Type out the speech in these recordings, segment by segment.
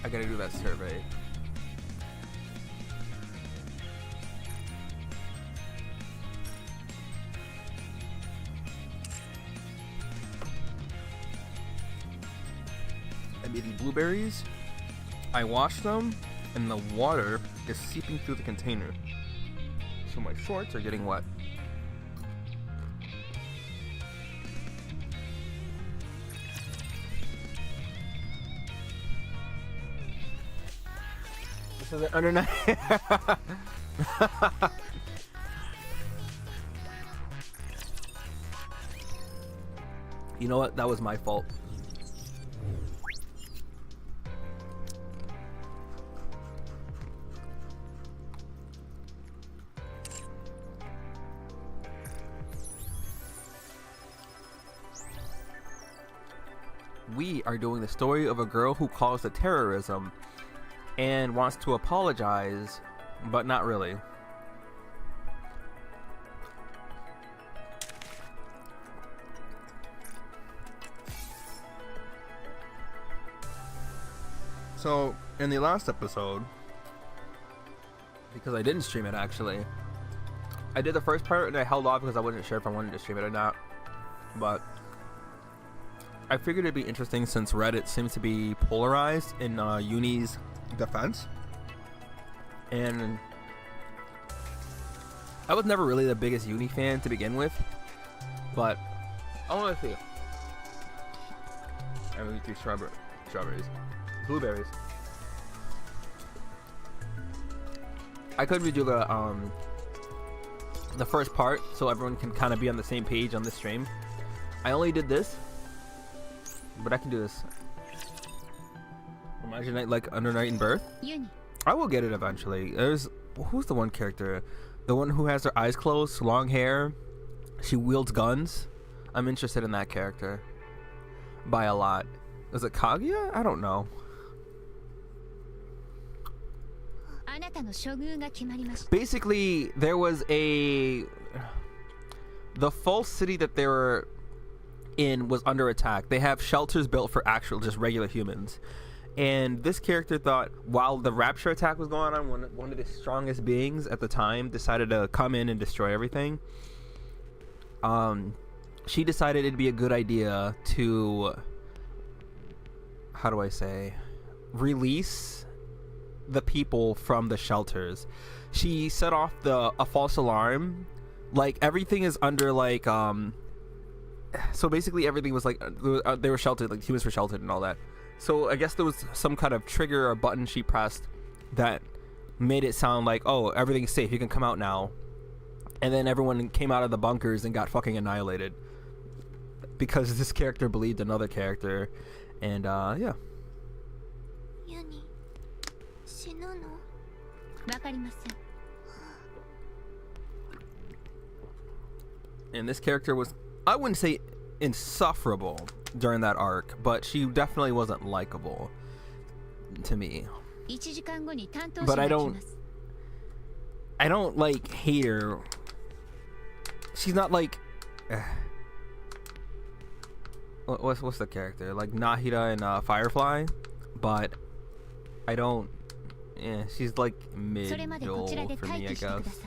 I gotta do that survey. I'm eating blueberries. I washed them, and the water is seeping through the container. So my shorts are getting wet. So they're under night. You know what? That was my fault. We are doing the story of a girl who caused the terrorism and wants to apologize, but not really. So, in the last episode, because I didn't stream it actually, I did the first part and I held off because I wasn't sure if I wanted to stream it or not, but I figured it'd be interesting since Reddit seems to be polarized in Yuni's defense. And I was never really the biggest Yuni fan to begin with, but I want to see. I'm going to do strawberries. Blueberries. I could redo the first part so everyone can kind of be on the same page on this stream. I only did this, but I can do this. Imagine it like Under Night and Birth. Yuni. I will get it eventually. Who's the one character? The one who has her eyes closed, long hair. She wields guns. I'm interested in that character by a lot. Is it Kaguya? I don't know. Basically, there was the false city that they were in was under attack. They have shelters built for actual, just regular humans. And this character thought, while the rapture attack was going on, one of the strongest beings at the time decided to come in and destroy everything. She decided it'd be a good idea to, how do I say, release the people from the shelters. She set off a false alarm. Like, everything is under, like, so basically everything was like, they were sheltered, like humans were sheltered and all that. So I guess there was some kind of trigger or button she pressed that made it sound like, oh, everything's safe, you can come out now. And then everyone came out of the bunkers and got fucking annihilated because this character believed another character. And yeah. Yuni. And this character was, I wouldn't say insufferable during that arc, but she definitely wasn't likable to me. But I don't like hate her. She's not like what's the character, like Nahida in Firefly, but I don't. Yeah, she's like middle for me, I guess.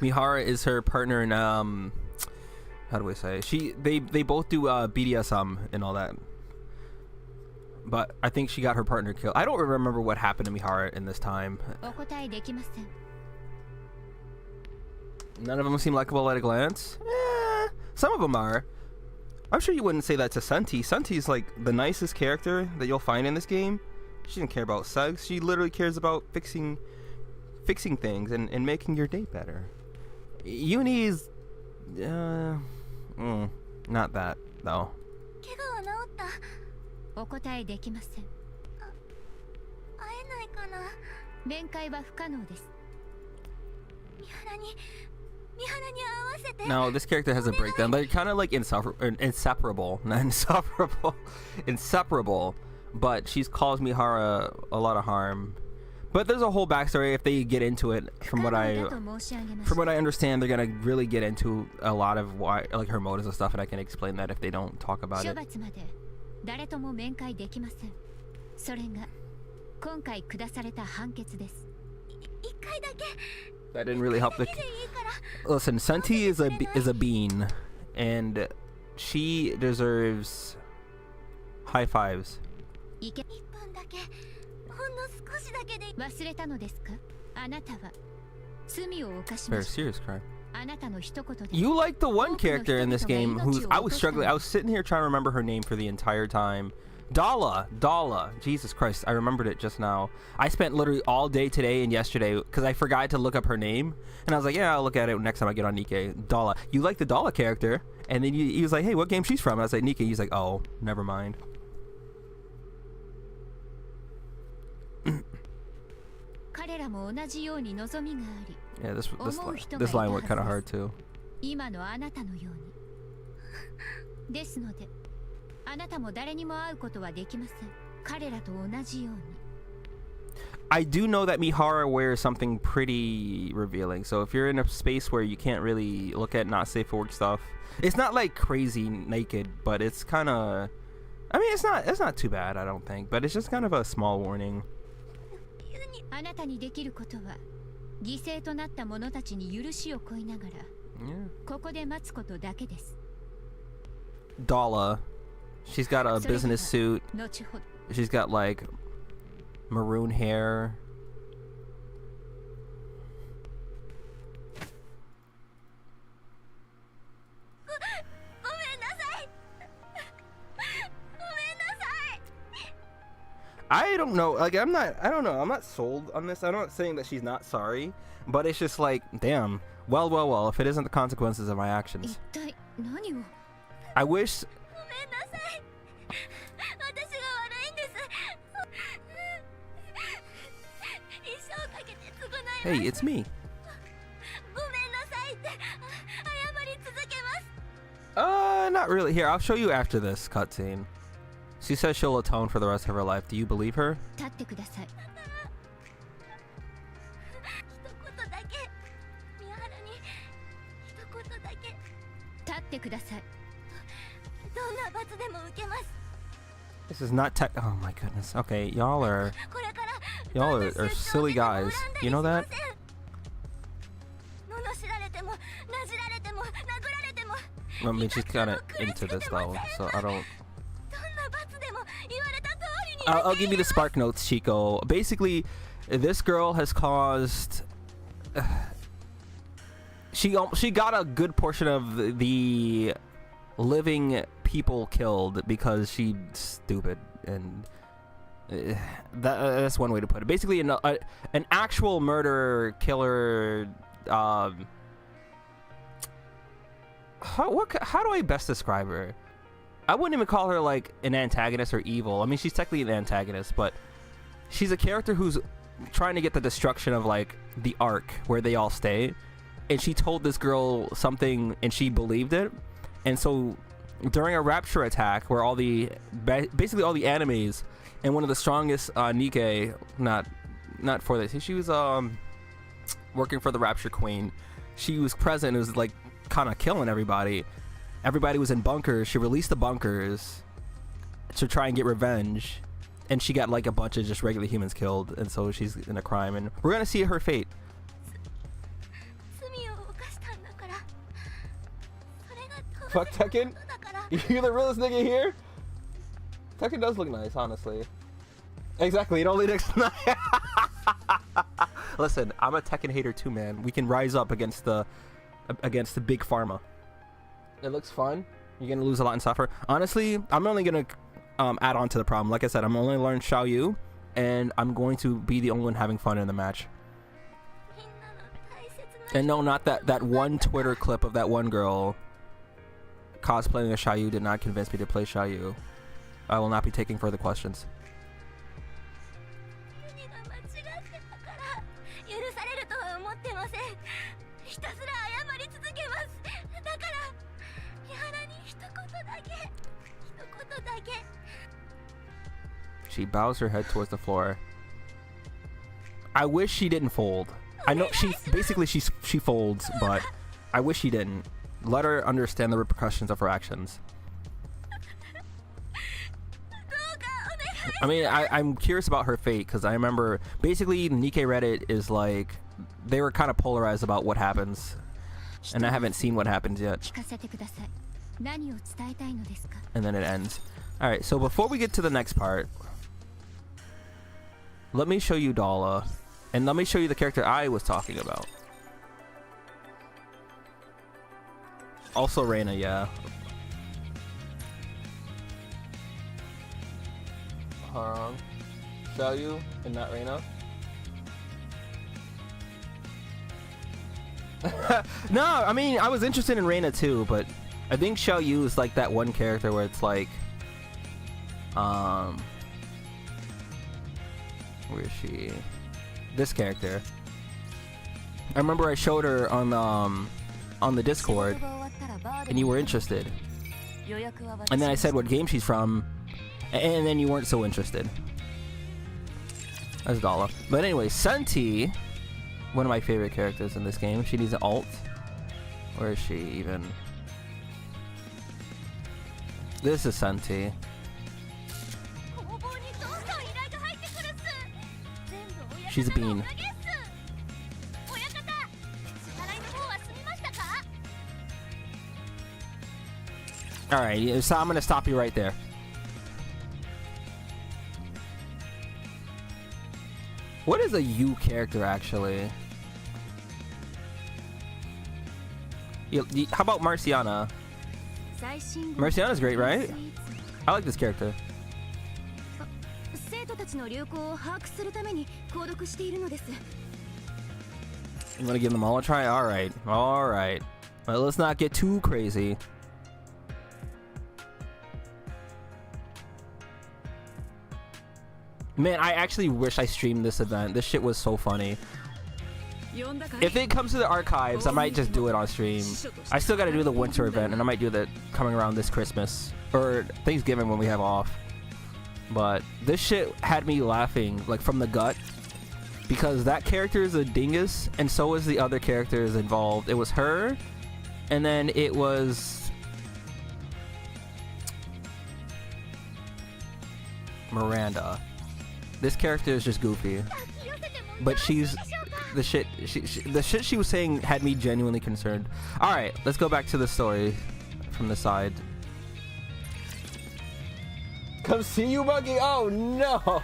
Mihara is her partner in how do we say? They both do BDSM and all that. But I think she got her partner killed. I don't remember what happened to Mihara in this time. None of them seem likable at a glance. Some of them are. I'm sure you wouldn't say that to Senti. Senti's like the nicest character that you'll find in this game. She doesn't care about sex. She literally cares about fixing things and making your day better. Yuni's not that though. Now this character has a breakdown. They're kind of like inseparable, not insufferable, inseparable. But she's caused Mihara a lot of harm. But there's a whole backstory if they get into it. From what I understand, they're gonna really get into a lot of why, like her motives and stuff, and I can explain that if they don't talk about it. That didn't really help the. Listen, Senti is a bean, and she deserves high fives. Very serious crime. You like the one character in this game who's I was sitting here trying to remember her name for the entire time. Dala. Jesus Christ, I remembered it just now. I spent literally all day today and yesterday because I forgot to look up her name, and I was like, yeah, I'll look at it next time I get on Nikkei. Dala. You like the Dala character, and then he was like, hey, what game she's from? And I was like, Nikkei. He's like, oh, never mind. Yeah, this line worked kind of hard too. I do know that Mihara wears something pretty revealing, so if you're in a space where you can't really look at not safe for work stuff, it's not like crazy naked, but it's kind of, I mean, it's not too bad, I don't think, but it's just kind of a small warning. Dala, she's got a business suit. She's got like maroon hair. I don't know, like I don't know, I'm not sold on this. I'm not saying that she's not sorry, but it's just like, damn, well, if it isn't the consequences of my actions. I wish. Hey, it's me. Not really. Here, I'll show you after this cutscene. She says she'll atone for the rest of her life. Do you believe her? This is not tech. Oh my goodness. Okay, y'all are silly guys. You know that? I mean, she's kind of into this though, so I don't. I'll give you the spark notes, Chico. Basically, this girl has caused. She got a good portion of the living people killed because she's stupid, and that's one way to put it. Basically, an actual murderer killer. How do I best describe her? I wouldn't even call her like an antagonist or evil. I mean, she's technically an antagonist, but she's a character who's trying to get the destruction of like the Ark where they all stay, and she told this girl something and she believed it. And so during a rapture attack where basically all the enemies and one of the strongest Nikkei, not for this, she was working for the Rapture Queen. She was present. It was like kind of killing everybody. Everybody was in bunkers. She released the bunkers to try and get revenge, and she got like a bunch of just regular humans killed, and so she's in a crime, and we're gonna see her fate. Fuck Tekken? You're the realest nigga here? Tekken does look nice, honestly. Exactly, it only looks nice. Listen, I'm a Tekken hater too, man. We can rise up against the big pharma. It looks fun. You're gonna lose a lot and suffer. Honestly, I'm only gonna add on to the problem. Like I said, I'm only learning Xiaoyu, and I'm going to be the only one having fun in the match. And no, not that one Twitter clip of that one girl cosplaying a Xiaoyu did not convince me to play Xiaoyu. I will not be taking further questions. り続けます。だから矢原に一言だけ、一言だけ。 She bows her head towards the floor. I wish she didn't fold. I know she folds, but I wish she didn't. Let her understand the repercussions of her actions. I mean, I'm curious about her fate because I remember basically Nikkei Reddit is like they were kind of polarized about what happens, and I haven't seen what happens yet. And then it ends. All right, so before we get to the next part, let me show you Dala, and let me show you the character I was talking about. Also Reina, yeah. Show you and not Reina. No, I mean I was interested in Reina too, but I think Xiao Yu is like that one character where it's like, where is she? This character. I remember I showed her on the Discord, and you were interested. And then I said what game she's from, and then you weren't so interested. That's Dala. But anyway, Senti, one of my favorite characters in this game. She needs an alt. Where is she even? This is Senti. She's a bean. Alright, so I'm gonna stop you right there. What is a U character actually? How about Marciana? Marciana's great, right? I like this character. You want to give them all a try? Alright, alright. Well, let's not get too crazy. Man, I actually wish I streamed this event. This shit was so funny. If it comes to the archives, I might just do it on stream. I still gotta do the winter event, and I might do that coming around this Christmas. Or Thanksgiving when we have off. But this shit had me laughing, like, from the gut. Because that character is a dingus, and so is the other characters involved. It was her, and then it was Miranda. This character is just goofy, but she's the shit. The shit she was saying had me genuinely concerned. All right, let's go back to the story from the side. Come see you, Buggy. Oh no!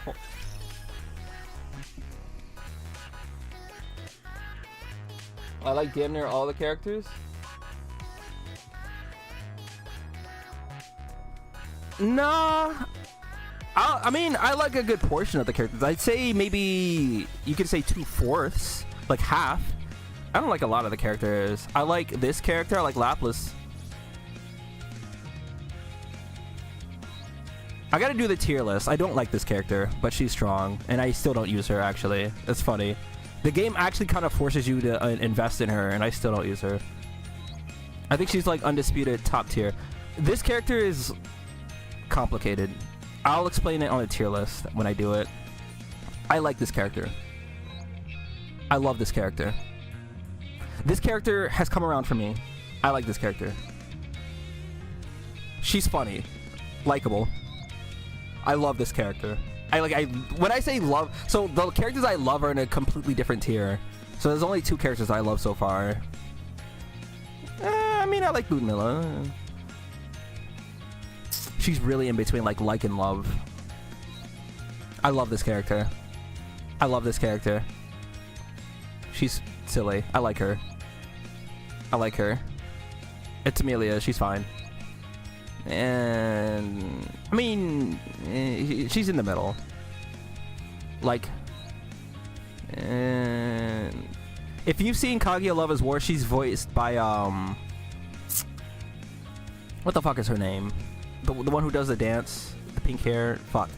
I like damn near all the characters. Nah. I mean, I like a good portion of the characters. I'd say maybe you could say 2/4, like half. I don't like a lot of the characters. I like this character. I like Lapis. I gotta do the tier list. I don't like this character, but she's strong, and I still don't use her, actually. It's funny. The game actually kind of forces you to invest in her, and I still don't use her. I think she's like undisputed top tier. This character is complicated. I'll explain it on a tier list when I do it. I like this character. I love this character. This character has come around for me. I like this character. She's funny. Likeable. I love this character. When I say love, so the characters I love are in a completely different tier. So there's only 2 characters I love so far. I mean, I like Ludmilla. She's really in between like and love. I love this character. I love this character. She's silly. I like her. I like her. It's Amelia. She's fine. And I mean, she's in the middle. Like, and if you've seen Kaguya Love is War, she's voiced by what the fuck is her name? The one who does the dance, the pink hair. Fuck.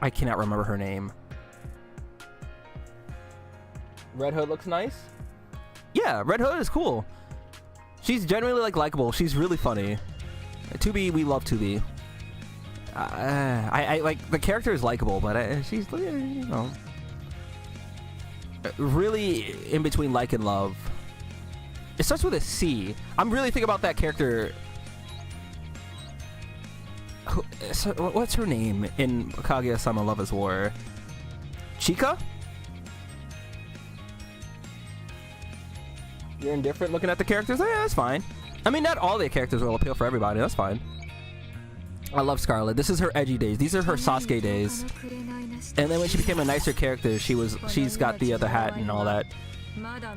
I cannot remember her name. Red Hood looks nice. Yeah, Red Hood is cool. She's genuinely like likable. She's really funny. 2B, we love 2B. I like the character is likable, but she's, you know, really in between like and love. It starts with a C. I'm really thinking about that character. What's her name in Kaguya-sama Love is War? Chika? You're indifferent looking at the characters? Yeah, that's fine. I mean, not all the characters will appeal for everybody. That's fine. I love Scarlet. This is her edgy days. These are her Sasuke days. And then when she became a nicer character, she's got the other hat and all that.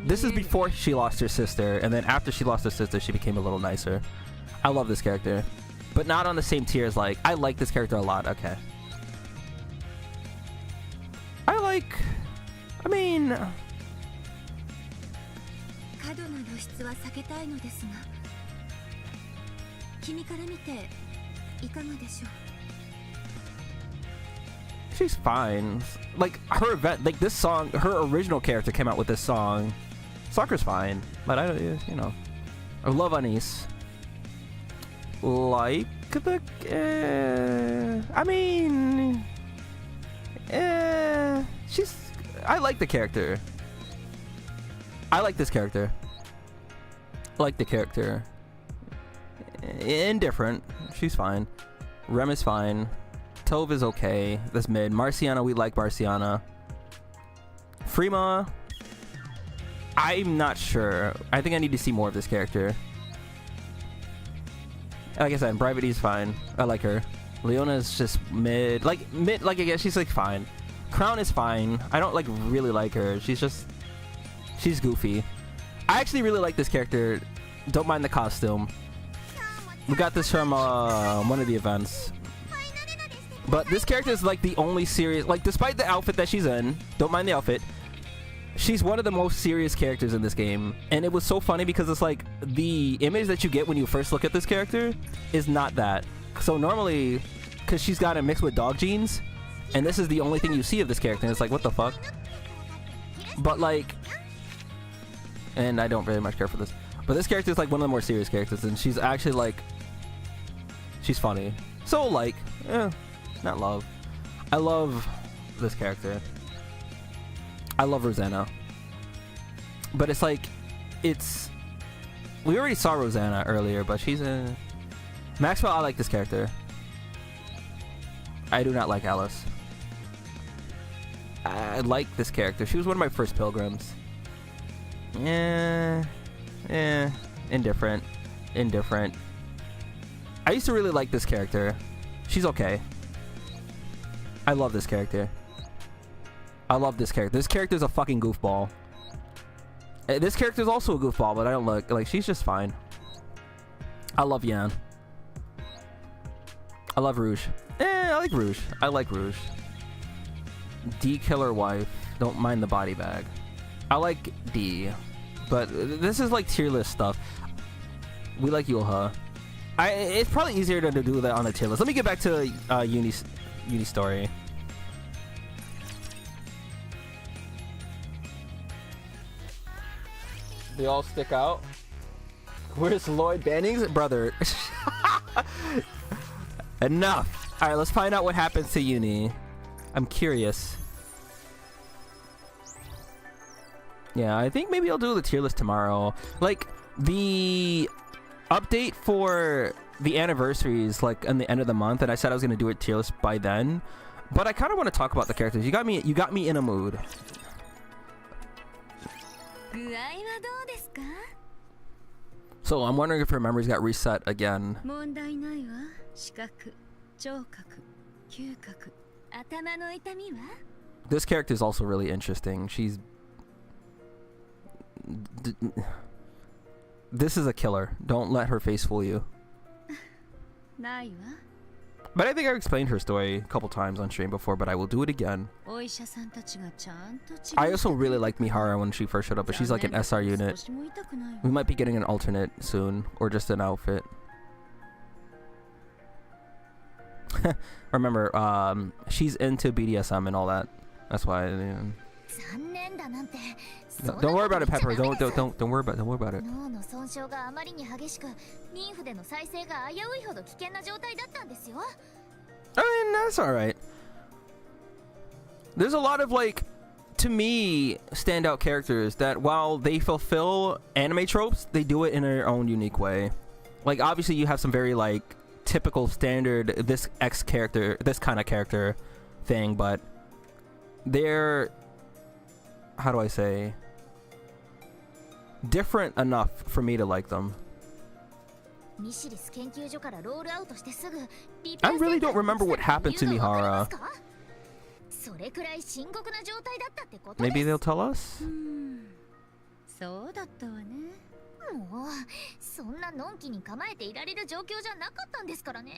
This is before she lost her sister, and then after she lost her sister, she became a little nicer. I love this character, but not on the same tier as like. I like this character a lot. Okay. I mean. She's fine. Like her event, like this song, her original character came out with this song. Sakura's fine, but I don't, you know. I love Anise. Like the, I mean, she's. I like the character. I like this character. I like the character. Indifferent. She's fine. Rem is fine. Tove is okay. That's mid. Marciana, we like Marciana. Frima, I'm not sure. I think I need to see more of this character. Like I said, Brivity is fine. I like her. Leona is just mid. Like I guess she's like fine. Crown is fine. I don't like really like her. She's goofy. I actually really like this character. Don't mind the costume. We got this from one of the events. But this character is like the only serious, like despite the outfit that she's in, don't mind the outfit, she's one of the most serious characters in this game. And it was so funny because it's like the image that you get when you first look at this character is not that. So normally, because she's got it mixed with dog jeans, and this is the only thing you see of this character, and it's like, what the fuck? But like, and I don't very much care for this, but this character is like one of the more serious characters, and she's actually like, she's funny. So like, not love. I love this character. I love Rosanna. But it's like, we already saw Rosanna earlier, but she's a... Maxwell, I like this character. I do not like Alice. I like this character. She was one of my first pilgrims. Indifferent. I used to really like this character. She's okay. I love this character. I love this character. This character's a fucking goofball. This character's also a goofball, but I don't like she's just fine. I love Yan. I love Rouge. I like Rouge. I like Rouge. D killer wife. Don't mind the body bag. I like D. But this is like tier list stuff. We like Yulha. It's probably easier to do that on a tier list. Let me get back to Yuni's story. They all stick out. Where's Lloyd Banning's brother? Enough. All right, let's find out what happens to Yuni. I'm curious. Yeah, I think maybe I'll do the tier list tomorrow. Like the update for the anniversaries, like in the end of the month, and I said I was gonna do a tier list by then. But I kind of want to talk about the characters. You got me in a mood. So I'm wondering if her memories got reset again. This character is also really interesting. This is a killer. Don't let her face fool you. But I think I've explained her story a couple times on stream before, but I will do it again. I also really liked Mihara when she first showed up, but she's like an SR unit. We might be getting an alternate soon, or just an outfit. Remember, she's into BDSM and all that. That's why. Don't worry about it, Pepper. Don't worry about it. 脳の損傷があまりに激しく、妊婦での再生が危ういほど危険な状態だったんですよ。I mean, that's alright. There's a lot of, like, to me, standout characters that while they fulfill anime tropes, they do it in their own unique way. Like, obviously you have some very, like, typical standard this kind of character thing, but they're, how do I say, different enough for me to like them. I really don't remember what happened to Mihara. Maybe they'll tell us? そうだったわね。もうそんなのんきに構えていられる状況じゃなかったんですからね。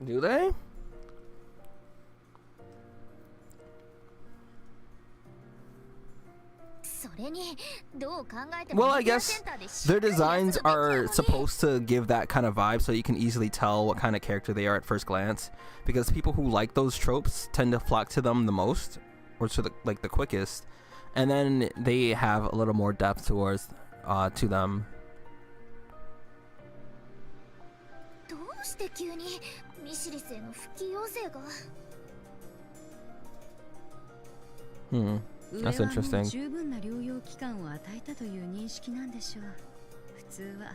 Do they? Well, I guess their designs are supposed to give that kind of vibe so you can easily tell what kind of character they are at first glance, because people who like those tropes tend to flock to them the most, or to the quickest, and then they have a little more depth towards to them. That's interesting. 十分な療養期間を与えたという認識なんでしょう。普通は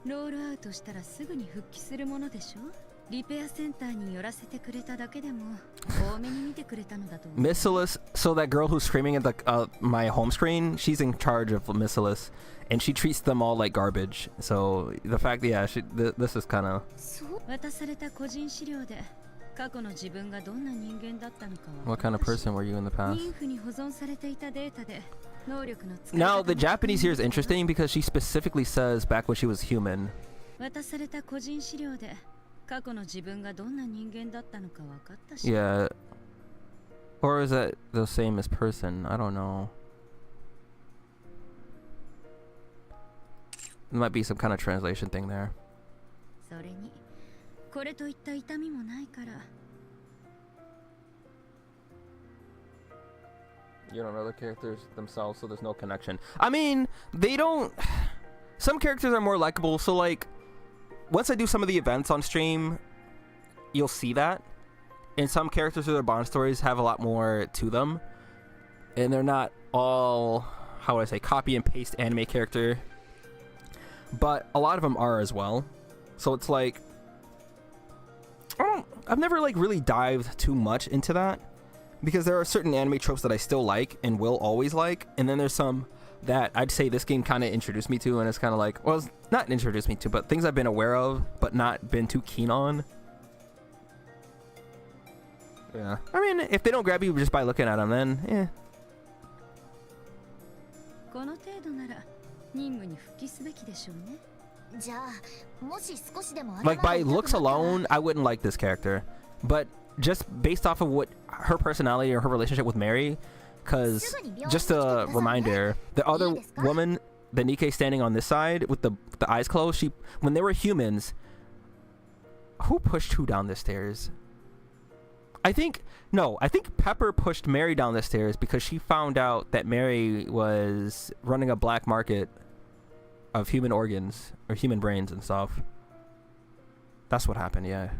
ロールアウトしたらすぐに復帰するものでしょう。リペアセンターに寄らせてくれただけでも多めに見てくれたのだと思う。Missilus, so that girl who's screaming at my home screen, she's in charge of Missilus, and she treats them all like garbage. So the fact, yeah, this is kind of. 渡された個人資料で。What kind of person were you in the past? Now, the Japanese here is interesting because she specifically says back when she was human. Yeah. Or is that the same as person? I don't know. There might be some kind of translation thing there. これといった痛みもないから。You don't know the characters themselves, so there's no connection. I mean, they don't. Some characters are more likable, so like, once I do some of the events on stream, you'll see that. And some characters with their Bond stories have a lot more to them, and they're not all, how would I say, copy and paste anime character. But a lot of them are as well. So it's like, I've never like really dived too much into that, because there are certain anime tropes that I still like and will always like, and then there's some that I'd say this game kind of introduced me to, and it's kind of like, well, it's not introduced me to, but things I've been aware of but not been too keen on. Yeah, I mean, if they don't grab you just by looking at them, then eh. Like, by looks alone, I wouldn't like this character, but just based off of what her personality or her relationship with Mary, because just a reminder, the other woman, the Nikkei standing on this side with the eyes closed, when they were humans, who pushed who down the stairs? I think Pepper pushed Mary down the stairs because she found out that Mary was running a black market of human organs or human brains and stuff. That's what happened, yeah.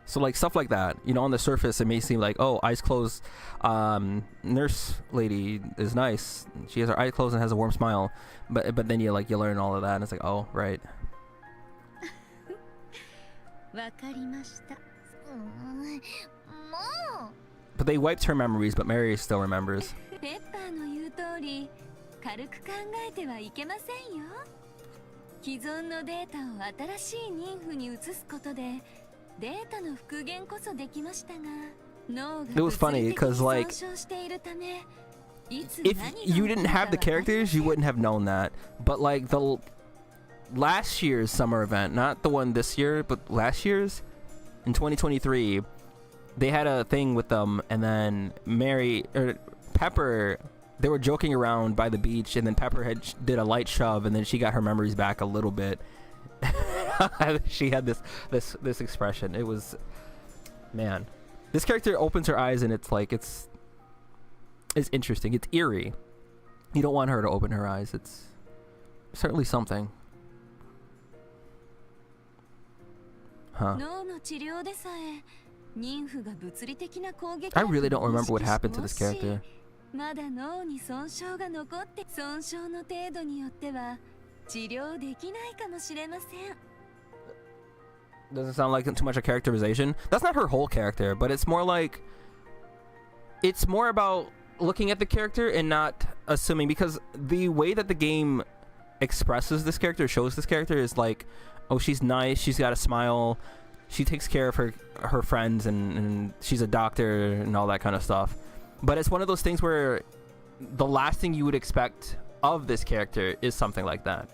So like stuff like that, you know, on the surface it may seem like, oh, eyes closed, nurse lady is nice, she has her eyes closed and has a warm smile, but then you learn all of that and it's like, oh, right. But they wiped her memories, but Mary still remembers. 軽く考えてはいけませんよ。既存のデータを新しい妊婦に移すことでデータの復元こそできましたが、脳が It was funny because like if you didn't have the characters, you wouldn't have known that. But like the last year's summer event, not the one this year, but last year's in 2023, they had a thing with them, and then Pepper, they were joking around by the beach, and then Pepper did a light shove, and then she got her memories back a little bit. She had this expression. It was, man, this character opens her eyes, and it's like is interesting. It's eerie. You don't want her to open her eyes. It's certainly something. Huh. I really don't remember what happened to this character. Doesn't sound like too much a characterization. That's not her whole character, but it's more like, it's more about looking at the character and not assuming, because the way that the game expresses this character, shows this character, is like, oh, she's nice, she's got a smile, she takes care of her friends, and she's a doctor and all that kind of stuff. But it's one of those things where the last thing you would expect of this character is something like that.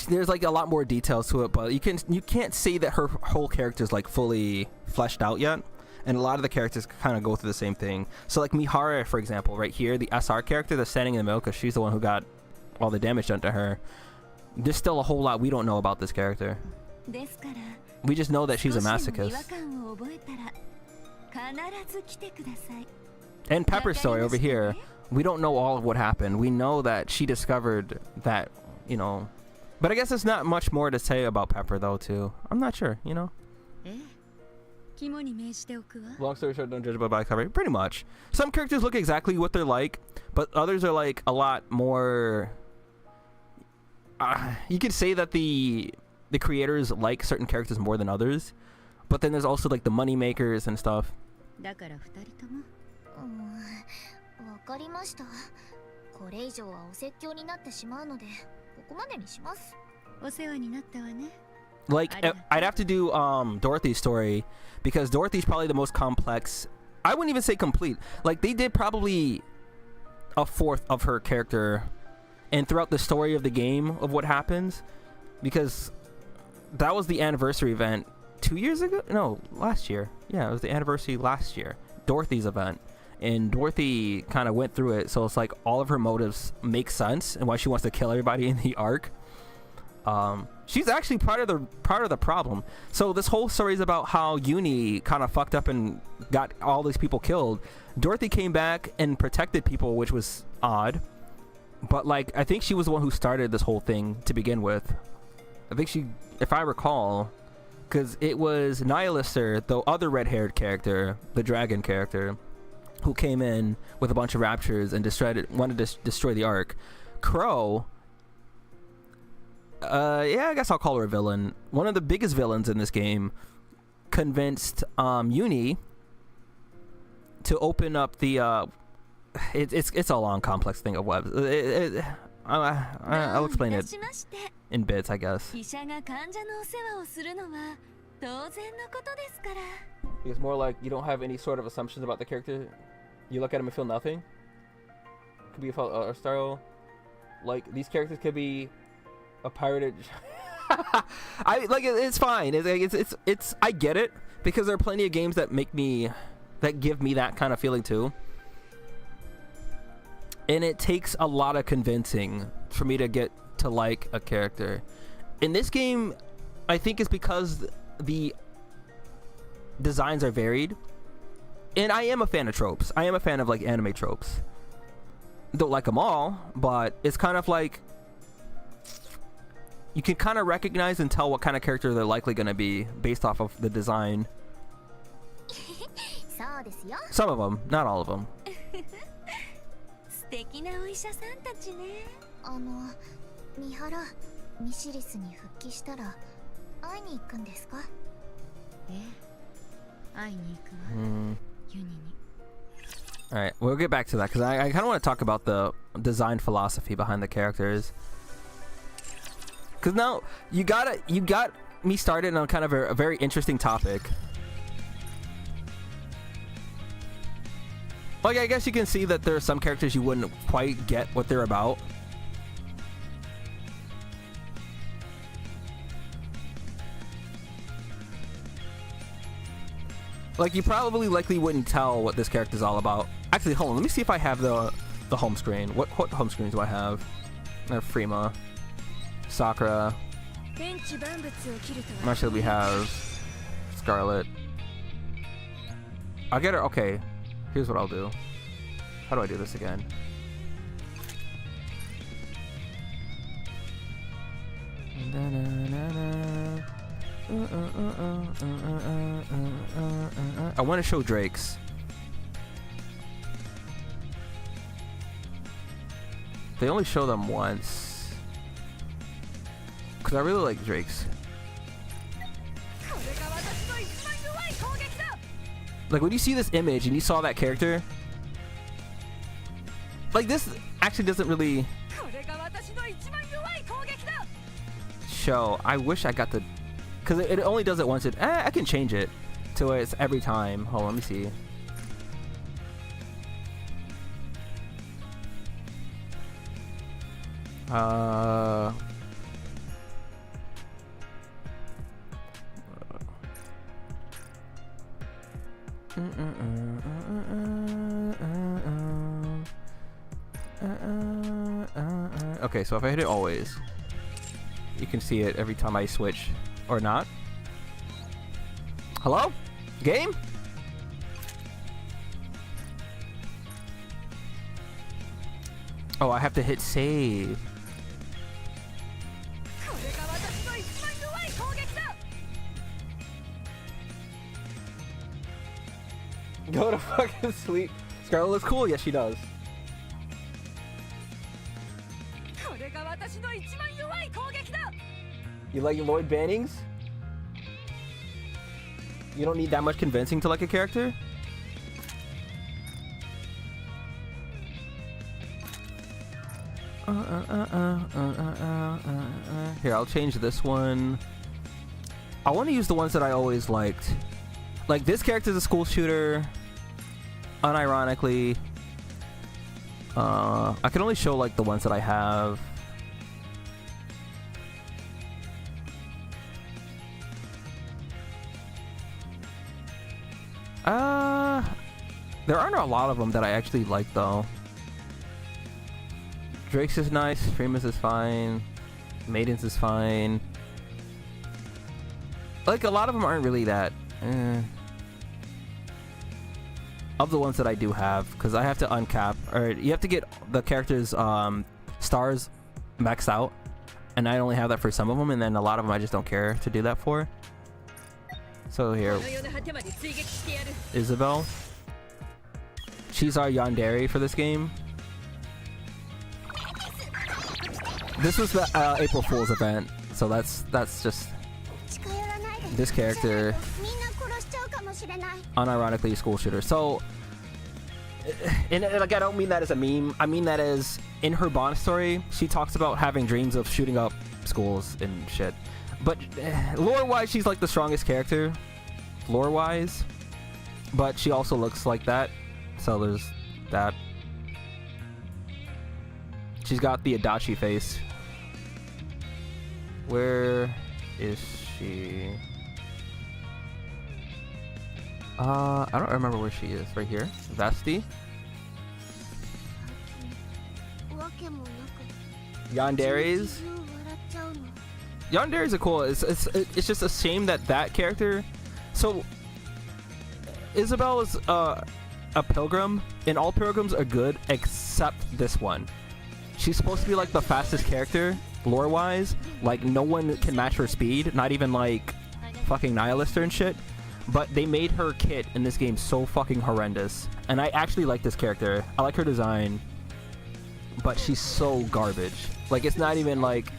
There's like a lot more details to it, but you can't say that her whole character is like fully fleshed out yet. And a lot of the characters kind of go through the same thing. So like Mihara, for example, right here, the SR character that's standing in the middle, because she's the one who got all the damage done to her. There's still a whole lot we don't know about this character. We just know that she's a masochist. And Pepper's story over here, we don't know all of what happened. We know that she discovered that, you know. But I guess there's not much more to say about Pepper, though, too. I'm not sure, you know. Long story short, don't judge by cover. Pretty much. Some characters look exactly what they're like, but others are like a lot more. You could say that the creators like certain characters more than others, but then there's also like the money makers and stuff. Like, I'd have to do Dorothy's story, because Dorothy's probably the most complex. I wouldn't even say complete. Like, they did probably a fourth of her character, and throughout the story of the game of what happens, because that was the anniversary event 2 years ago? No, last year. Yeah, it was the anniversary last year. Dorothy's event. And Dorothy kind of went through it, so it's like all of her motives make sense and why she wants to kill everybody in the arc. She's actually part of the problem. So this whole story is about how Yuni kind of fucked up and got all these people killed. Dorothy came back and protected people, which was odd. But like, I think she was the one who started this whole thing to begin with. I think she, if I recall, because it was Nihilister, the other red-haired character, the dragon character, who came in with a bunch of raptures and wanted to destroy the ark. Crow, yeah, I guess I'll call her a villain. One of the biggest villains in this game convinced Yuni to open up the it's a long complex thing of webs. I'll explain it in bits, I guess. It's more like you don't have any sort of assumptions about the character. You look at him and feel nothing. Could be a style. Like, these characters could be a pirated. I like it. It's fine. It's. I get it, because there are plenty of games that give me that kind of feeling too. And it takes a lot of convincing for me to get to like a character. In this game, I think it's because the designs are varied, and I am a fan of tropes. I am a fan of like anime tropes. Don't like them all, but it's kind of like you can kind of recognize and tell what kind of character they're likely going to be based off of the design. Some of them, not all of them. Alright, we'll get back to that, because I kind of want to talk about the design philosophy behind the characters. Because now you got me started on kind of a very interesting topic. Like, I guess you can see that there are some characters you wouldn't quite get what they're about. Like, you probably likely wouldn't tell what this character's all about. Actually, hold on, let me see if I have the home screen. What home screens do I have? I have Frima, Sakura. I'm not sure we have Scarlet. I'll get her. Okay, Here's what I'll do. How do I do this again? I want to show Drake's. They only show them once. Because I really like Drake's. Like when you see this image and you saw that character, like this actually doesn't really show. I wish I got the, because it only does it once. I can change it to where it's every time. Hold on, let me see. Okay, so if I hit it always, you can see it every time I switch or not. Hello? Game? Oh, I have to hit save. Go to fucking sleep. Scarlet looks cool. Yes, she does. You like Lloyd Bannings? You don't need that much convincing to like a character? Here, I'll change this one. I want to use the ones that I always liked. Like, this character's a school shooter. Unironically. I can only show, like, the ones that I have. There aren't a lot of them that I actually like, though. Drake's is nice. Freeman's is fine. Maiden's is fine. Like, a lot of them aren't really that... Of the ones that I do have, because I have to uncap, or you have to get the characters' stars maxed out, and I only have that for some of them, and then a lot of them I just don't care to do that for. So here, Isabel. She's our yandere for this game. This was the April Fool's event, so that's just this character. Unironically a school shooter. So, and like, I don't mean that as a meme. I mean that as in her Bond story, she talks about having dreams of shooting up schools and shit. But lore-wise, she's like the strongest character, lore-wise. But she also looks like that, so there's that. She's got the Adachi face. Where is she? I don't remember where she is. Right here. Vasti. Yandere's. Yandere's are cool. It's just a shame that that character. So Isabel is a pilgrim, and all pilgrims are good except this one. She's supposed to be like the fastest character, lore-wise. Like, no one can match her speed. Not even like fucking Nihilister and shit. But they made her kit in this game so fucking horrendous. And I actually like this character. I like her design. But she's so garbage. Like, it's not even like...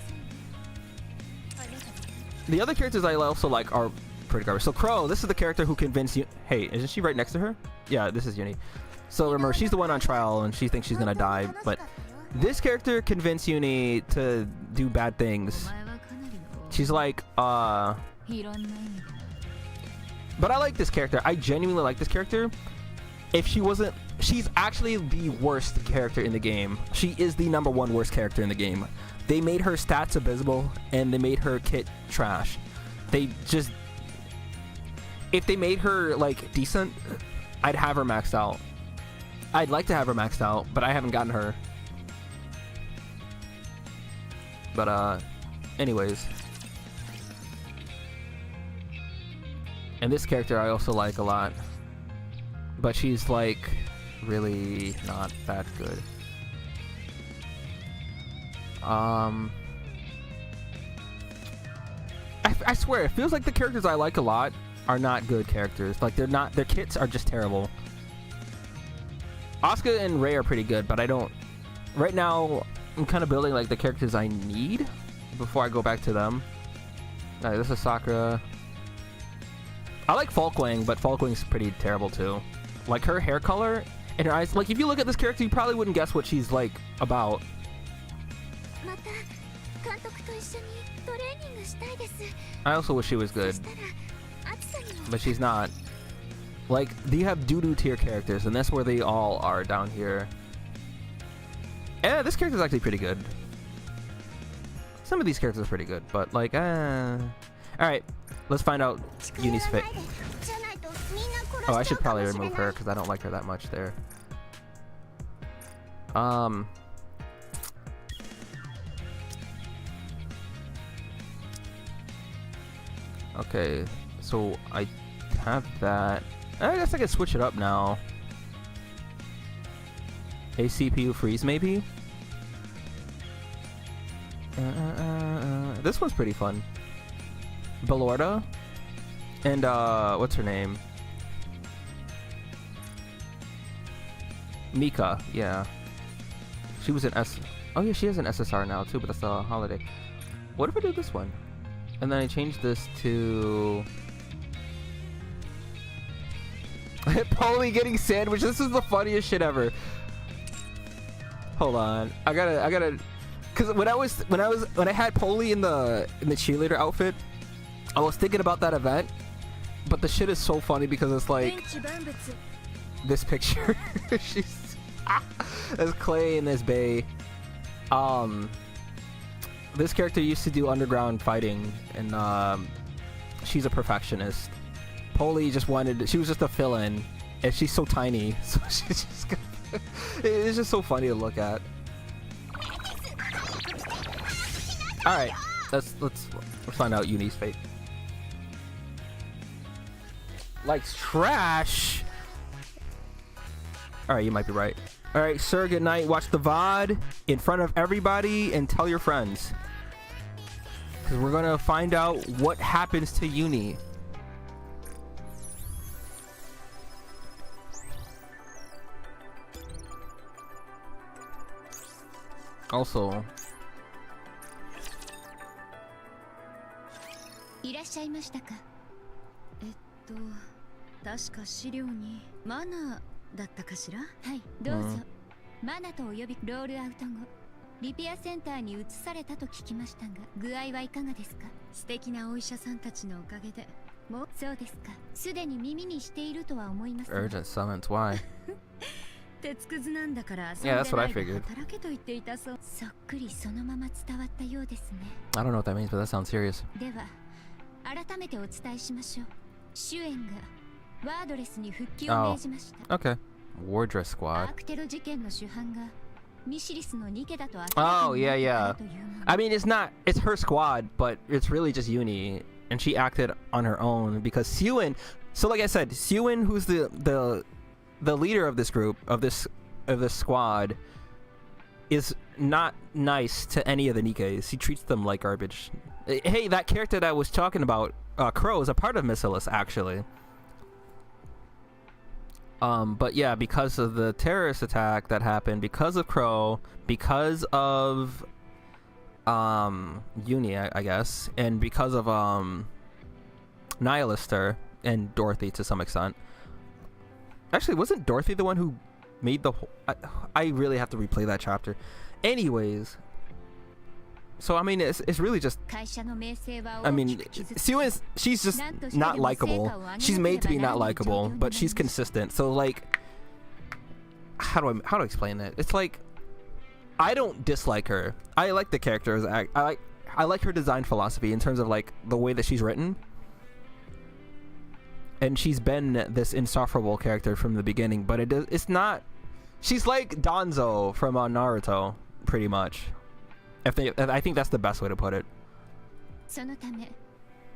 The other characters I also like are pretty garbage. So Crow, this is the character who convinced you... Hey, isn't she right next to her? Yeah, this is Yuni. So remember, she's the one on trial and she thinks she's gonna die. But this character convinced Yuni to do bad things. She's like, But I like this character. I genuinely like this character. If she wasn't... She's actually the worst character in the game. She is the #1 worst character in the game. They made her stats abysmal, and they made her kit trash. They just... If they made her, like, decent, I'd have her maxed out. I'd like to have her maxed out, but I haven't gotten her. But, anyways... And this character I also like a lot. but she's like really not that good. I swear, it feels like the characters I like a lot are not good characters. Like, they're not, their kits are just terrible. Asuka and Rei are pretty good, but I don't, right now I'm kind of building like the characters I need before I go back to them. Alright, this is Sakura. I like Falkwing, but Falkwing's pretty terrible too. Like, her hair color and her eyes, like, if you look at this character you probably wouldn't guess what she's like about. I also wish she was good, but she's not. Like, you have doo-doo tier characters, and that's where they all are down here. Yeah, this character's actually pretty good. Some of these characters are pretty good, but like, alright, let's find out Yuni's fate. Oh, I should probably remove her, because I don't like her that much there. Okay, so I have that. I guess I can switch it up now. ACPU freeze, maybe? This one's pretty fun. Bellorda? And, what's her name? Mika, yeah. She was an Oh yeah, she is an SSR now too, but that's a holiday. What if I do this one? And then I change this to... Polly getting sandwiched. This is the funniest shit ever. Hold on. I gotta... Cause when I had Polly in the cheerleader outfit, I was thinking about that event, but the shit is so funny because it's like this picture. She's there's Clay and there's Bay. This character used to do underground fighting, and she's a perfectionist. Polly just wanted, she was just a fill-in, and she's so tiny, so she's just it's just so funny to look at. All right, let's find out Yuni's fate. Likes trash. All right, you might be right. All right, sir, good night. Watch the VOD in front of everybody and tell your friends, because we're gonna find out what happens to Yuni. Also, いらっしゃいましたか。確か資料にマナーだったかしら。はい、どうぞ。マナとお呼びロールアウト後、リペアセンターに移されたと聞きましたが、具合はいかがですか。素敵なお医者さんたちのおかげで、もうそうですか。すでに耳にしているとは思います。urgent summons, why? 鉄くずなんだから、Yeah, that's what I figured. 働けと言っていたそう。そっくりそのまま伝わったようですね。I don't know what that means, but that sounds serious. では、改めてお伝えしましょう。シュエンがワードレスに復帰を命じました。Okay. Wardress ア squad. ークテロ事件の主犯がミシリスのニケだと明ら Oh, かにな yeah, ったから yeah. というもの。I mean, it's her squad, but it's really just Yuni, and she acted on her own because Suen. So, like I said, Suen, who's the leader of this group, of this squad, is not nice to any of the Nikkes. He treats them like garbage. Hey, that character that I was talking about, Crow, is a part of Missilis, actually. But yeah, because of the terrorist attack that happened, because of Crow, because of Yuni, I guess, and because of Nihilister and Dorothy to some extent. Actually, wasn't Dorothy the one who made the whole... I really have to replay that chapter. Anyways, so I mean, it's really just... I mean, she's just not likable. She's made to be not likable, but she's consistent. So like, how do I explain that? It's like, I don't dislike her. I like the characters. I like her design philosophy in terms of like the way that she's written. And she's been this insufferable character from the beginning, but it's not... She's like Danzo from Naruto, pretty much. I think that's the best way to put it. そのため、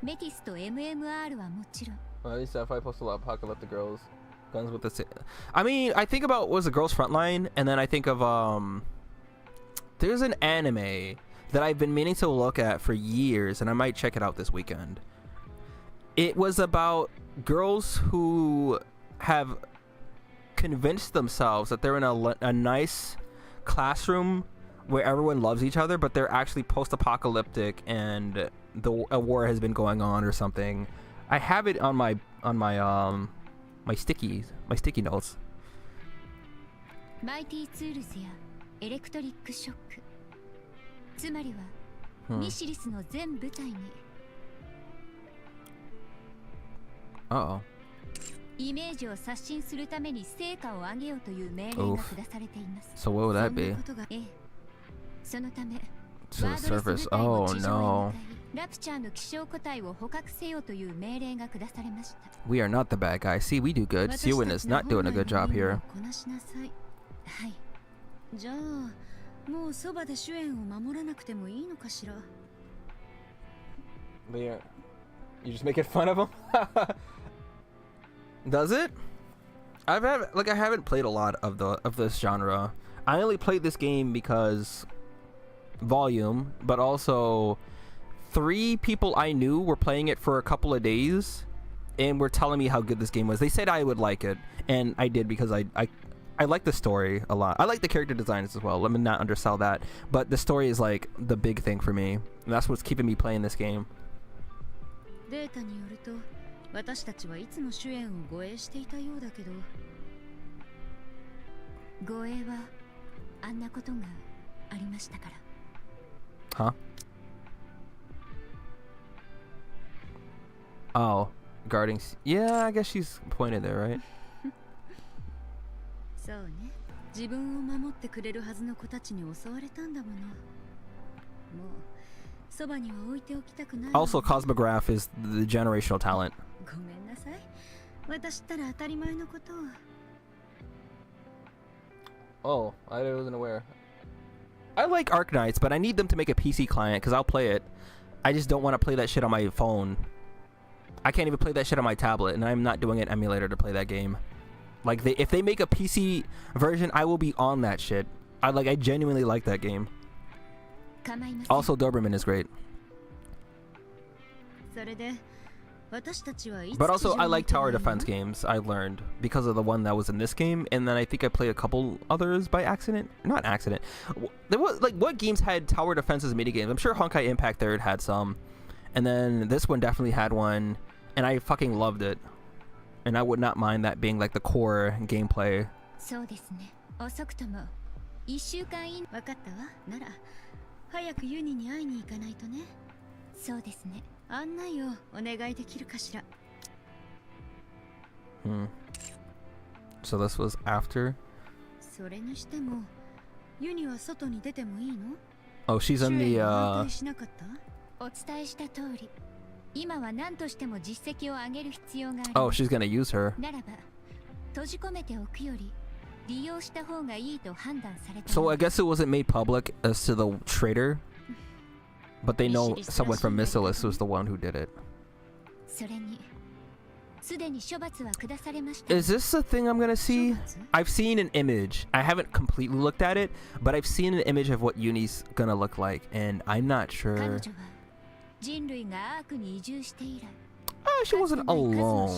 メティスと MMR はもちろん、Well, at least if I post a lot of Pocket Let the Girls. Guns with the. I mean, I think about was a Girls Frontline, and then I think of there's an anime that I've been meaning to look at for years, and I might check it out this weekend. It was about girls who have convinced themselves that they're in a nice classroom where everyone loves each other, but they're actually post-apocalyptic and a war has been going on or something. I have it on my sticky notes. マイティツールズやエレクトリックショック、つまりはミシリスの全部隊に Uh-oh. イメージを刷新するために成果を上げようという命令が下されています。 So what would that be? そのため To the surface. Oh no. ラプチャーの気象個体を捕獲せよという命令が下されました。 We are not the bad guys. See, we do good. Yuni is not doing a good job here. はい。じゃあもうそばで主演を守らなくてもいいのかしら。 You just making fun of him? Does it? I haven't played a lot of this genre. I only played this game because volume, but also 3 people I knew were playing it for a couple of days and were telling me how good this game was. They said I would like it, and I did because I like the story a lot. I like the character designs as well. Let me not undersell that, but the story is like the big thing for me, and that's what's keeping me playing this game. データによると私たちはいつも主演を護衛していたようだけど。護衛はあんなことがありましたから。 Huh? Oh, guarding. Yeah, I guess she's pointed there, right? そうね。自分を守ってくれるはずの子たちに襲われたんだもの。もうそばには置いておきたくない。 Also, Cosmograph is the generational talent. ごめんなさい。私ったら当たり前のことを。 Oh, I wasn't aware. I like Arknights, but I need them to make a PC client because I'll play it. I just don't want to play that shit on my phone. I can't even play that shit on my tablet, and I'm not doing an emulator to play that game. Like, if they make a PC version, I will be on that shit. I genuinely like that game. Also, Doberman is great. それで But also, I like tower defense games, I learned, because of the one that was in this game, and then I think I played a couple others by accident. Not accident. There was, what games had tower defenses minigames? I'm sure Honkai Impact Third had some, and then this one definitely had one, and I fucking loved it. And I would not mind that being, the core gameplay. そうですね。遅くとも1週間以内。わかったわ。なら早くユニに会いに行かないとね。そうですね。 案内をお願いできるかしら。So this was after? それにしても、ユニは外に出てもいいの？ Oh, she's in the しなかった？お伝えした通り、今は何としても実績を上げる必要がある。 Oh, she's gonna use her. ならば、閉じ込めておくより利用した方がいいと判断された。 So I guess it wasn't made public as to the traitor? But they know someone from Missilis was the one who did it. Is this the thing I'm gonna see? I've seen an image. I haven't completely looked at it, but I've seen an image of what Yuni's gonna look like, and I'm not sure. Oh, she wasn't alone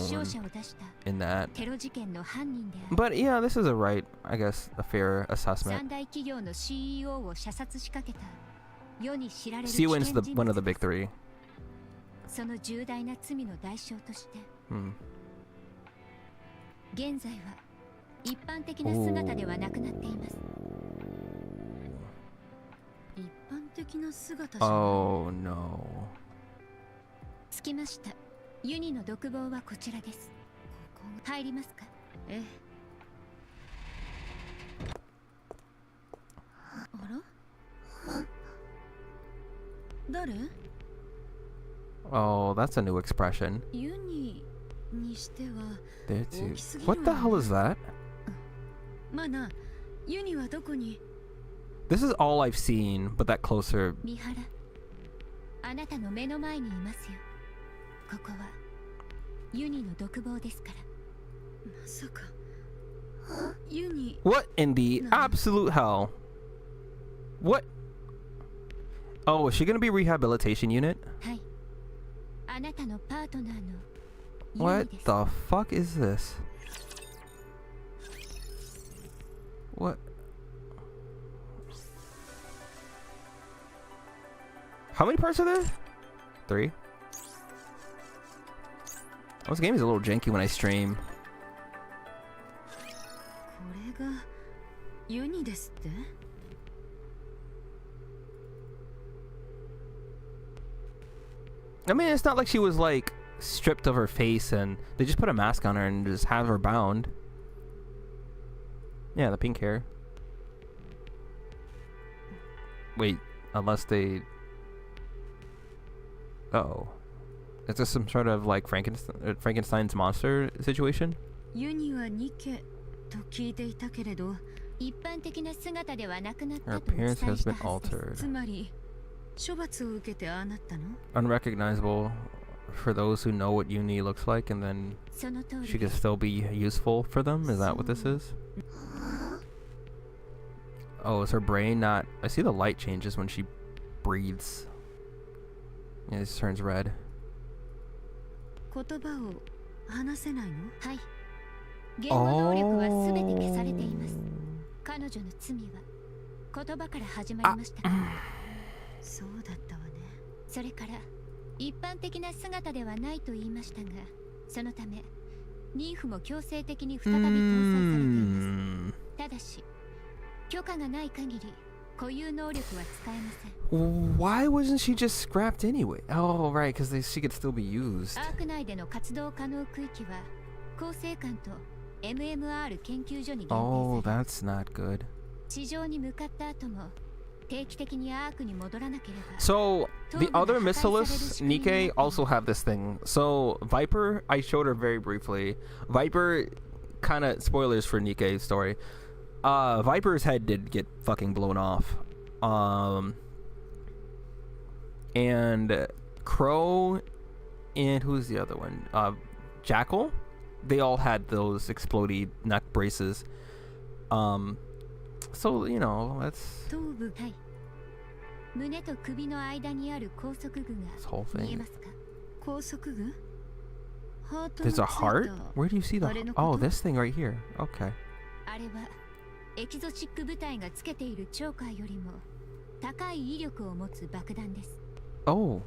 in that. But yeah, this is I guess, a fair assessment. Siwin's one of the big 3. その重大な罪の代償として、現在は一般的な姿ではなくなっています。一般的な姿。 Oh no. 着きました。ユニの独房はこちらです。入りますか？ええ。あら？ 誰？ Oh, that's a new expression. ユニにしては There too. What the hell is that? マナ、ユニはどこに？ This is all I've seen, but that closer. ミハラ、あなたの目の前にいますよ。ここはユニの独房ですから。まさかユニ What in the No. absolute hell? What? Oh, is she gonna be rehabilitation unit? はいあなたのパートナーのユニ What です the fuck is this? What? How many parts are there? 3. This game is a little janky when I stream. これがユニですって I mean, it's not like she was like stripped of her face and they just put a mask on her and just have her bound. Yeah, the pink hair. Wait, unless they... Uh-oh. Is this some sort of like Frankenstein's monster situation? ユニはニケと聞いていたけれど一般的な姿ではなくなっ Her たとお伝え appearance した has は been ずです altered. つまり処罰を受けてああなったの Unrecognizable for those who know what Yuni looks like, and then その通 she りで could す still be useful for them? Is that what this is? Oh, is her brain not... I see the light changes when she breathes. Yeah, it turns red. 言葉を話せないのはい言語能力は全て消されています彼女の罪は言葉から始まりましたからそうだったわねそれから一般的な姿ではないと言いましたがそのため妊婦も強制的に再び搭載されていますただし許可がない限り固有能力は使えません Why wasn't she just scrapped anyway? Oh, right, because she could still be used. アーク内での活動可能区域は厚生館と MMR 研究所に限定 Oh, され that's not good. 地上に向かった後も定期的にアークに戻らなければ So, the other Missilus, Nikkei, also have this thing. So, Viper, I showed her very briefly. Viper, kind of spoilers for Nikkei's story. Viper's head did get fucking blown off. And Crow and who's the other one? Jackal? They all had those explodey neck braces. So, you know, that's 頭部はい胸と首の間にある拘束具 this whole が見え thing. ますか拘束具ハート There's a のついた heart? Where do you see the... あれのこと? Oh, this thing right here. Okay. あれはエキゾチック部隊がつけているチョーカーよりも高い威力を持つ爆弾です Oh.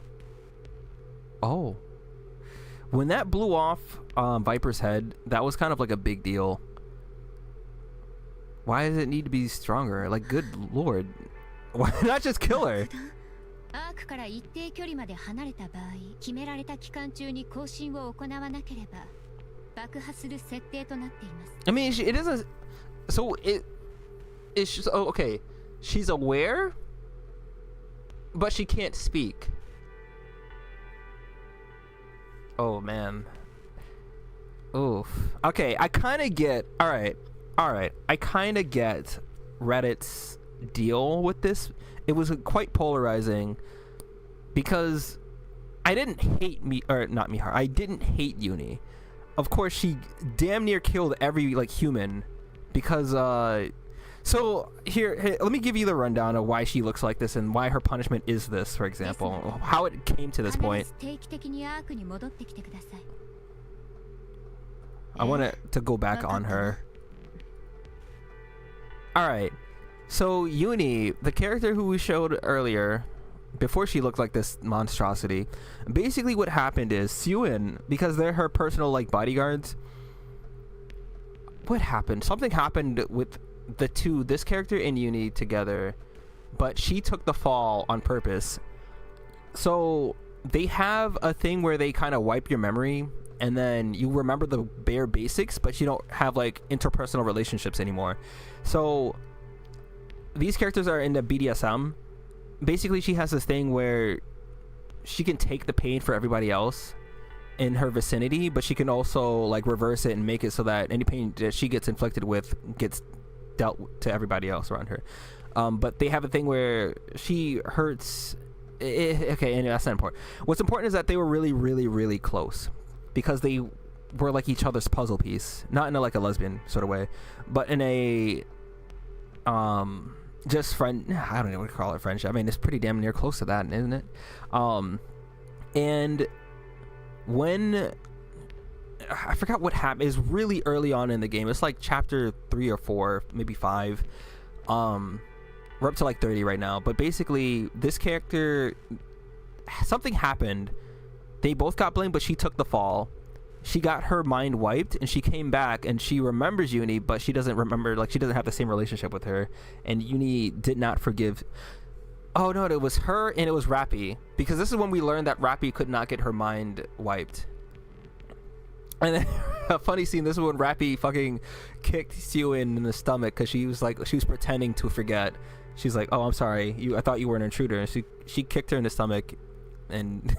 Oh. When that blew off Viper's head, that was kind of like a big deal. Why does it need to be stronger? Like, good lord. Why not just kill her? 爆弾アークから一定距離まで離れた場合決められた期間中に更新を行わなければ爆破する設定となっています I mean, it isn't... So, it's just... Oh, okay. She's aware, but she can't speak. Oh, man. Oof. Okay, I kind of get... Alright. I kind of get Reddit's deal with this. It was quite polarizing because I didn't hate I didn't hate Yuni. Of course, she damn near killed every like human because so here let me give you the rundown of why she looks like this and why her punishment is this, for example, how it came to this 必 point. ず定期的にアークに戻ってきてください I want to go back on her. Alright, so Yuni, the character who we showed earlier, before she looked like this monstrosity, basically what happened is Suen, because they're her personal like bodyguards, what happened? Something happened with the two, this character and Yuni together, but she took the fall on purpose. So they have a thing where they kind of wipe your memory and then you remember the bare basics, but you don't have like interpersonal relationships anymore. So these characters are into BDSM. Basically, she has this thing where she can take the pain for everybody else in her vicinity, but she can also like reverse it and make it so that any pain that she gets inflicted with gets dealt to everybody else around her. But they have a thing where she hurts. Okay, and that's not important. What's important is that they were really, really, really close because they were like each other's puzzle piece, not in a, like a lesbian sort of way, but in a just friend. I don't know what to call it, friendship. I mean, it's pretty damn near close to that, isn't it? And when I forgot what happened, is really early on in the game. It's like chapter 3 or 4, maybe 5. We're up to like 30 right now, but basically this character, something happened. They both got blamed, but she took the fall. She got her mind wiped, and she came back, and she remembers Yuni, but she doesn't remember, like, she doesn't have the same relationship with her, and Yuni did not forgive. Oh no, it was her and it was Rappy, because this is when we learned that Rappy could not get her mind wiped. And then a funny scene, this is when Rappy fucking kicked Siwin in the stomach, because she was pretending to forget. She's like, oh, I'm sorry, I thought you were an intruder, and she kicked her in the stomach, and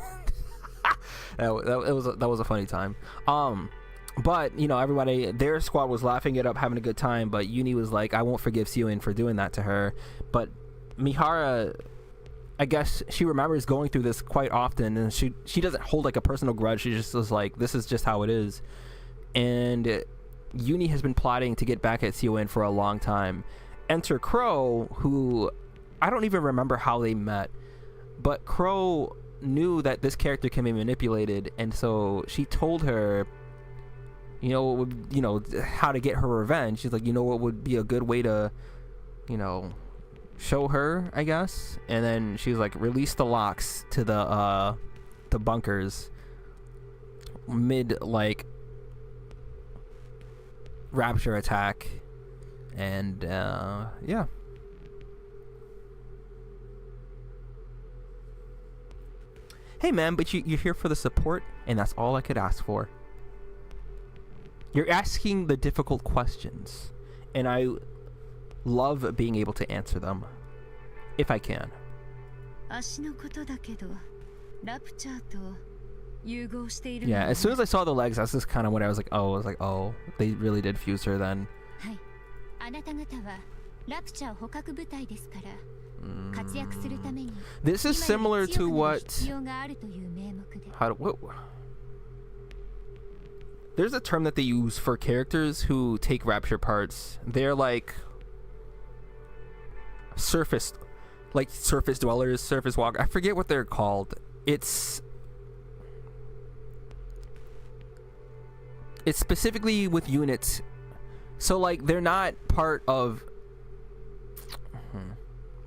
that was a funny time. But you know, everybody, their squad was laughing it up, having a good time, but Yuni was like, I won't forgive Siwin for doing that to her. But Mihara, I guess she remembers going through this quite often, and she doesn't hold like a personal grudge. She just was like, this is just how it is. And Yuni has been plotting to get back at Siwin for a long time. Enter Crow, who I don't even remember how they met, but Crow knew that this character can be manipulated, and so she told her, you know, how to get her revenge. She's like, you know what would be a good way to, you know, show her, I guess. And then she's like, release the locks to the bunkers mid like rapture attack, and yeah. Hey man, but you're here for the support, and that's all I could ask for. You're asking the difficult questions, and I love being able to answer them, if I can. Yeah, as soon as I saw the legs, that's just kind of when I was like, oh, they really did fuse her then. This is similar to what there's a term that they use for characters who take rapture parts. They're like surface dwellers, surface walk. I forget what they're called. It's specifically with units. So like they're not part of.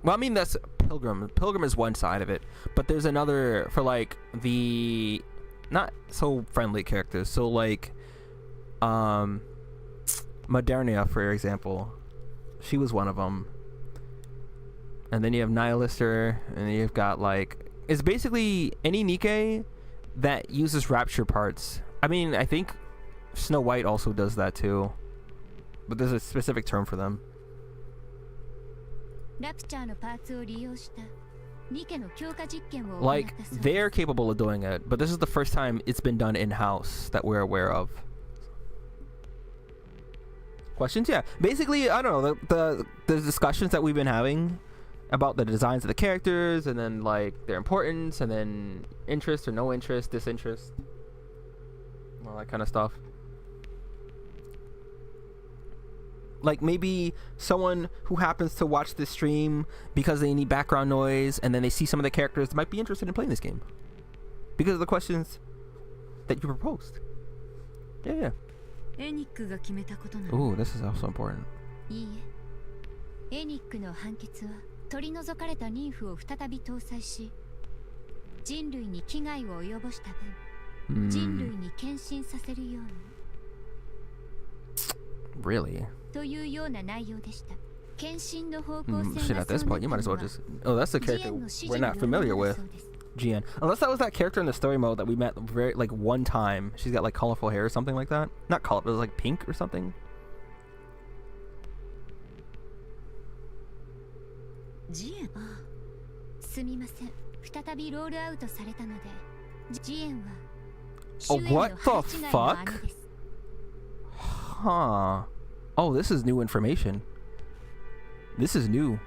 Well, I mean, that's Pilgrim. Pilgrim is one side of it, but there's another for like the not so friendly characters. So like Modernia, for example, she was one of them. And then you have Nihilister, and then you've got like, it's basically any Nikke that uses rapture parts. I mean, I think Snow White also does that too, but there's a specific term for them. Like, they're capable of doing it, but this is the first time it's been done in-house that we're aware of. Questions? Yeah. Basically, I don't know, the discussions that we've been having about the designs of the characters, and then like their importance, and then interest or no interest, disinterest, all that kind of stuff. Like maybe someone who happens to watch this stream because they need background noise, and then they see some of the characters might be interested in playing this game because of the questions that you proposed. Yeah. Ooh, this is also important. エニックの判決は取り除かれた妊婦を再び搭載し、人類に危害を及ぼした分、人類に献身させるように。Really? というような内容でした。献身の方向性 Shit, at this point, you might as well just. Oh, that's the character we're not familiar with. Jian. Unless that was that character in the story mode that we met very like one time. She's got like colorful hair or something like that. Not colorful, it was like pink or something. ジエン、すみません。再びロールアウトされたので、ジエンは主演のwhat the 腹違いの姉 fuck? です。Huh. Oh, this is new information. This is new.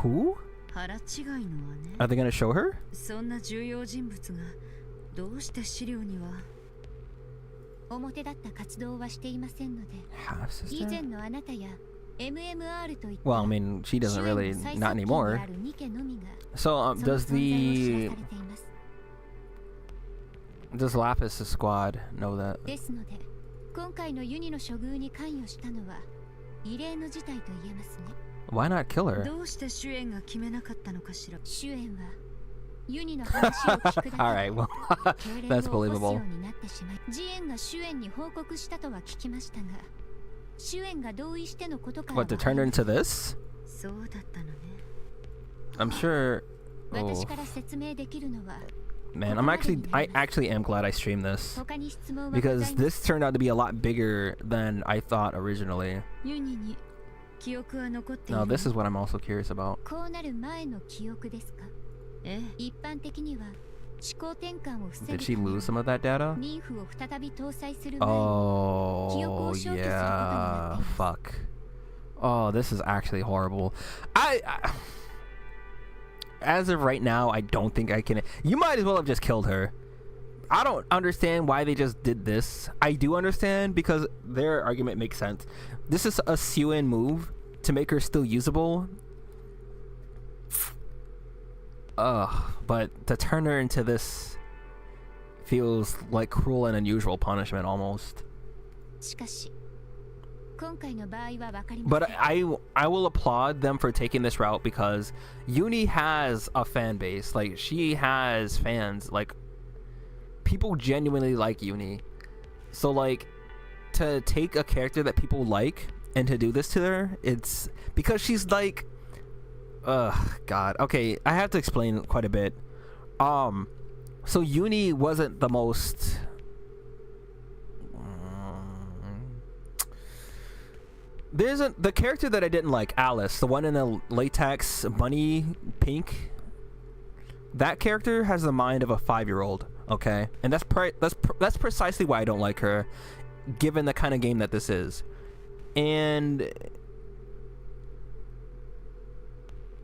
Who? 腹違いの姉。 Are they gonna show her? そんな重要人物がどうして資料には。表立った活動はしていませんので、 Half 以 sister? 前のあなたや MMR といった Well, I mean, she doesn't 主演 really, の最 not 側近で anymore. ある2家のみが So, その does 存在を知 the らされています。 does Lapis' squad know that? ですので、今回のユニの処遇に関与したのは異例の事態と言えますね。 Why not kill her? どうして主演が決めなかったのかしら。主演はユニの話を聞くだけ Alright, well, 痙攣 that's を起こすよ believable. うになってしまい、ジエンが主演に報告したとは聞きましたが、主演が同意してのことからは What, to turn her into this? そうだったのね。 I'm sure. 私 Oh, から説明できるのは man, I actually am glad I streamed this. 他に質問はござい Because ます。 this turned out to be a lot bigger than I thought originally. ユニに記憶は残っている Now, の？ this is what I'm also curious about. こうなる前の記憶ですか。ええ、一般的には思考転換を防ぐ Did she lose some of that data? 妊婦を再び搭載する前に Oh, 記憶を消去することにな yeah. っています。 Fuck. Oh, this is actually horrible. As of right now, I don't think I can. You might as well have just killed her. I don't understand why they just did this. I do understand because their argument makes sense. This is a Suen move to make her still usable. But to turn her into this feels like cruel and unusual punishment almost. しかし今回の場合はわかりません。 But I will applaud them for taking this route because Yuni has a fan base. Like, she has fans. Like, people genuinely like Yuni. So, like, to take a character that people like and to do this to her, it's because she's like, God. Okay, I have to explain quite a bit. So Yuni wasn't the most the character that I didn't like, Alice, the one in the latex bunny pink. That character has the mind of a 5-year-old, okay? And that's precisely why I don't like her, given the kind of game that this is. And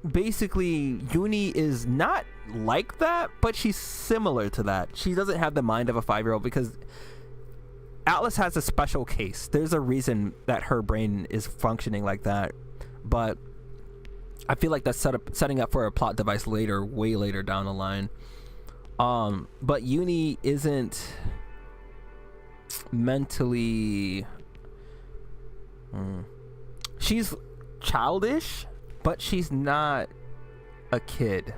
basically, Yuni is not like that, but she's similar to that. She doesn't have the mind of a 5-year-old because Atlas has a special case. There's a reason that her brain is functioning like that, but I feel like that's setting up for a plot device later, way later down the line. But Yuni isn't mentally... She's childish, but she's not a kid.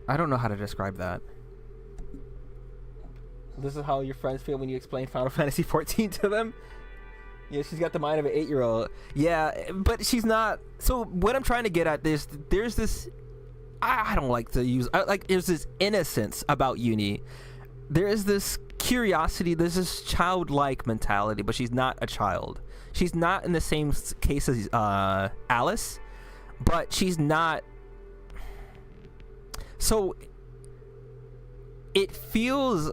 I don't know how to describe that. This is how your friends feel when you explain Final Fantasy 14 to them? Yeah, she's got the mind of an 8-year-old. Yeah, but she's not. So what I'm trying to get at is there's this... I don't like to use... there's this innocence about Yuni. There is this curiosity. There's this childlike mentality, but she's not a child. She's not in the same case as Alice, but she's not... So it feels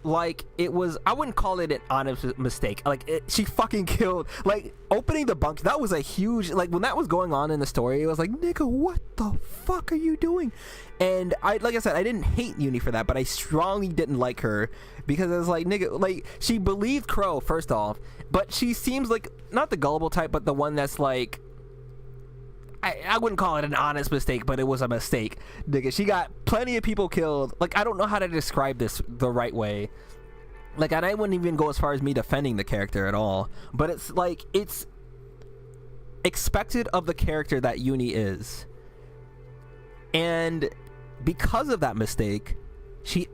like it was... I wouldn't call it an honest mistake. Like, she fucking killed... Like, opening the bunker, that was a huge... Like, when that was going on in the story, it was like, nigga, what the fuck are you doing? And like I said, I didn't hate Yuni for that, but I strongly didn't like her because it was like, nigga, like, she believed Crow, first off, but she seems like, not the gullible type, but the one that's like... I wouldn't call it an honest mistake, but it was a mistake. Nigga, she got plenty of people killed. Like, I don't know how to describe this the right way. Like, and I wouldn't even go as far as me defending the character at all. But it's like, it's expected of the character that Yuni is. And because of that mistake, she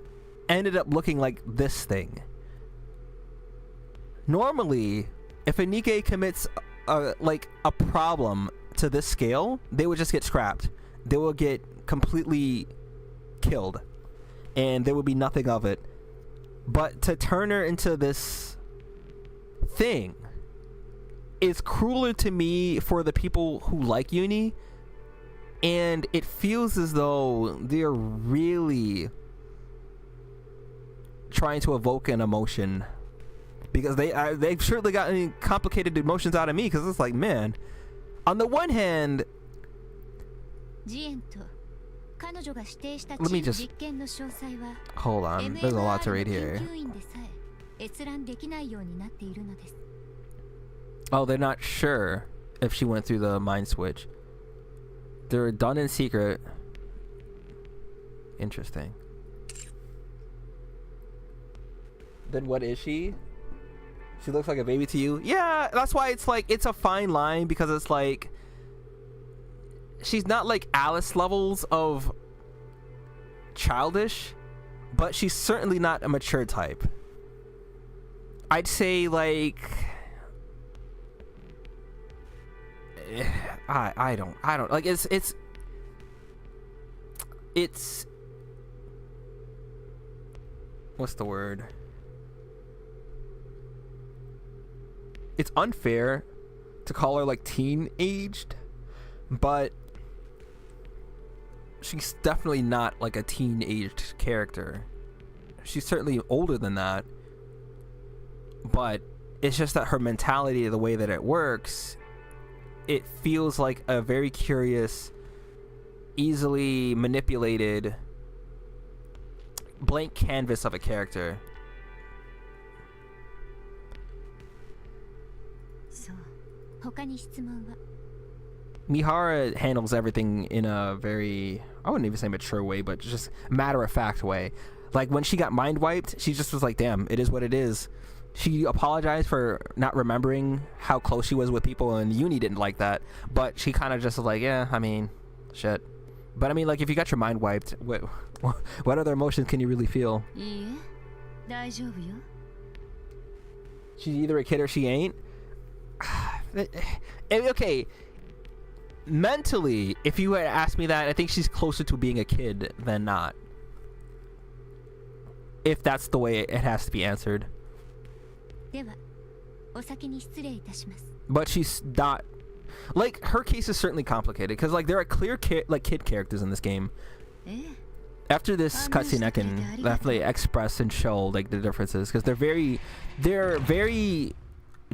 ended up looking like this thing. Normally, if a Nikkei commits a problem to this scale, they would just get scrapped. They will get completely killed and there would be nothing of it. But to turn her into this thing is crueler to me for the people who like Yuni, and it feels as though they're really trying to evoke an emotion, because they've certainly gotten complicated emotions out of me, because it's like, man, on the one hand, ジエンと彼女が指定したチ Let me ーム just- 実験の詳細は Hold on, there's a lot to read MMR の here. 研究員でさえ閲覧できないようになっているのです。 Oh, they're not sure if she went through the mind switch. They're done in secret. Interesting. Then what is she? She looks like a baby to you? Yeah, that's why it's like, it's a fine line, because it's like, she's not like Alice levels of childish, but she's certainly not a mature type. I'd say like, I don't like, it's what's the word? It's unfair to call her like teen-aged, but she's definitely not like a teen-aged character. She's certainly older than that, but it's just that her mentality, the way that it works, it feels like a very curious, easily manipulated blank canvas of a character. そう。他に質問は Mihara handles everything in a very, I wouldn't even say mature way, but just matter-of-fact way. Like when she got mind wiped, she just was like, damn, it is what it is. She apologized for not remembering how close she was with people, and Yuni didn't like that, but she kind of just was like, yeah, I mean, shit. But I mean, like, if you got your mind wiped, what other emotions can you really feel? いいえ、大丈夫よ。 She's either a kid or she ain't. Okay, mentally, if you had asked me that, I think she's closer to being a kid than not. If that's the way it has to be answered. ではお先に失礼いたします。 But she's not, like, her case is certainly complicated, because like there are clear like kid characters in this game. ええ、 After this cutscene, I can definitely express and show like the differences, because they're very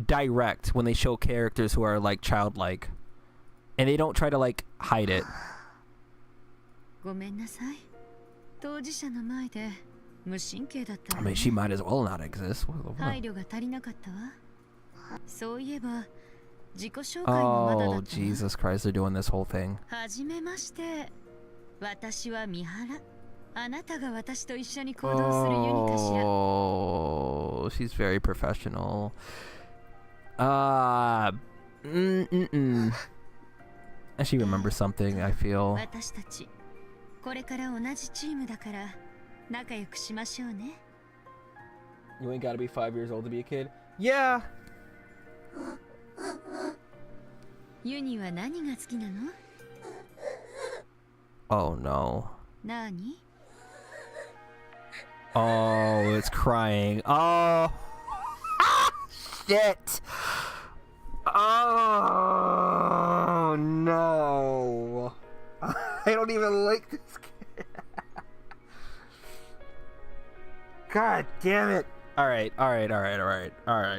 direct when they show characters who are like childlike, and they don't try to like hide it. ごめんなさい。当事者の前で無神経だった I わね。 mean, she might as well not exist. 配慮が足りなかったわ。そういえば自己紹介もまだだった Oh わ。 Jesus Christ, they're doing this whole thing. はじめまして。私は三原。あなたが私と一緒に行動するユニかしら。 Oh, she's very professional. And she remembers something, I feel. 私たちこれから同じチームだから仲良くしましょうね。 You ain't gotta be 5 years old to be a kid. Yeah. ユニは何が好きなの？ Oh no. 何？ Oh, it's crying. Oh. Shit. Oh no. I don't even like this kid. God damn it. All right.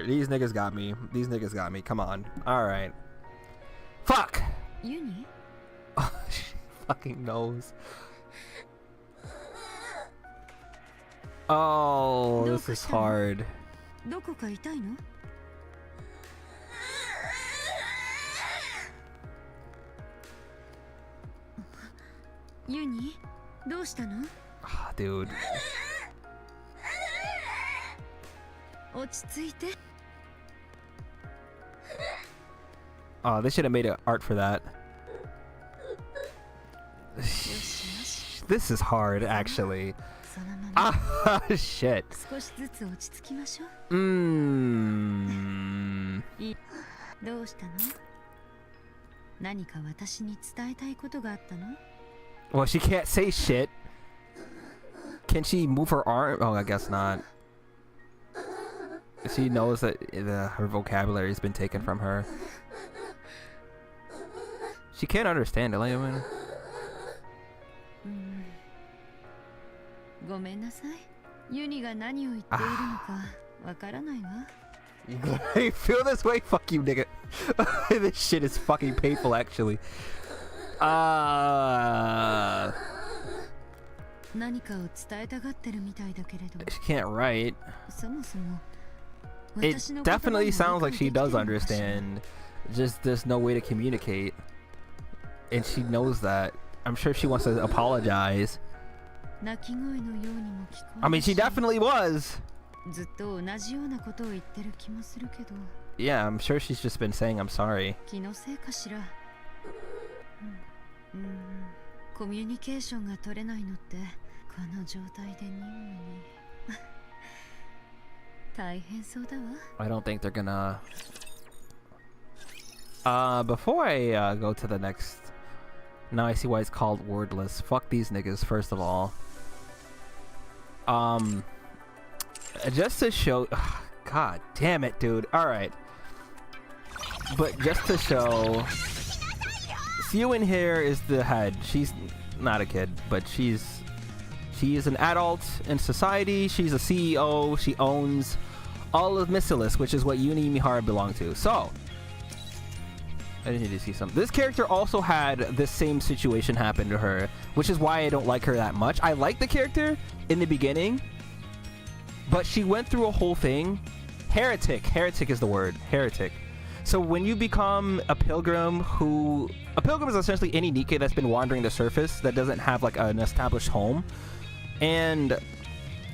These niggas got me. Come on. All right. Fuck. ユニ？ Oh, she fucking knows. Oh, this is hard. どこか痛いの？ ユニ、どうしたの？ Ah, dude. 落ち着いて。 Oh, they should have made an art for that. よしよし。 This is hard, actually. そのまま Ah, shit. 少しずつ落ち着きましょう。 どうしたの？何か私に伝えたいことがあったの？ Well, she can't say shit. Can she move her arm? Oh, I guess not. She knows that her vocabulary has been taken from her. She can't understand it. Like, I mean, ごめんなさい。ユニが何を言っているのかわからないわ。 you feel this way? Fuck you, nigga. This shit is fucking painful, actually. 何かを伝えたがってるみたいだけれど、 She can't write. そもそも It 私の言葉を definitely sounds like 理 she 解 does できてるのかしら。 understand. Just there's no way to communicate. And she knows that. I'm sure she wants to apologize. 泣き声のようにも聞こえるし、 I mean, she definitely was. ずっと同じようなことを言ってる気もするけど、 Yeah, I'm sure she's just been saying I'm sorry. 気のせいかしら。コミュニケーションが取れないのってこの状態で任務に大変そうだわ。 I don't think they're gonna. Before I go to the next. Now I see why it's called wordless. Fuck these niggas, first of all. Just to show. God damn it, dude. Alright. But just to show. Yuni here is the head. She's not a kid, but she is an adult in society. She's a CEO. She owns all of Missilis, which is what Yuni and Mihara belong to. So, I need to see something. This character also had this same situation happen to her, which is why I don't like her that much. I like the character in the beginning, but she went through a whole thing. Heretic is the word. Heretic. So when you become a pilgrim is essentially any Nikke that's been wandering the surface that doesn't have like an established home, and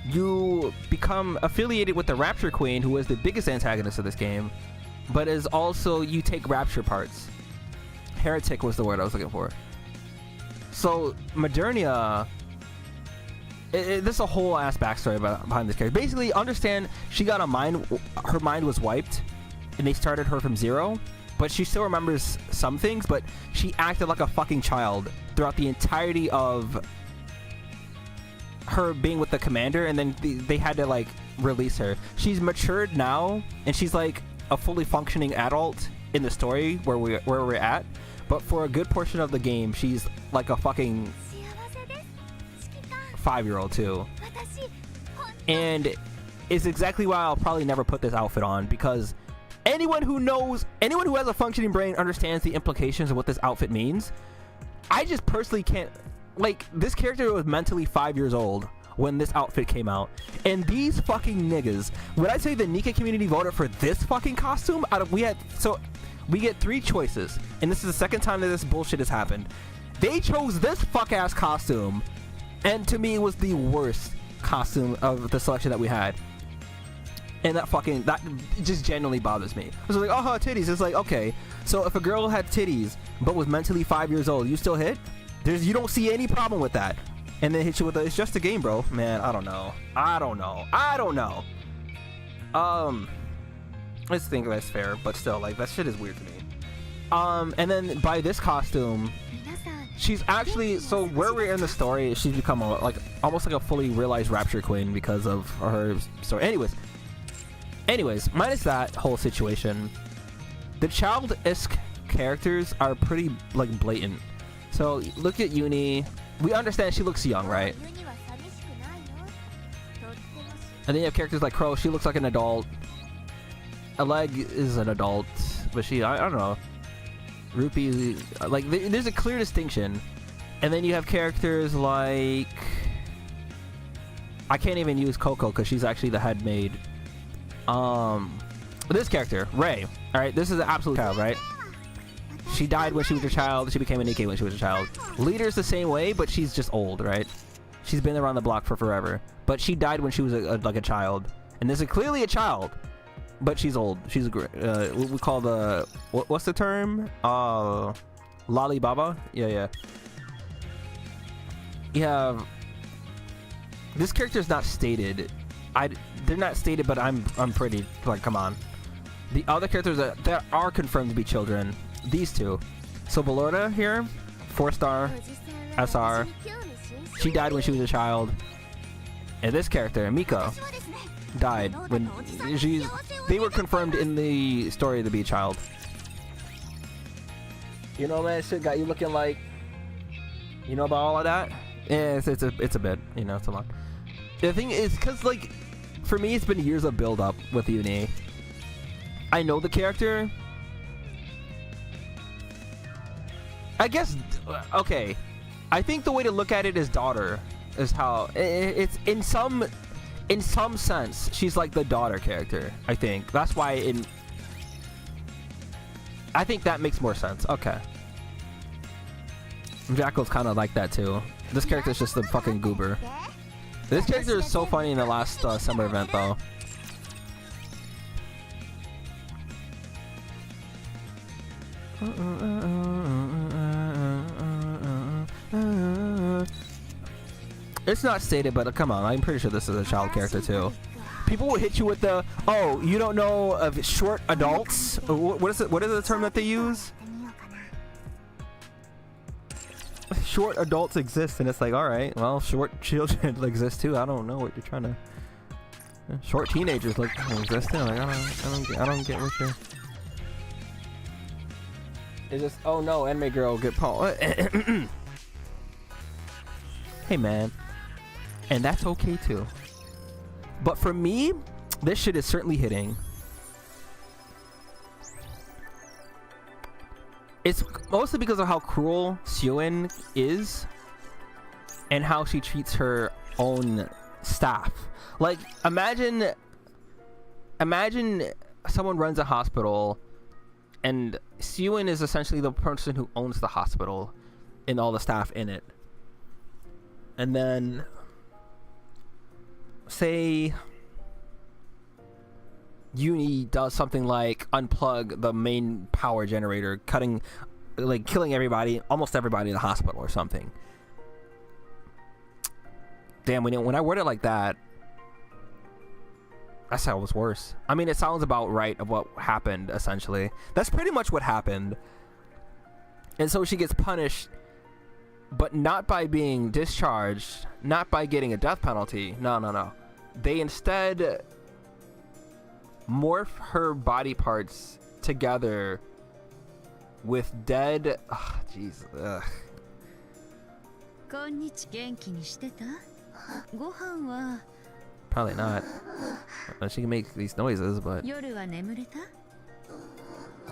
you become affiliated with the Rapture Queen, who is the biggest antagonist of this game, but is also, you take Rapture parts. Heretic was the word I was looking for. So Modernia, there's a whole ass backstory behind this character. Basically, understand, she got a mind, her mind was wiped, and they started her from zero, but she still remembers some things, but she acted like a fucking child throughout the entirety of her being with the commander, and then they had to like release her. She's matured now, and she's like a fully functioning adult in the story where we're at, but for a good portion of the game, she's like a fucking 5-year-old too. And it's exactly why I'll probably never put this outfit on, because anyone who has a functioning brain understands the implications of what this outfit means. I just personally can't, like, this character was mentally 5 years old when this outfit came out, and these fucking niggas, when I say the Nikke community voted for this fucking costume, we get 3 choices, and this is the second time that this bullshit has happened. They chose this fuck ass costume, and to me it was the worst costume of the selection that we had. And that just genuinely bothers me. It's like, oh, titties. It's like, okay, so if a girl had titties but was mentally 5 years old, you still hit? You don't see any problem with that. And then hit you with it's just a game, bro. Man, I don't know. Let's think that's fair, but still, like, that shit is weird to me. And then by this costume, she's actually, so where we're in the story, she's become almost like a fully realized Rapture Queen because of her story. Anyways, minus that whole situation, the child-esque characters are pretty like blatant. So look at Yuni. We understand she looks young, right? And then you have characters like Crow. She looks like an adult. Aleg is an adult, but I don't know. Rupee, like, there's a clear distinction. And then you have characters like, I can't even use Coco because she's actually the head maid. This character, Rei. Alright, this is an absolute child, right? She died when she was a child. She became a Nikke when she was a child. Leader's the same way, but she's just old, right? She's been around the block for forever. But she died when she was like a child. And this is clearly a child, but she's old. She's we call the, what's the term? Lali Baba? Yeah. You have, this character's not stated. They're not stated, but I'm pretty, like, come on. The other characters that are confirmed to be children, these two. So Ballorda here, 4-star, SR. She died when she was a child. And this character, Miko, died when they were confirmed in the story to be a child. You know, man, shit got you looking like, you know about all of that? Yeah, it's a bit, you know, it's a lot. The thing is, because, like, for me, it's been years of build-up with Yuni. I know the character. I guess, okay. I think the way to look at it is daughter. is how it's in some sense she's like the daughter character. I think that's why I think that makes more sense. Okay. Jackal's kind of like that too. This character is just a fucking goober. This character is so funny in the last summer event though. It's not stated, but come on, I'm pretty sure this is a child character too. People will hit you with the, oh, you don't know of short adults? What is it? What is the term that they use? Short adults exist, and it's like, all right, well, short children exist too. I don't know what you're trying to. Short teenagers like exist too. Like I don't get what you're. It's just, oh no, anime girl get Paul. Hey man, and that's okay too. But for me, this shit is certainly hitting. It's mostly because of how cruel Suen is and how she treats her own staff. Like, imagine someone runs a hospital and Suen is essentially the person who owns the hospital and all the staff in it. And then say Yuni does something like unplug the main power generator, killing everybody, almost everybody in the hospital or something. Damn, when I word it like that, that sounds worse. I mean, it sounds about right of what happened, essentially. That's pretty much what happened. And so she gets punished, but not by being discharged, not by getting a death penalty. No. They instead morph her body parts together with dead. Jeez. Probably not. She can make these noises, but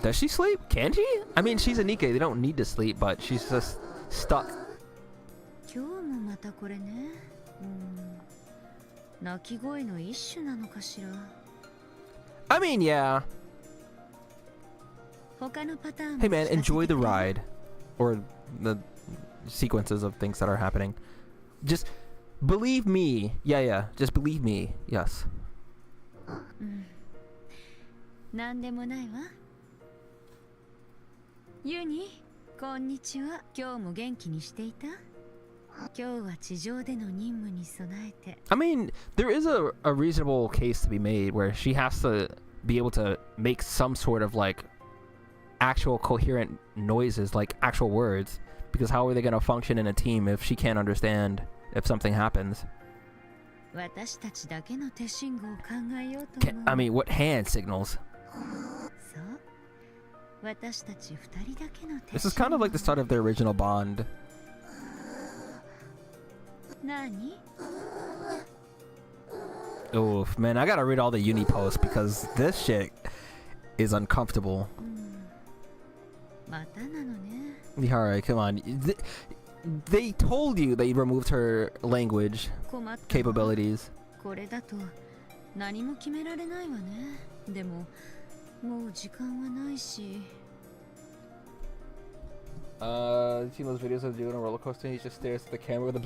does she sleep? Can she? I mean, she's a Nikkei. They don't need to sleep, but she's just stuck. I mean, yeah. Hey man, enjoy the ride. Or the sequences of things that are happening. Just believe me. Yeah. Just believe me. Yes. Yuni, konnichiwa. 今日も元気にしていた? I mean, there is a reasonable case to be made where she has to be able to make some sort of like actual coherent noises, like actual words, because how are they going to function in a team if she can't understand if something happens? I mean, what hand signals? This is kind of like the start of their original bond. Oof, man, I gotta read all the Uni posts because this shit is uncomfortable. Alright, come on. They told you they removed her language capabilities. You've seen those videos of doing a roller coaster and he just stares at the camera with a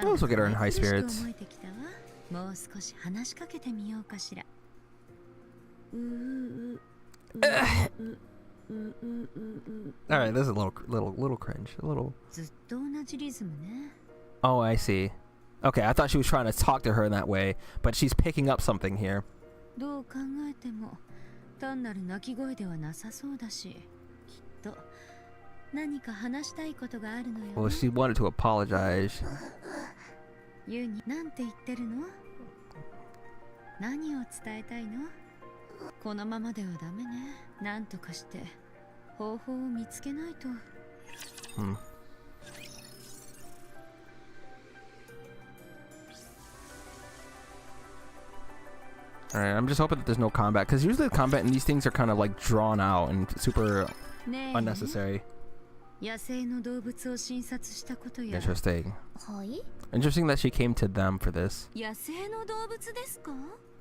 Those will get her in high spirits. Alright, this is a little cringe. A little. Oh, I see. Okay, I thought she was trying to talk to her in that way, but she's picking up something here. Well, she wanted to apologize. Alright, I'm just hoping that there's no combat, because usually the combat in these things are kind of like drawn out and super ねえ unnecessary. 野生の動物を診察したことや Interesting. はい。 Interesting that she came to them for this. 野生の動物ですか？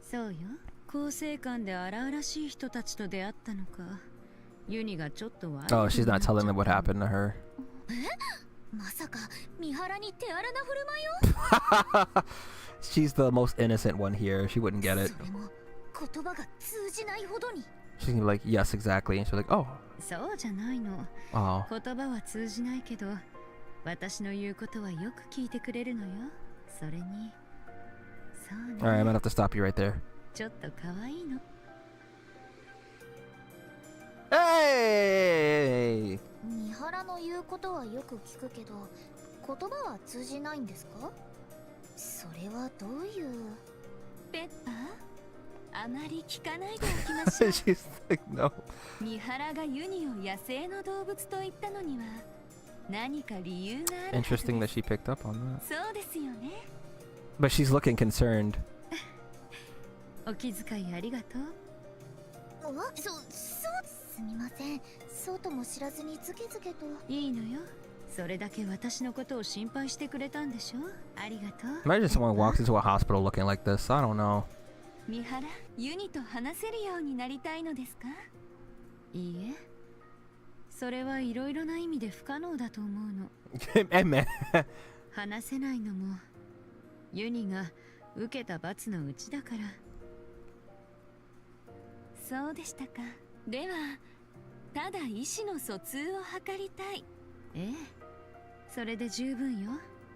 そうよ。構成官で荒々しい人たちと出会ったのか。ユニがちょっと悪い。 Oh, she's not telling them what happened to her. まさか三原に手荒な振る舞いを。 She's the most innocent one here. She wouldn't get it. それも言葉が通じないほどに。 She's gonna be like, yes, exactly. And she's like, oh. そうじゃないの。 Oh. 言葉は通じないけど、私の言うことはよく聞いてくれるのよ。それに、そうね。 Alright, I'm gonna have to stop you right there. ちょっと可愛いの。 Hey! 三原の言うことはよく聞くけど、言葉は通じないんですか？それはどういう。ペッパー、あまり聞かないでおきましょう。 She's like, no. 三原がユニを野生の動物と言ったのには何か理由があるはず Interesting で that す。 she picked up on that. そうですよね。 But she's looking concerned. お気遣いありがとう。すみません。そうとも知らずにズケズケと。いいのよ。それだけ私のことを心配してくれたんでしょ。ありがとう。 Imagine someone walks into a hospital looking like this. I don't know. 三原、ユニと話せるようになりたいのですか？いいえ。それはいろいろな意味で不可能だと思うの。Hey, man. 話せないのもユニが受けた罰のうちだから。そうでしたか。ではただ意思の疎通を図りたい。ええ、それで十分よ。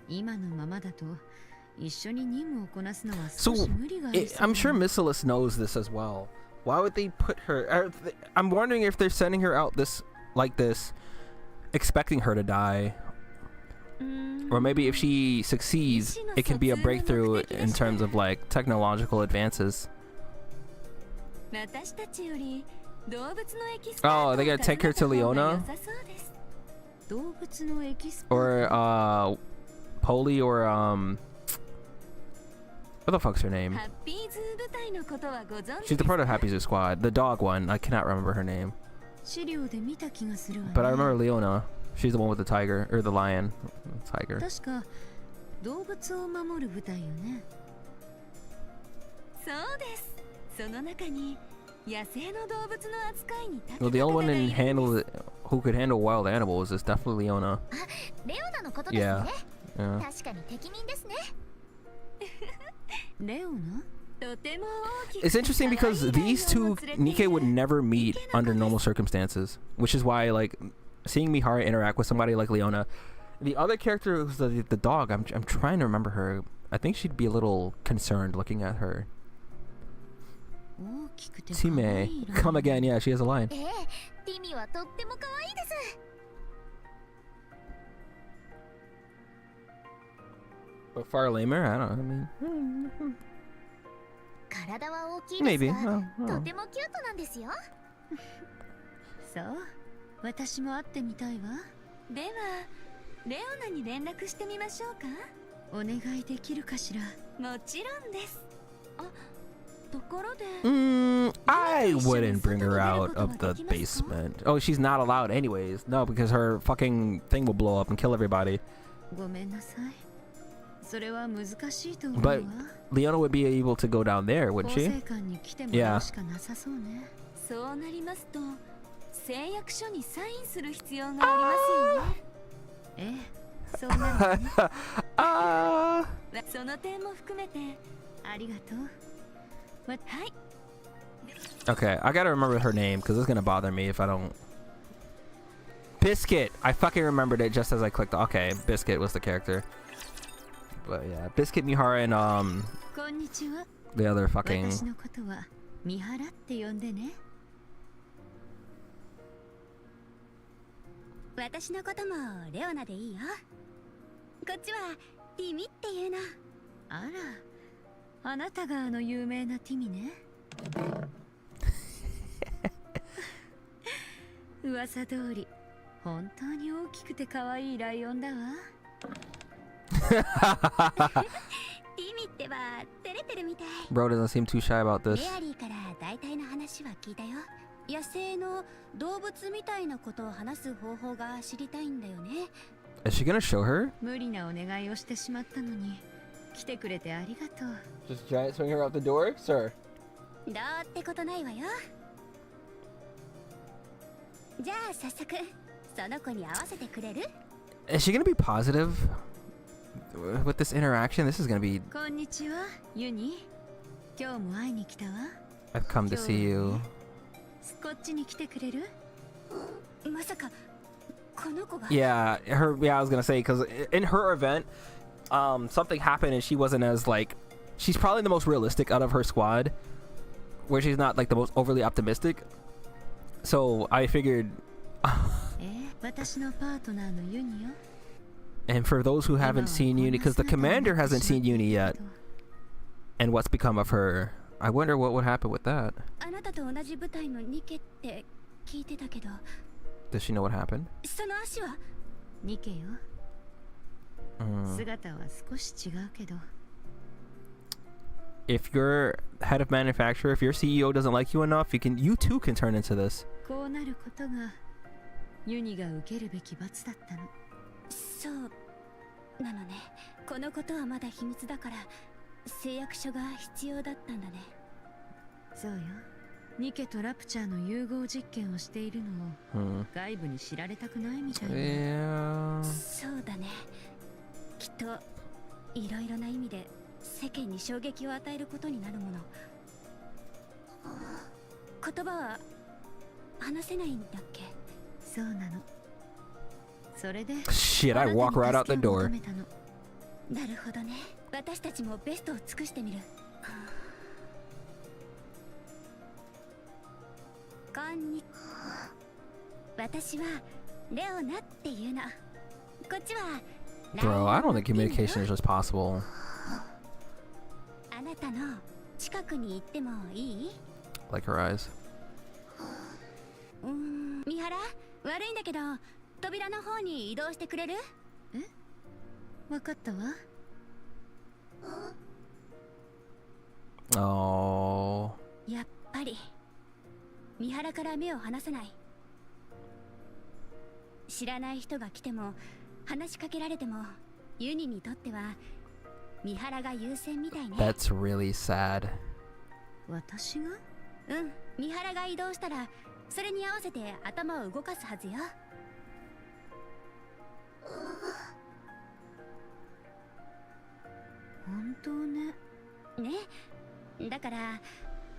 今のままだと一緒に任務をこなすのは少し無理がありそう。 I'm sure Missilus knows this as well. Why would they put her... I'm wondering if they're sending her out like this, expecting her to die. Or maybe if she succeeds, it can be a breakthrough in terms of like technological advances. Oh, they're gonna take her to Leona? Or Polly or what the fuck's her name? She's the part of Happy Zoo Squad. The dog one. I cannot remember her name. But I remember Leona. She's the one with the tiger. Or the lion. Tiger. Well, the only one who could handle wild animals is definitely Leona. Yeah. Yeah. It's interesting because these two Nikke would never meet under normal circumstances, which is why like seeing Mihara interact with somebody like Leona. The other character who's the dog, I'm trying to remember her. I think she'd be a little concerned looking at her. Time, come again. Yeah, she has a line. But far lamer? I don't know. I mean, maybe. Oh. そう、私も会ってみたいわ。では、レオナに連絡してみましょうか。お願いできるかしら。もちろんです。あ、ところで。I wouldn't bring her out of the basement. Oh, she's not allowed anyways. No, because her fucking thing will blow up and kill everybody. ごめんなさい。それは難しいと思う But わ。 Leona would be able to go down there, wouldn't 構 she? 成官に来てもらうしかなさそうね。そうなりますと、誓約書にサインする必要がありますよね。ええ、そうなるね。その点も含めてありがとう。はい。 Okay, I gotta remember her name because it's gonna bother me if I don't. Biscuit! I fucking remembered it just as I clicked. Okay, Biscuit was the character. But yeah, Biscuit, Mihara, and こんにちは。 the other fucking. 私のことは三原って呼んでね。私のこともレオナでいいよ。こっちはティミっていうの。あら、あなたがあの有名なティミね。噂通り、本当に大きくて可愛いライオンだわ。ティミってば照れてるみたい。Bro doesn't seem too shy about this. メアリーから大体の話は聞いたよ。野生の動物みたいなことを話す方法が知りたいんだよね。Is she gonna show her? 無理なお願いをしてしまったのに来てくれてありがとう。 Just giant swing her out the door, sir. どうってことないわよ。じゃあ早速その子に合わせてくれる？ Is she gonna be positive with this interaction? This is gonna be. こんにちは、ユニ。今日も会いに来たわ。 I've come to see you. こっちに来てくれる？まさかこの子が Yeah, I was gonna say because in her event, something happened and she wasn't as like. She's probably the most realistic out of her squad, where she's not like the most overly optimistic. So I figured. 私のパートナーのユニよ。 And for those who haven't seen Yuni, because the commander hasn't seen Yuni yet, and what's become of her, I wonder what would happen with that. あなたと同じ部隊のニケって聞いてたけど、 Does she know what happened? その足はニケよ。姿は少し違うけど。 If your head of manufacturer, if your CEO doesn't like you enough, you too can turn into this. こうなることがユニが受けるべき罰だったの。そうなのね。このことはまだ秘密だから誓約書が必要だったんだね。そうよ。ニケとラプチャーの融合実験をしているのを外部に知られたくないみたいな。そうだね。きっといろいろな意味で世間に衝撃を与えることになるもの。言葉は話せないんだっけ？そうなの。それで Shit, I walk right out the door. なるほどね。私たちもベストを尽くしてみる。こんにちは。私はレオナっていうの。こっちは Bro, I don't think communication is just possible. あなたの近くに行ってもいい？ Like her eyes. 三原、悪いんだけど扉の方に移動してくれる？わかったわ。Oh. やっぱり三原から目を離さない。知らない人が来ても話しかけられてもユニにとっては三原が優先みたいね。 That's really sad. 私が？三原が移動したらそれに合わせて頭を動かすはずよ。本当ね。ね、だから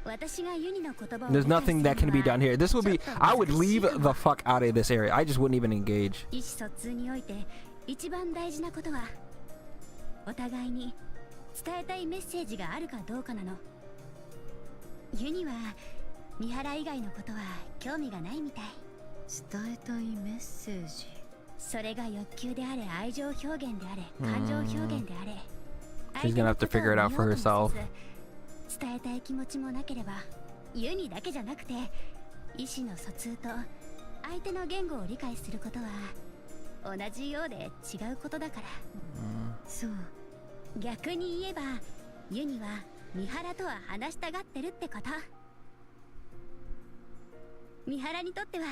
私がユニの言葉を There's nothing that can be done here. This would be. I would leave the fuck out of this area. I just wouldn't even engage. 意思疎通において一番大事なことはお互いに伝えたいメッセージがあるかどうかなの。ユニは三原以外のことは興味がないみたい。伝えたいメッセージ。それが欲求であれ、愛情表現であれ、感情表現であれ。 She's gonna have to figure it out for herself. 伝えたい気持ちもなければ、ユニだけじゃなくて意思の疎通と相手の言語を理解することは同じようで違うことだから。そう。逆に言えばユニは三原とは話したがってるってこと。三原にとっては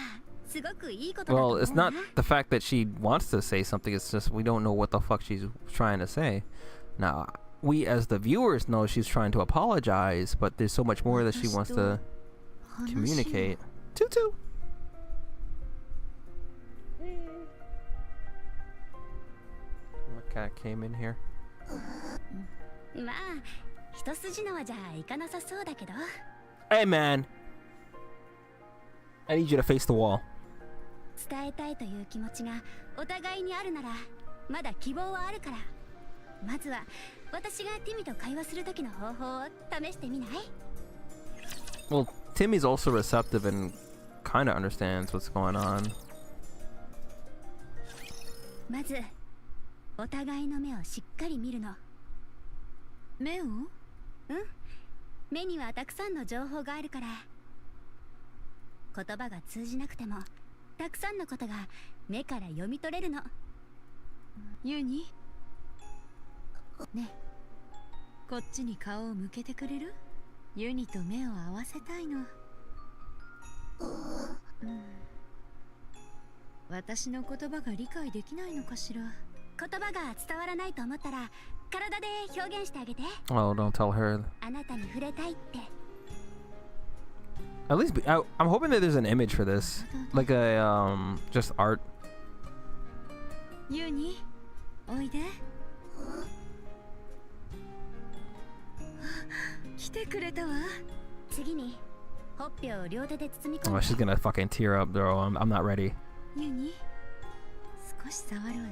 すごくいいことだと思う Well, な。 it's not the fact that she wants to say something. It's just we don't know what the fuck she's trying to say. Now, we as the viewers know she's trying to apologize, but there's so much more that she wants to communicate. Tutu. My cat came in here. まあ一筋縄じゃいかなさそうだけど。 Hey, man. I need you to face the wall. 伝えたいという気持ちがお互いにあるならまだ希望はあるから。まずは私がティミと会話する時の方法を試してみない？ Well, Timmy's also receptive and kind of understands what's going on. まずお互いの目をしっかり見るの。目を？目にはたくさんの情報があるから、言葉が通じなくてもたくさんのことが目から読み取れるの。ユニ？ね、こっちに顔を向けてくれる？ユニと目を合わせたいの。私の言葉が理解できないのかしら。言葉が伝わらないと思ったら体で表現してあげて。 Oh, don't tell her. あなたに触れたいって。 At least I'm hoping that there's an image for this, like a just art. ユニ、おいで。来てくれたわ。次にほっぺを両手で包み込 Oh, ん she's で。 gonna fucking tear up, bro. I'm not ready. ユニ、少し触るわね。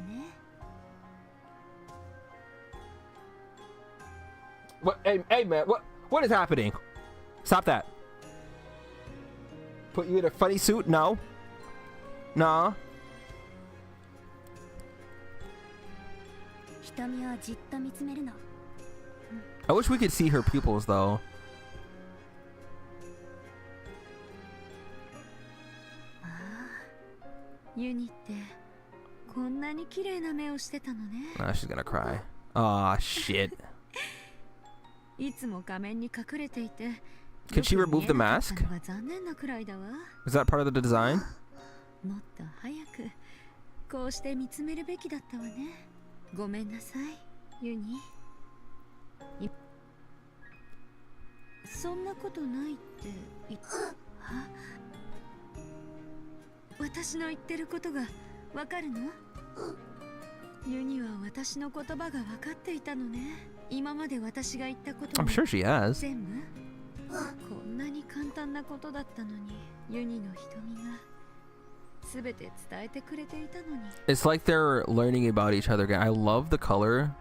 What? Hey, man. What is happening? Stop that. Put you in a funny suit? No. Nah. 瞳をじっと見つめるの。 I wish we could see her pupils, though. ああ、ユニってこんなに綺麗な目をしてたのね。She's gonna cry. Aw, shit. いつも仮面に隠れていて。 Can she remove the よく見えなかっ mask? たのが残念なくらいだわ。 Is that part of the design? もっと早くこうして見つめるべきだったわね。ごめんなさい、ユニ。そんなことないって言っは私の言ってることがわかるの？ユニは私の言葉が分かっていたのね。今まで私が言ったこと I'm sure she has. 全部こんなに簡単なことだったのに、ユニの瞳がすべて伝えてくれていたのに。 It's like they're learning about each other again. I love the color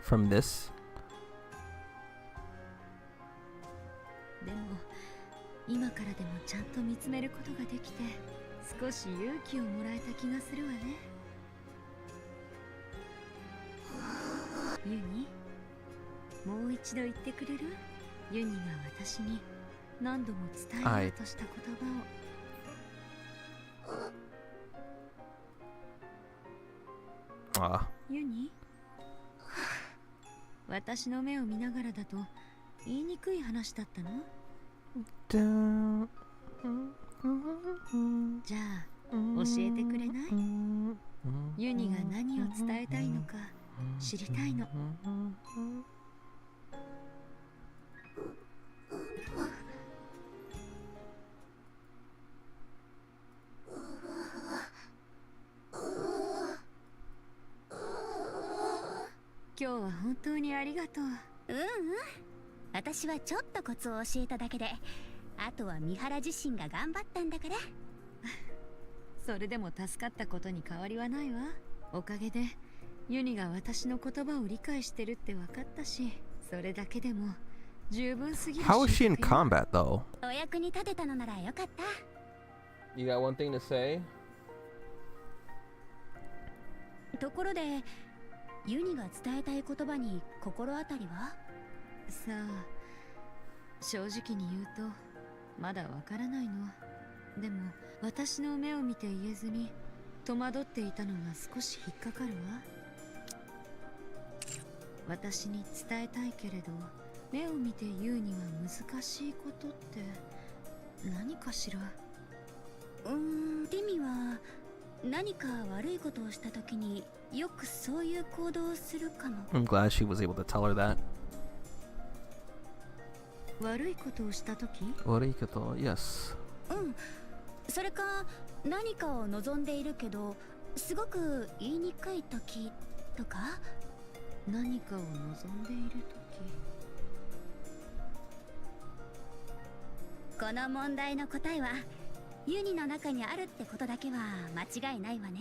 from this. でも今からでもちゃんと見つめることができて少し勇気をもらえた気がするわね。ユニ、もう一度言ってくれる？ユニが私に何度も伝えようとした言葉を。Ah. ユニ、私の目を見ながらだと言いにくい話だったの？じゃあ教えてくれない？ユニが何を伝えたいのか知りたいの。今日は本当にありがとう。私はちょっとコツを教えただけで、あとは三原自身が頑張ったんだから。それでも助かったことに変わりはないわ。おかげでユニが私の言葉を理解してるって分かったし、それだけでも十分すぎる。 How is she in combat, though? お役に立てたのならよかった。 You got one thing to say? ところでユニが伝えたい言葉に心当たりは？さあ、正直に言うとまだわからないの。でも私の目を見て言えずに戸惑っていたのが少し引っかかるわ。私に伝えたいけれど目を見て言うには難しいことって何かしら？ティミは何か悪いことをしたときによくそういう行動をするかも。 I'm glad she was able to tell her that. 悪いことをしたとき？悪いこと、yes. それか何かを望んでいるけどすごく言いにくいときとか？何かを望んでいるとき。この問題の答えはユニの中にあるってことだけは間違いないわね。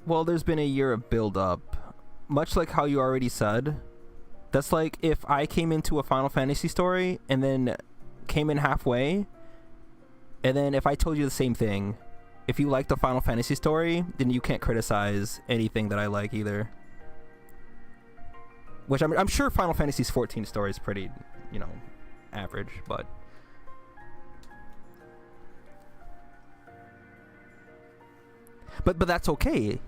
Well, there's been a year of build-up. Much like how you already said. That's like if I came into a Final Fantasy story and then came in halfway, and then if I told you the same thing, if you like the Final Fantasy story, then you can't criticize anything that I like either. Which I'm sure Final Fantasy 14 story is pretty, average, but But that's okay.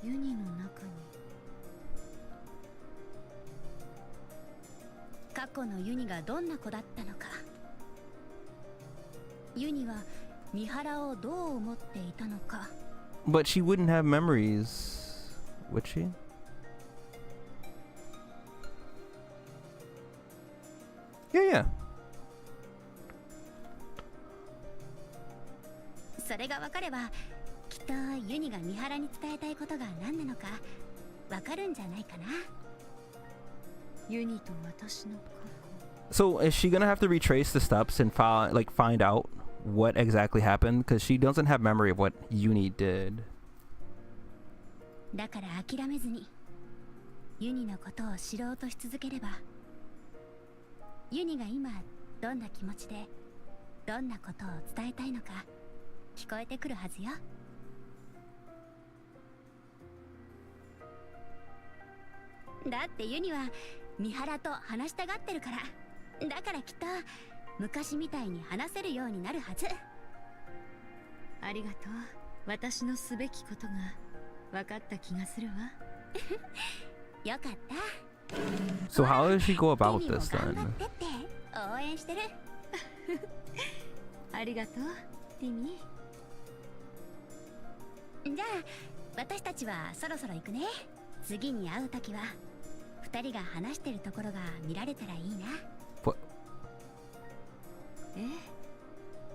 ユニの中に過去のユニがどんな子だったのか、ユニは三原をどう思っていたのか。 But she wouldn't have memories, would she? Yeah. それが分かればきっとユニが三原に伝えたいことが何なのか分かるんじゃないかな。ユニと私の過 So is she gonna have to retrace the steps and find out what exactly happened? Because she doesn't have memory of what Yuni did. だから諦めずにユニのことを知ろうとし続ければ、ユニが今どんな気持ちでどんなことを伝えたいのか聞こえてくるはずよ。だってユニは三原と話したがってるから。だからきっと昔みたいに話せるようになるはず。去。ありがとう。私のすべきことが分かった気がするわ。よかった。 So how does she go about ユニも this 頑張 then? ってって応援してる。ありがとう、ティミー。じゃあ私たちはそろそろ行くね。次に会う時は二人が話してるところが見られたらいいな。ええ、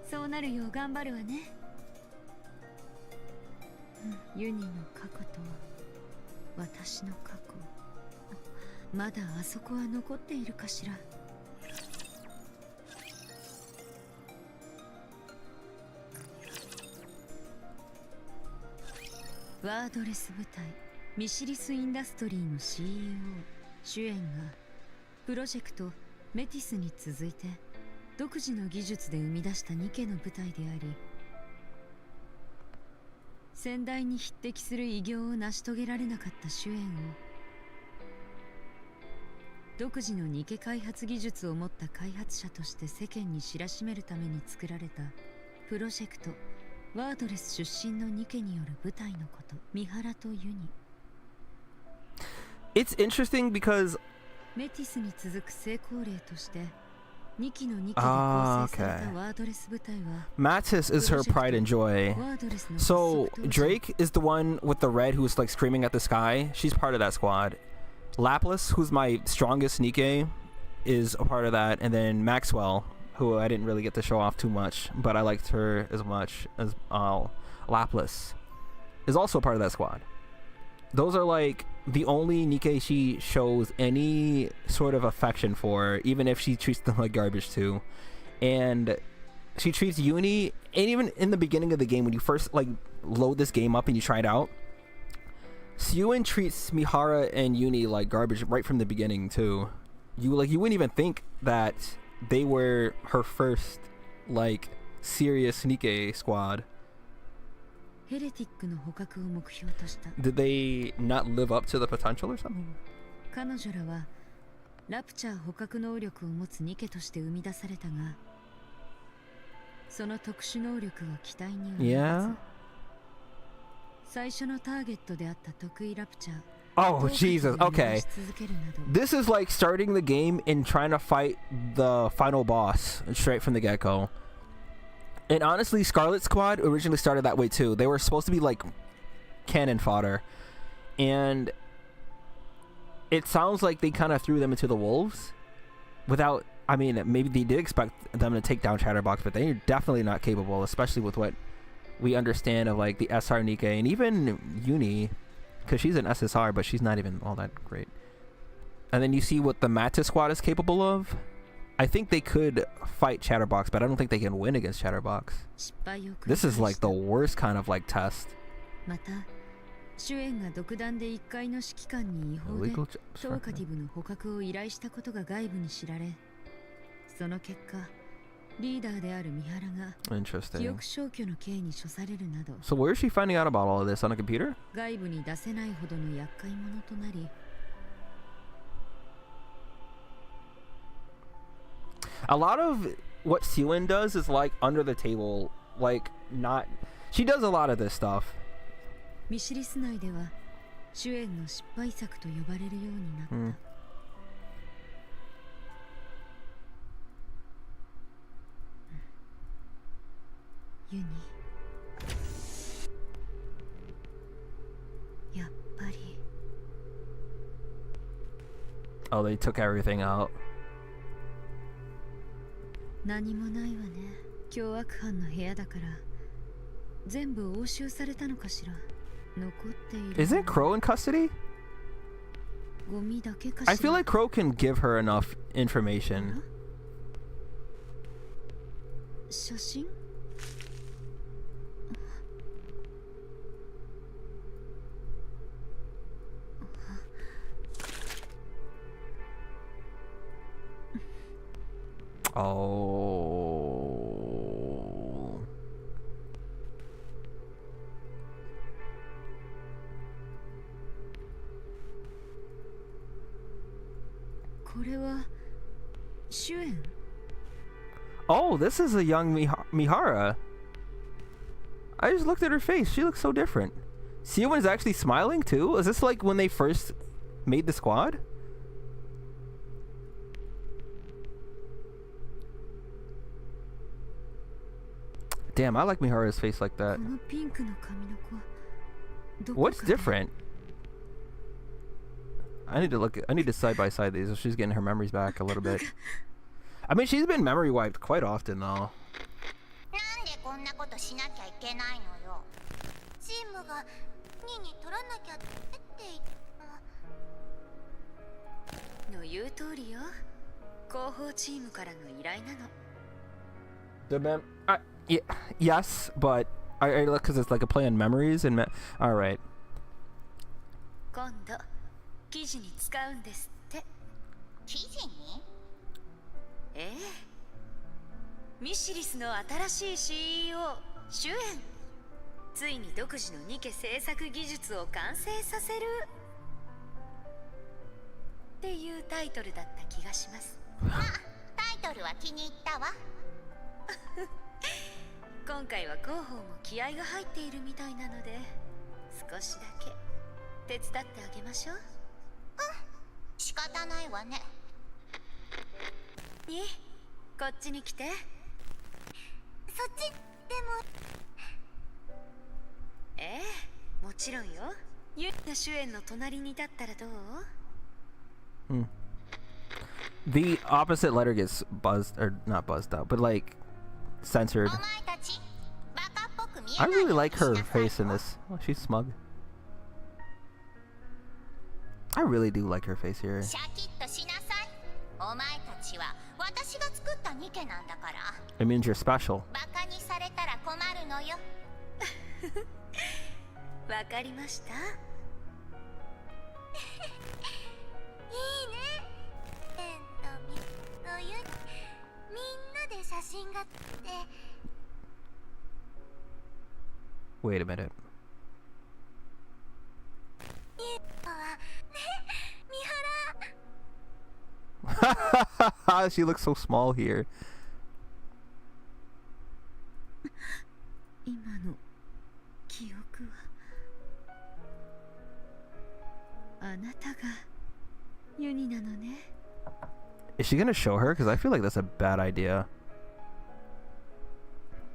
そうなるよう頑張るわね。ユニの過去と私の過去、まだあそこは残っているかしら。ワードレス部隊ミシリス・インダストリーの CEO 主演がプロジェクトメティスに続いて独自の技術で生み出したニケの部隊であり、先代に匹敵する偉業を成し遂げられなかった主演を独自のニケ開発技術を持った開発者として世間に知らしめるために作られたプロジェクトワードレス出身のニケによる部隊のこと、三原とユニ。 It's interesting because メティスに続く成功例として2期の2期で構成されたワードレス部隊は Mattis is her pride and joy. ワードレスの So 発足当時 Drake is the one with the red who's like screaming at the sky. She's part of that squad. Lapis, who's my strongest Nikke, is a part of that. And then Maxwell, who I didn't really get to show off too much, but I liked her as much as Lapis, is also part of that squad. Those are like the only Nikke she shows any sort of affection for, even if she treats them like garbage too. And she treats Yuni, and even in the beginning of the game when you first like load this game up and you try it out, Suyun treats Mihara and Yuni like garbage right from the beginning too. You wouldn't even think that they were her first like serious Nikke squad. ヘレティックの捕獲を目標とした。 Did they not live up to the potential or something? 彼女らはラプチャー捕獲能力を持つニケとして生み出されたが、その特殊能力は期待に及ばず、 Yeah. 最初のターゲットであった得意ラプチャー Oh Jesus. Okay. This is like starting the game and trying to fight the final boss straight from the get-go. And honestly, Scarlet Squad originally started that way too. They were supposed to be like cannon fodder. And it sounds like they kind of threw them into the wolves without, I mean, maybe they did expect them to take down Chatterbox, but they're definitely not capable, especially with what we understand of like the SR Nikke and even Yuni, because she's an SSR, but she's not even all that great. And then you see what the Mattis squad is capable of. I think they could fight Chatterbox, but I don't think they can win against Chatterbox. This is like the worst kind of like test. また主演が独断で1階の指揮官に違法で Illegal トーカティブの捕獲を依頼したことが外部に知られ、その結果リーダーである三原が記 Interesting. 憶消去の刑に処されるなど、 So where is she finding out about all of this? On a computer? 外部に出せないほどの厄介者となり、 A lot of what Siwon does is like under the table, like not. She does a lot of this stuff. ミシリス内では主演の失敗作と呼ばれるようになった、ユニ、やっぱり Oh, they took everything out. 何もないわね。凶悪犯の部屋だから全部押収されたのかしら。残っている Isn't Crow in custody? ゴミだけかしら。 I feel like Crow can give her enough information. 写真Oh. これは主演 Oh, this is a young Mihara. I just looked at her face. She looks so different. Siwon is actually smiling too? Is this like when they first made the squad? Damn, I like Mihara's face like that. このピンクの髪の子どこ What's から different? I need to side by side these. She's getting her memories back a little bit. I mean, she's been memory wiped quite often though. なんでこんなことしなきゃいけないのよ。チームが2に取らなきゃって言っの言う通りよ。広報チームからの依頼なの。 The yeah, yes, but I look because it's like a play on memories and all right. 今度記事に使うんですって。記事に？ええ。ミシリスの新しい CEO 主演。ついに独自のニケ制作技術を完成させるっていうタイトルだった気がします。まあ、タイトルは気に入ったわ。今回は広報も気合が入っているみたいなので少しだけ手伝ってあげましょう。仕方ないわね。にこっちに来て。そっちでも。ええ、もちろんよ。ユニの主演の隣に立ったらどう？ The opposite letter gets buzzed, or not buzzed out, but like censored. お前たち、バカっぽく見え I ないよ really うに like しな her さい face in this. Oh, she's smug. I really do like her face here. シャキッとしなさい。お前たちは私が作ったニケなんだから。It means you're special. バカにされたら困るのよ。わかりました。いいね。そういうみんなで写真が撮って。Wait a minute. 三原。 She looks so small here. 今の記憶はあなたがユニなのね。 Is she gonna show her? Because I feel like that's a bad idea.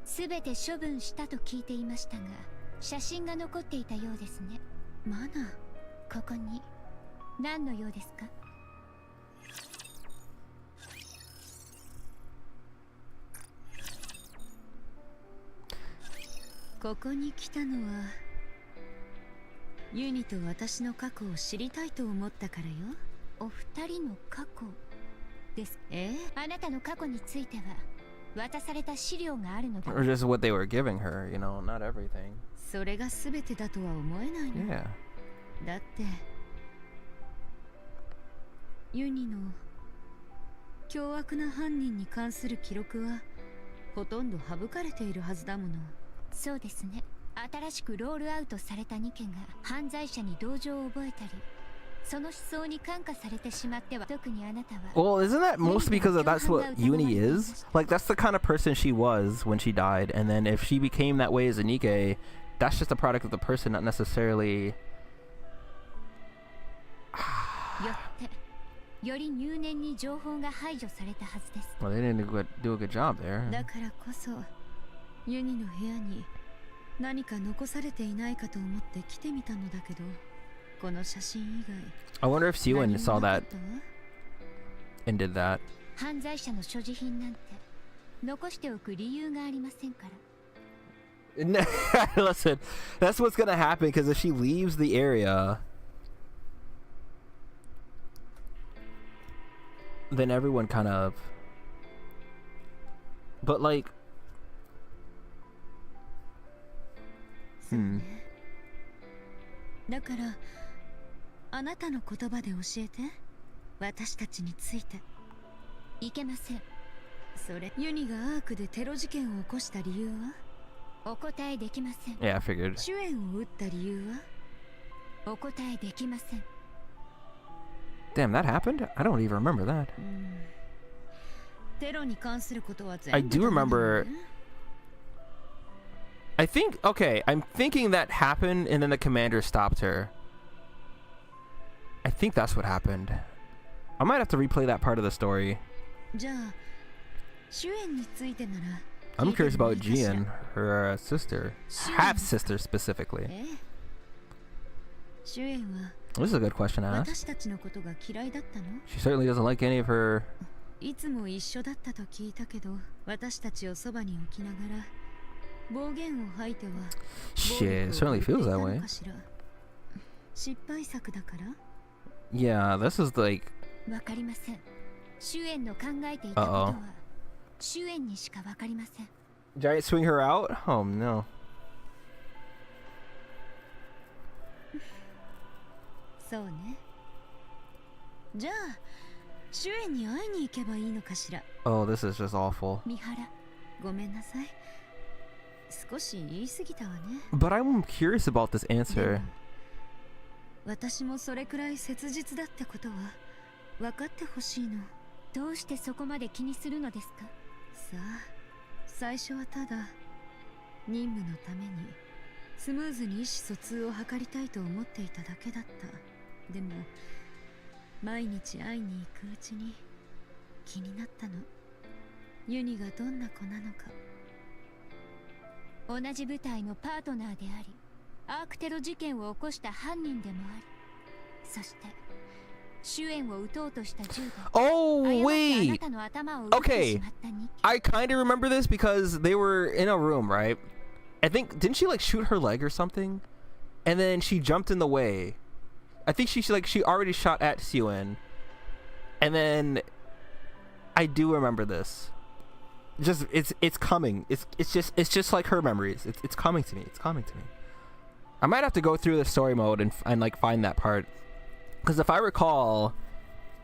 すべて処分したと聞いていましたが、写真が残っていたようですね。マナー。ここに何の用ですか？ここに来たのはユニと私の過去を知りたいと思ったからよ。お二人の過去です。ええ。あなたの過去については渡された資料があるので。 Or just what they were giving her, you know, not everything. それが全てだとは思えないの。 Yeah. だってユニの凶悪な犯人に関する記録はほとんど省かれているはずだもの。そうですね。新しくロールアウトされた2件が犯罪者に同情を覚えたりその思想に感化されてしまっては特にあなたは Well, isn't that mostly because that's what Yuni is? Like, that's the kind of person she was when she died. And then if she became that way as a Nikkei, that's just a product of the person, not necessarily. よってより入念に情報が排除されたはずです。 Well, they didn't do a good job there. だからこそユニの部屋に何か残されていないかと思って来てみたのだけど、この写真以外 I wonder if Siwon saw 何もな that かったわ。 and did that. 犯罪者の所持品なんて残しておく理由がありませんから。 Listen, that's what's gonna happen because if she leaves the area, then everyone kind of. But like, そうね。だからあなたの言葉で教えて、私たちについて。いけません。それユニがアークでテロ事件を起こした理由は？お答えできません。 yeah, I figured. 主演を撃った理由は？お答えできません。 Damn, that happened? I don't even remember that. テロに関することは全部 I do ダメなの remember. ね。 I think, okay, I'm thinking that happened and then the commander stopped her. I think that's what happened. I might have to replay that part of the story. じゃあ主演についてなら I'm 聞いて curious もい about いかしら？ Jian, her sister. Half sister specifically. ええ。主演は This is a good question to ask. 私たちのことが嫌いだったの？ She certainly doesn't like any of her. いつも一緒だったと聞いたけど、私たちをそばに置きながら暴言を吐いては Shit, it 暴 certainly 力を feels 振るってい that たの way. かしら？失敗作だから？ Yeah, this is like. わかりません。主演の考えていたことは主演にしかわかりません。 Giant swing her out? Oh no. そうね。じゃあ主演に会いに行けばいいのかしら？ Oh, this is just awful. 三原、ごめんなさい。少し言い過ぎたわね。 But I'm curious about this で answer. も私もそれくらい切実だってことは分かってほしいの。どうしてそこまで気にするのですか？さあ、最初はただ任務のためにスムーズに意思疎通を図りたいと思っていただけだった。でも毎日会いに行くうちに気になったの。ユニがどんな子なのか。同じ部隊のパートナーであり、アークテロ事件を起こした犯人でもあり、そして主演を撃とうとした銃が Oh, 誤ってあな wait. たの頭を撃ってしまった日記。 I kind of remember this because they were in a room, right? I think, didn't she like shoot her leg or something? And then she jumped in the way. I think she already shot at Siwon. And then I do remember this. Just it's coming. It's just like her memories. It's coming to me. It's coming to me. I might have to go through the story mode and like find that part. Because if I recall,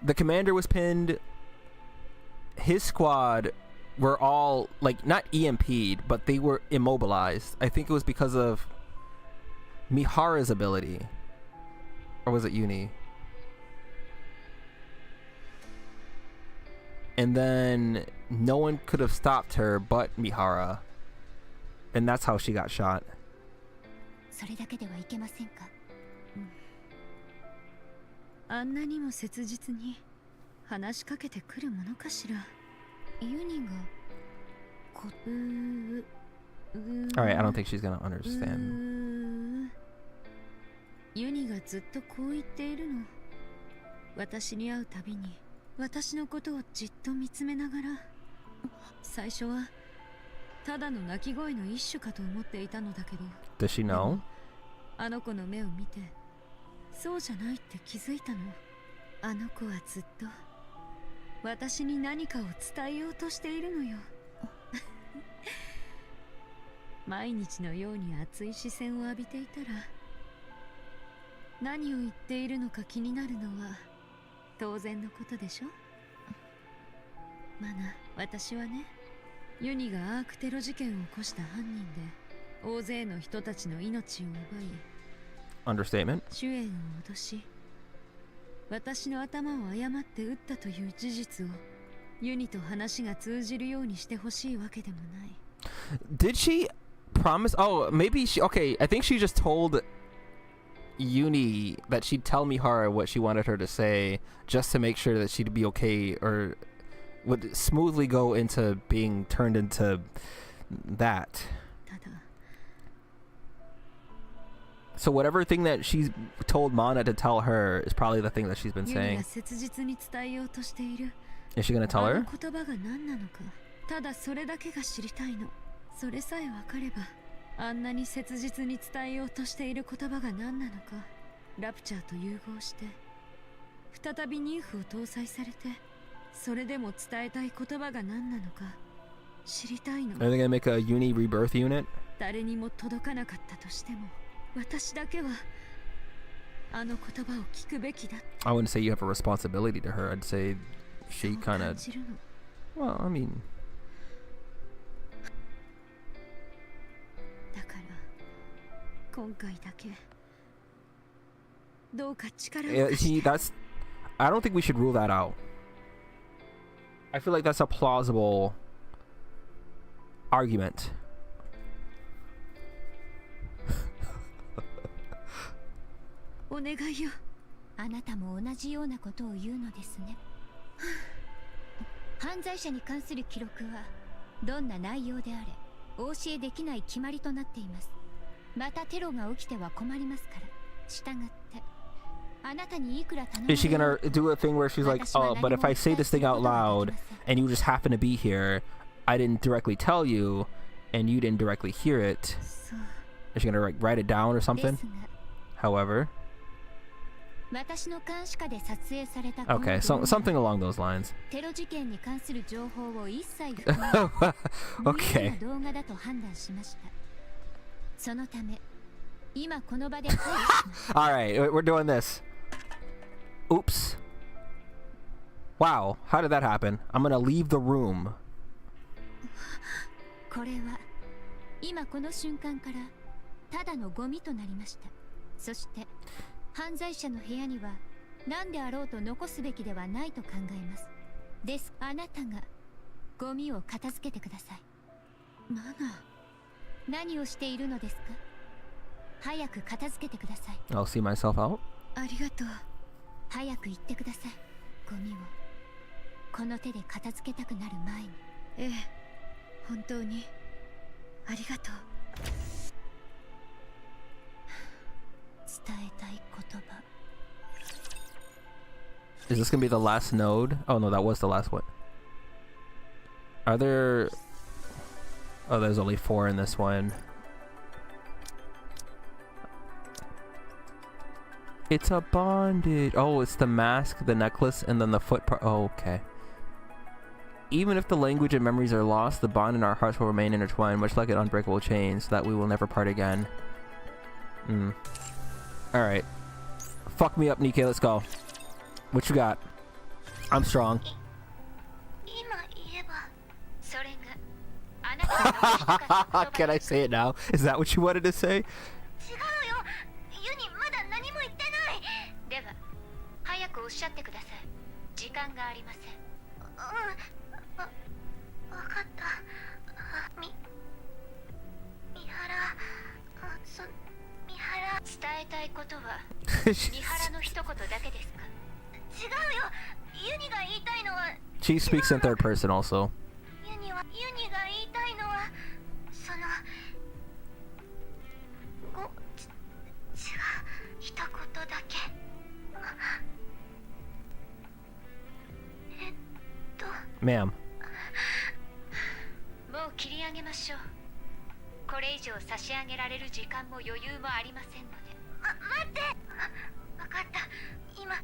the commander was pinned. His squad were all like not EMP'd, but they were immobilized. I think it was because of Mihara's ability, or was it Yuni? And then no one could have stopped her but Mihara, and that's how she got shot. それだけではいけませんか？あんなにも切実に話しかけてくるものかしら。ユニがAll right, I don't think she's gonna understand. ユニがずっとこう言っているの。私に会うたびに私のことをじっと見つめながら。最初はただの鳴き声の一種かと思っていたのだけど。 Does she know? あの子の目を見てそうじゃないって気づいたの。あの子はずっと私に何かを伝えようとしているのよ。毎日のように熱い視線を浴びていたら何を言っているのか気になるのは当然のことでしょ。マナ、私はね、ユニがアークテロ事件を起こした犯人で大勢の人たちの命を奪い Understatement. 主演を脅し私の頭を誤って撃ったという事実をユニと話が通じるようにしてほしいわけでもない。 Did she promise? Oh, maybe she. Okay, I think she just told Yuni that she'd tell Mihara what she wanted her to say, just to make sure that she'd be okay, or would smoothly go into being turned into that. ただ So whatever thing that she's told Mana to tell her is probably the thing that she's been ユニ saying. が切実に伝えようとしている Is she gonna tell あ her? の言葉が何なのか、ただそれだけが知りたいの。それさえ分かれば、あんなに切実に伝えようとしている言葉が何なのか、ラプチャーと融合して再びニーフを搭載されて、それでも伝えたい言葉が何なのか知りたいの。 Are they gonna make a Uni rebirth unit? 誰にも届かなかったとしても、私だけはあの言葉を聞くべきだ。 I wouldn't say you have a responsibility to her. I'd say そう she 感 kind of. じるの。 Well, I mean, だから今回だけどうか力を yeah, 貸し see, て。 that's. I don't think we should rule that out. I feel like that's a plausible argument. お願いよ。あなたも同じようなことを言うのですね。犯罪者に関する記録はどんな内容であれお教えできない決まりとなっています。またテロが起きては困りますから。従ってあなたにいくら頼まれ Is she gonna do a thing where she's like, oh, but if I say this thing out loud and you just happen to be here, I didn't directly tell you, and you didn't directly hear it. そう Is she gonna like write it down or で something? すが However, 私の監視下で撮影されたこの okay, 動画 something along those lines. テロ事件に関する情報を一切含め無意 Okay. 味な動画だと判断しました。そのため今この場で解除します。 All right, we're doing this. Oops. Wow, how did that happen? I'm gonna leave the room. これは今この瞬間からただのゴミとなりました。そして犯罪者の部屋には何であろうと残すべきではないと考えます。です。あなたがゴミを片付けてください。マナ。何をしているのですか？早く片付けてください。 I'll see myself out. ありがとう。早く言ってください。ゴミをこの手で片付けたくなる前に。ええ、本当にありがとう。伝えたい言葉。 Is this gonna be the last node? Oh no, that was the last one. Are there... Oh, there's only 4 in this one. It's a bondage. Oh, it's the mask, the necklace, and then the foot part. Oh, okay. Even if the language and memories are lost, the bond in our hearts will remain intertwined, much like an unbreakable chain, so that we will never part again. Alright. Fuck me up, Nikkei, let's go. What you got? I'm strong. 今言えばそれがあなたが直したかった言 Can 葉 I です。 say it now? Is that what you wanted to say? 違うよ。ユニまだ何も言ってない。では早くおっしゃってください。時間がありません。わかった。三原、三原。伝えたいことは三原の一言だけですか？違うよ。ユニが言いたいのは、 She speaks in third person also. ユニが言いたいのは、その違う一言だけ。Ma'am. もう切り上げましょう。これ以上差し上げられる時間も余裕もありませんので。待って。わかった。今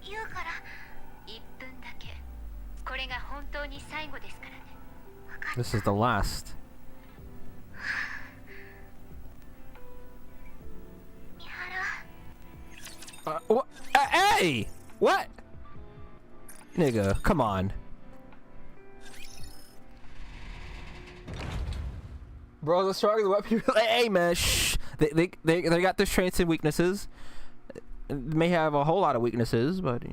言うから。1分だけ。これが本当に最後ですからね。わかった。 This is the last. 三原。 What? Hey! What? Nigga, come on. Bro, the stronger the weapon. Hey, man, shh. They got their strengths and weaknesses. It may have a whole lot of weaknesses, but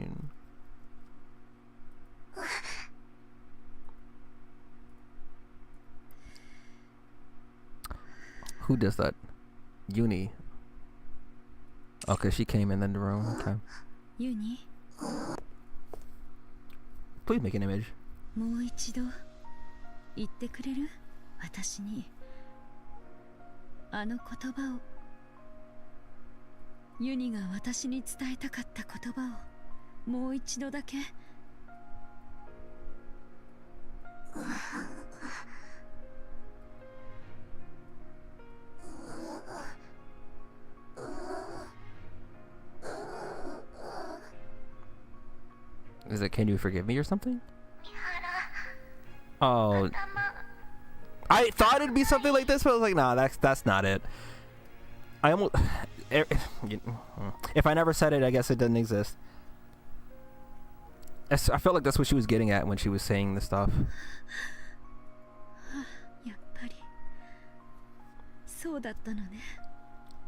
who does that? Yuni. Okay, she came in the room. Okay. Yuni, Please make an image. もう一度言ってくれる？私にあの言葉を。ユニが私に伝えたかった言葉をもう一度だけ。Is it can you forgive me or something? Oh, I thought it'd be something like this, but I was like, nah, that's not it. I almost, if I never said it, I guess it didn't exist. I felt like that's what she was getting at when she was saying this stuff. やっぱりそうだったのね。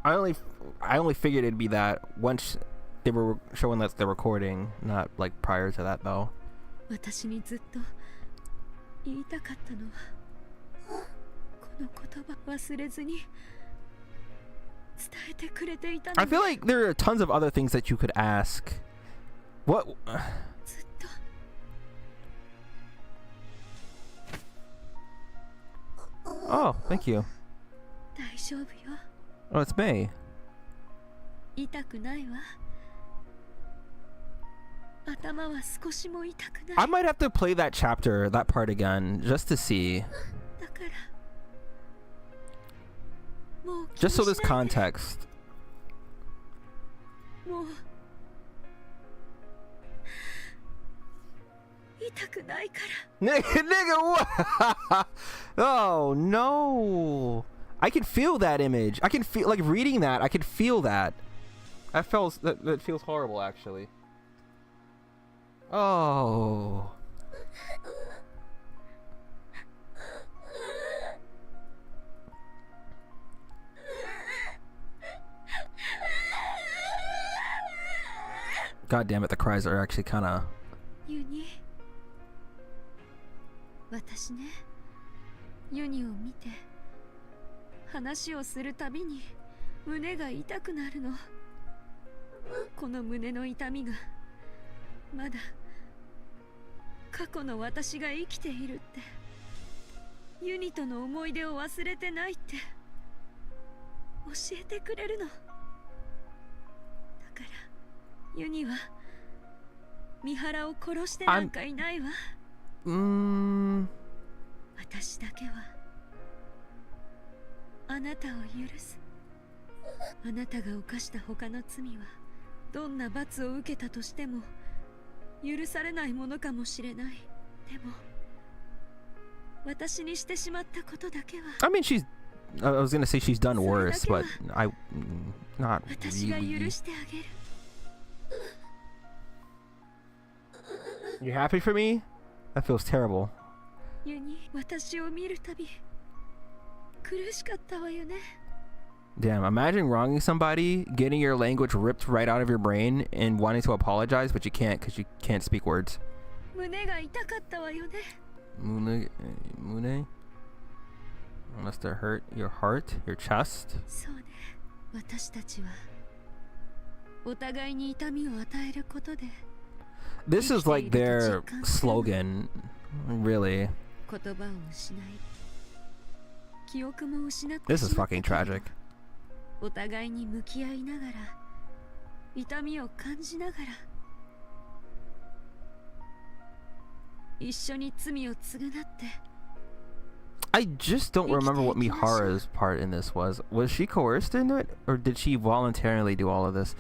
I only figured it'd be that once they were showing us the recording, not like prior to that though. 私にずっと言いたかったのは、この言葉忘れずに伝えてくれていたの。 I feel like there are tons of other things that you could ask. What? ずっと。Oh, thank you. 大丈夫よ。 Oh, it's May. 痛くないわ。頭は少しも痛くない。 I might have to play that chapter, that part again, just to see. だからもう気 Just so に there's しないで。 context. もう痛くないから。 Nigga, what? Oh, no. I can feel that image. I can feel, like, reading that, I can feel that. That feels horrible, actually. Oh. God damn it, the cries are actually kind of... ユニ、私ね、ユニを見て話をするたびに胸が痛くなるの。この胸の痛みがまだ過去の私が生きているって、ユニとの思い出を忘れてないって教えてくれるの。だからユニは三原を殺してなんかいないわ。私だけはあなたを許す。あなたが犯した他の罪はどんな罰を受けたとしても許されないものかもしれない。でも私にしてしまったことだけは。 I mean, I was gonna say she's done worse, but not 私が許 really. してあげる。 You happy for me? That feels terrible. ユニ、私を見るたび苦しかったわよね。 Damn, imagine wronging somebody, getting your language ripped right out of your brain, and wanting to apologize, but you can't because you can't speak words. 胸が痛かったわよね。 Mune? Must have hurt your heart, your chest? そうね。私たちはお互いに痛みを与えることで。 This is like their slogan, really. 言葉を失い、記憶も失って This is しまった fucking けど tragic. お互いに向き合いながら痛みを感じながら一緒に罪を償って。 I just don't remember what Mihara's part in this was. Was she coerced into it, or did she voluntarily do all of this?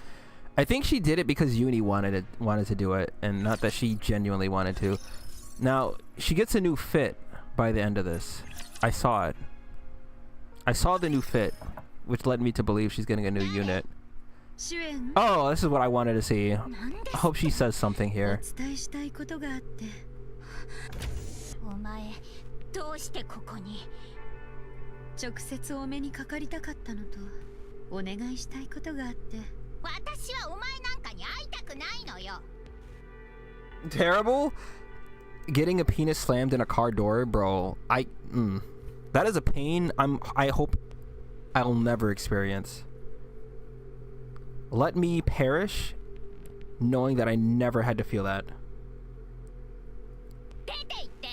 I think she did it because Yuni wanted to do it, and not that she genuinely wanted to. Now, she gets a new fit by the end of this. I saw it. I saw the new fit, which led me to believe she's getting a new unit. 主演、 Oh, this is what I wanted to see. なんで I hope she says something お here. 伝えしたいことがあって。お前どうしてここに。直接お目にかかりたかったのとお願いしたいことがあって。私はお前なんかに会いたくないのよ。 Terrible? Getting a penis slammed in a car door, bro. That is a pain I hope I'll never experience. Let me perish knowing that I never had to feel that. 出て行って。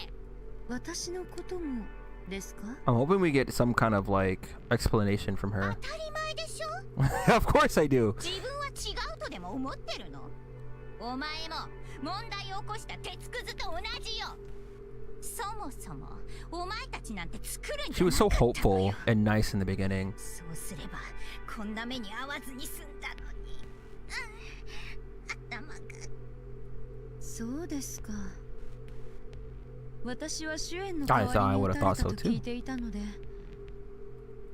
私のこともですか？ I'm hoping we get some kind of like explanation from her. 当たり前でしょ。 Of course I do. 自分は違うとでも思ってるの？お前も問題を起こした鉄くずと同じよ。そもそもお前たちなんて作るんじ She ゃ was な so かったのよ。 hopeful and nice in the beginning. そうすればこんな目に遭わずに済んだのに。頭が。そうですか。私は主演の I 代 thought わ I りに would 打 have たれ thought た so と too. 聞いていたので、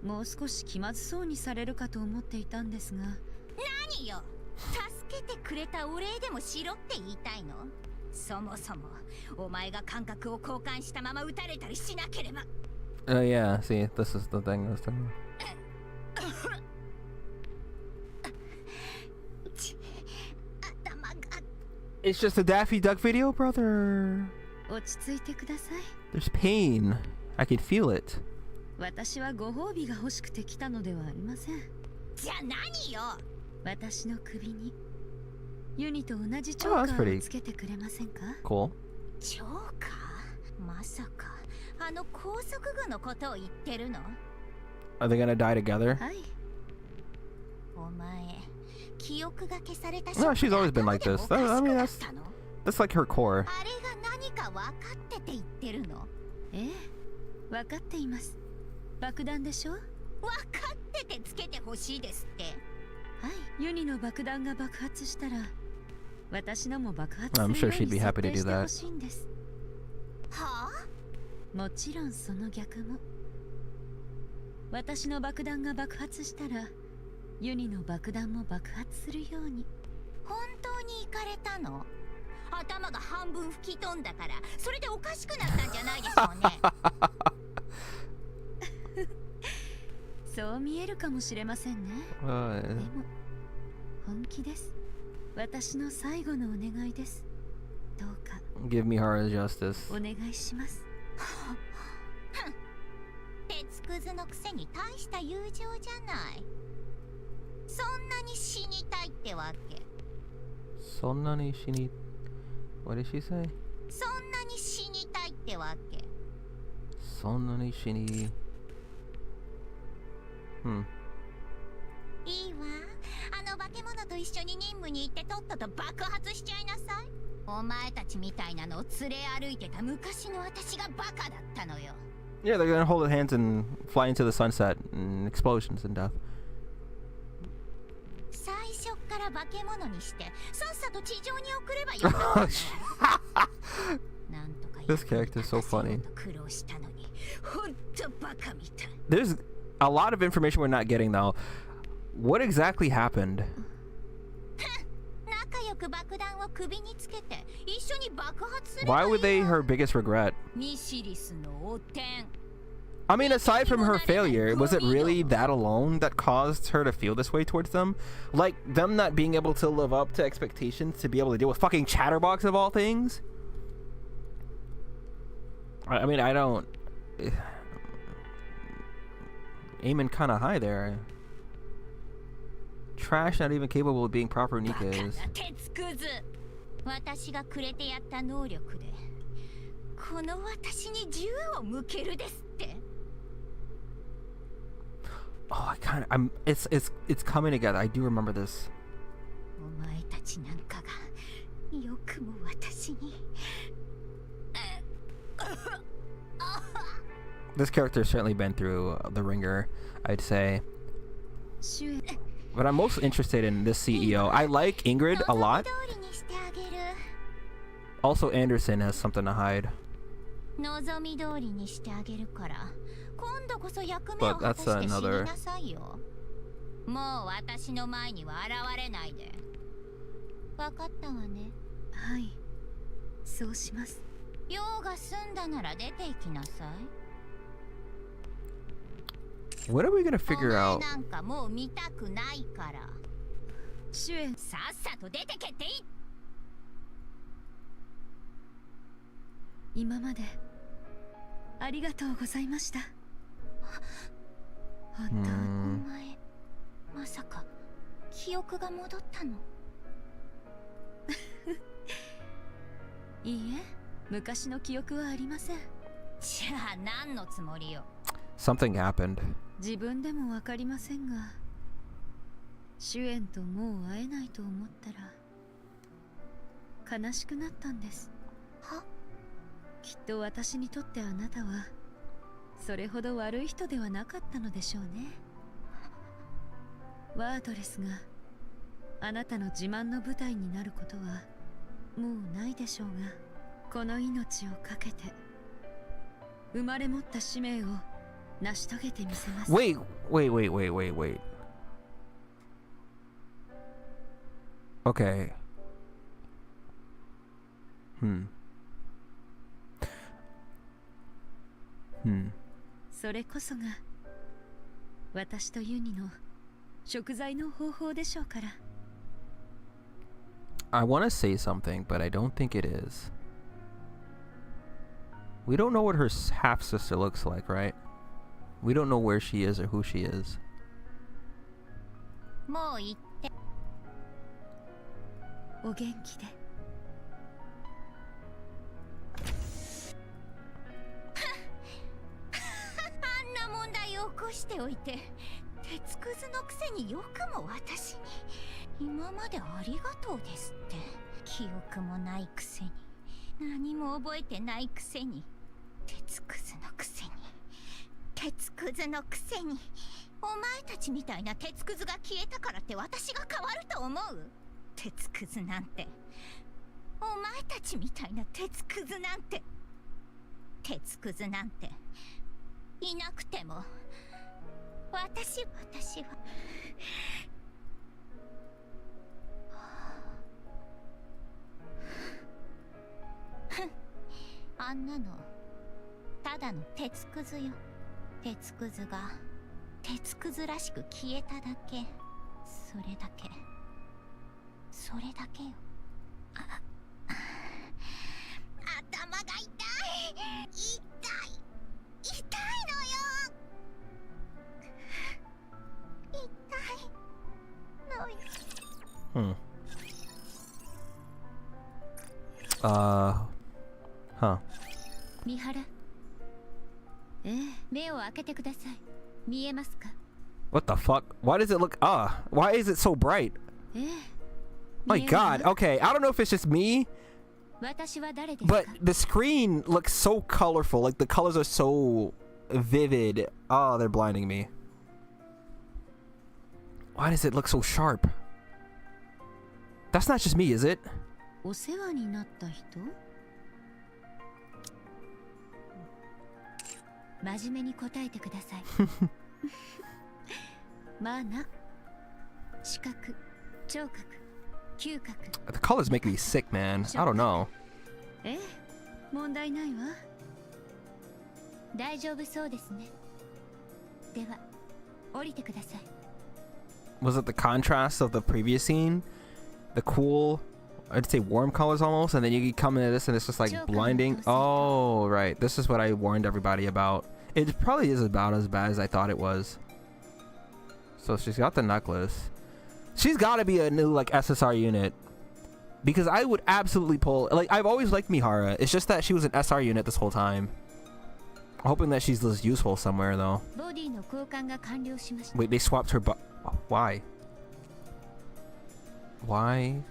もう少し気まずそうにされるかと思っていたんですが。何よ、助けてくれたお礼でもしろって言いたいの？そもそもお前が感覚を交換したまま撃たれたりしなければ。 Yeah, see, this is the thing I was talking about. 頭が。 It's just a Daffy Duck video, brother. 落ち着いてください。 There's pain. I can feel it. 私はご褒美が欲しくて来たのではありません。じゃあ何よ。私の首にユニと同じチョ Oh, ー that's カー pretty をつけてくれませんか？ Cool. ジョーカー？まさかあの高速具のことを言ってるの？ Are they gonna die together? はい。お前記憶が消された No, she's always been like this. I mean, that's like her core. あれが何か分かってて言ってるの？ええ、分かっています。爆弾でしょ？分かっててつけてほしいですって。はい、ユニの爆弾が爆発したら私のも爆発す I'm る sure よう she'd に be 設 happy to 定 do してほ that. しいんです。はあ？もちろんその逆も。私の爆弾が爆発したらユニの爆弾も爆発するように。本当に行かれたの？頭が半分吹き飛んだからそれでおかしくなったんじゃないでしょうね。そう見えるかもしれませんね。でも本気です。私の最後のお願いです。どうか Give me her justice. お願いします。鉄くずのくせに大した友情じゃない。そんなに死にたいってわけ？ Sonnani shini. What did she say? そんなに死にたいってわけ？ Sonnani shini. いいわ。あの化け物と一緒に任務に行ってとっとと爆発しちゃいなさい。お前たちみたいなのを連れ歩いてた昔の私がバカだったのよ。Yeah, they're gonna hold hands and fly into the sunset and explosions and death. 最初っから化け物にしてさっさと地上に送ればよかったの。なんとか This character is so funny. 苦労したのに、ほんとバカみたい。 There's a lot of information we're not getting though. What exactly happened? 仲良く爆弾を首につけて一緒に爆発する。 Why were they her biggest regret? ミシリスの汚点。 I mean, aside from her failure, was it really that alone that caused her to feel this way towards them? Like, them not being able to live up to expectations to be able to deal with fucking Chatterbox of all things? I mean, I don't... Aiming kind of high there. Trash, not even capable of being proper バカな Nikas. 鉄くず。私がくれてやった能力でこの私に銃を向けるですって。 Oh, I kind of... It's coming together. I do remember this. お前たちなんかがよくも私に。 This character's certainly been through the ringer, I'd say. 主演 But I'm most interested in this CEO. I like Ingrid a lot. 望み通りにしてあげる。 Also, Anderson has something to hide. 望み通りにしてあげるから今度こそ役目を But 果 that's たして死 another- になさいよ。もう私の前には現れないで。わかったわね。はい、そうします。用が済んだなら出て行きなさい。 What are we gonna お figure 前 out? なんかもう見たくないから。主演、さっさと出てけっていい。今までありがとうございました。本当、お前まさか記憶が戻ったの？いいえ、昔の記憶はありません。じゃあ何のつもりよ。Something happened. 自分でもわかりませんが、主演ともう会えないと思ったら悲しくなったんです。は？きっと私にとってあなたはそれほど悪い人ではなかったのでしょうね。ワードレスがあなたの自慢の舞台になることはもうないでしょうが、この命を懸けて生まれ持った使命を成し遂げてみせます。 Wait, wait, wait, wait, wait, wait. Okay. Hmm. それこそが私とユニの贖罪の方法でしょうから。 I want to say something, but I don't think it is. We don't know what her half sister looks like, right? We don't know where she is or who she is. もう行って。お元気で。あんな問題を起こしておいて、鉄くずのくせによくも私に今までありがとうですって。記憶もないくせに、何も覚えてないくせに、鉄くずのくせに、鉄くずのくせに、お前たちみたいな鉄くずが消えたからって私が変わると思う？鉄くずなんて、お前たちみたいな鉄くずなんて、鉄くずなんていなくても私はあんなのただの鉄くずよ。鉄くずが鉄くずらしく消えただけ。それだけ、それだけよ。頭が痛いのよ。痛いのよ。Hmm. Huh. 三原、ええ、目を開けてください。見えますか？ What the fuck? Why does it look why is it so bright? ええ、 My 見えるわ。 god. Okay, I don't know if it's just me, 私は誰ですか？ but the screen looks so colorful. Like the colors are so vivid. Oh, they're blinding me. Why does it look so sharp? That's not just me, is it? お世話になった人？真面目に答えてください。まあな。視覚、聴覚、嗅覚。 The colors make me sick, man. I don't know. ええ、問題ないわ。大丈夫そうですね。では、降りてください。 Was it the contrast of the previous scene? The cool, I'd say warm colors almost, and then you come into this and it's just like blinding. Oh, right. This is what I warned everybody about. It probably is about as bad as I thought it was. So she's got the necklace. She's got to be a new like SSR unit. Because I would absolutely pull, like, I've always liked Mihara. It's just that she was an SR unit this whole time. I'm hoping that she's useful somewhere though. ボディの交換が完了しました。 Wait, they swapped her why? Why?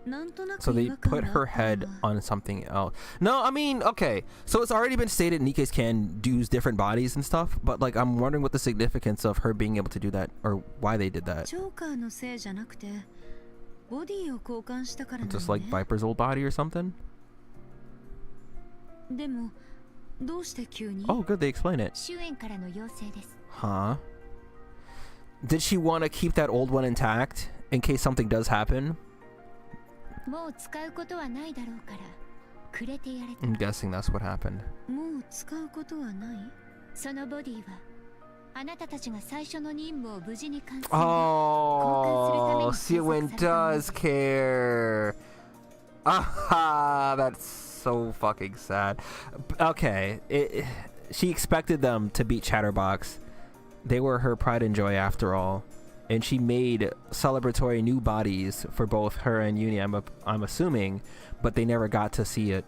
なんとなく So they 違和感 put があ her った head わ。 on something else. No, I mean, okay. So it's already been stated Nikes can do different bodies and stuff, but like I'm wondering what the significance of her being able to do that or why they did that. ジョーカーのせいじゃなくて、ボディを交換したからなのね。 Just like Viper's old body or something? でも、どうして急に？ Oh, good, they explain it. 主演からの要請です。 Huh? Did she want to keep that old one intact in case something does happen? もう使うことはないだろうから、くれてやれと。 I'm guessing that's what happened. もう使うことはない？そのボディはあなたたちが最初の任務を無事に完遂。 Oh, Siwin does care. Ah, that's so fucking sad. Okay, she expected them to beat Chatterbox. They were her pride and joy after all. And she made celebratory new bodies for both her and Yuni, I'm assuming, but they never got to see it.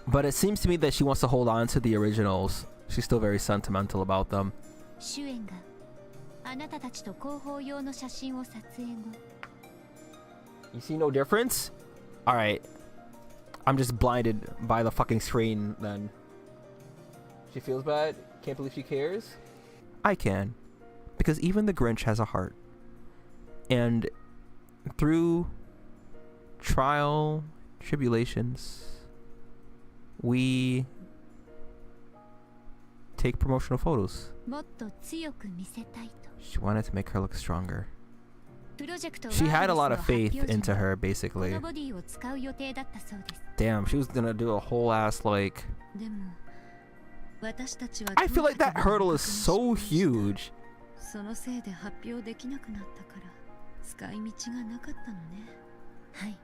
But it seems to me that she wants to hold on to the originals. She's still very sentimental about them. シュエンがあなたたちと広報用の写真を撮影後。 You see no difference? Alright. I'm just blinded by the fucking screen then. She feels bad? Can't believe she cares? I can. Because even the Grinch has a heart. And through trial, tribulations, we take promotional photos. もっと強く見せたいと。 She wanted to make her look stronger. プロジェクト She had a lot of ワール faith ドの発表時 into に her, こ basically. のボディを使う予定だったそうです。 Damn, she was gonna do a whole ass, like... でも私たちは I feel like that hurdle is so huge. そのせいで発表できなくなったから使い道がなかったのね。はい。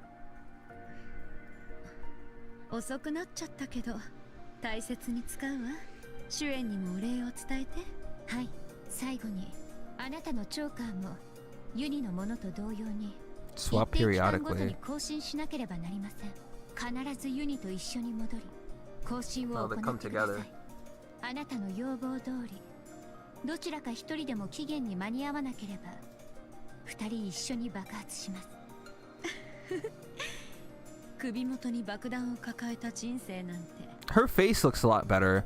遅くなっちゃったけど大切に使うわ。主演にもお礼を伝えて。はい。最後にあなたのチョーカーもユニのものと同様に Swap 一定期間ごと periodically. に更新しなければなりません。必ずユニと一緒に戻り更新を Oh, they 行 come ってくださ together. い。あなたの要望通りどちらか一人でも期限に間に合わなければ二人一緒に爆発します。首元に爆弾を抱えた人生なんて。 Her face looks a lot better.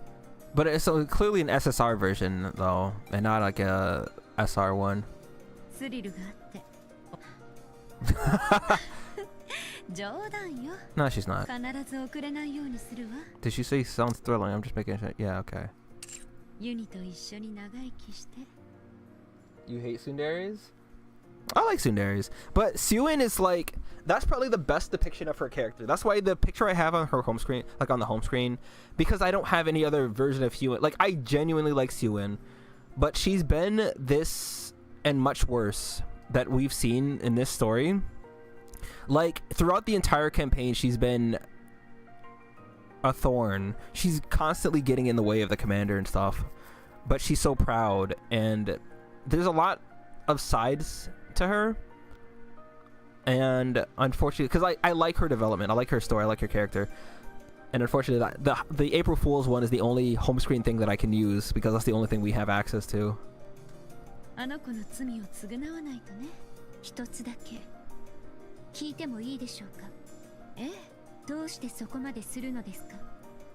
But it's clearly an SSR version, though, and not like a SR one. スリルがあって冗談よ。 No, she's not. 必ず遅れないようにするわ。 Did she say sounds thrilling? I'm just making sure. Yeah, okay. ユニと一緒に長生きして。 You hate Tsunderes? I like Tsunderes. But Siwin is like... That's probably the best depiction of her character. That's why the picture I have on her home screen, like on the home screen, because I don't have any other version of Siwin. Like, I genuinely like Siwin. But she's been this and much worse that we've seen in this story. Like, throughout the entire campaign, she's been a thorn. She's constantly getting in the way of the commander and stuff. But she's so proud. And there's a lot of sides to her. And unfortunately, because I like her development, I like her story, I like her character. And unfortunately, the April Fool's one is the only home screen thing that I can use because that's the only thing we have access to. あの子の罪を償わないとね。一つだけ聞いてもいいでしょうか。ええ。どうしてそこまでするのですか。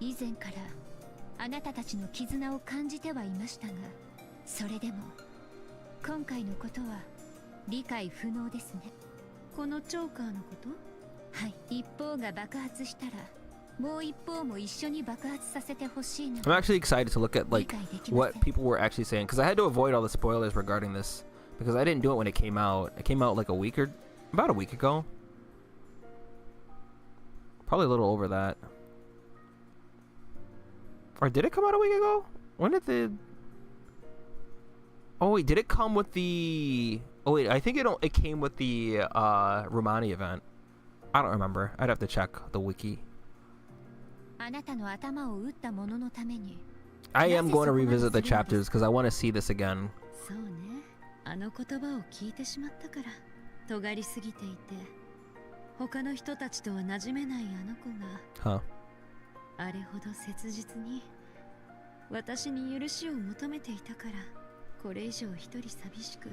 以前からあなたたちの絆を感じてはいましたが、それでも今回のことは理解不能ですね。このチョーカーのこと？はい。一方が爆発したらもう一方も一緒に爆発させてほしいの。 I'm actually excited to look at like what people were actually saying because I had to avoid all the spoilers regarding this because I didn't do it when it came out. It came out like about a week ago. Probably a little over that. Or did it come out a week ago? When did the... Oh wait, did it come with the... Oh wait, I think it came with the Romani event. I don't remember. I'd have to check the wiki. あなたの頭を打ったもののために I am going to revisit the chapters because I want to see this again. そうね。あの言葉を聞いてしまったから尖りすぎていて他の人たちとは馴染めないあの子が Huh. あれほど切実に私に許しを求めていたからこれ以上一人寂しく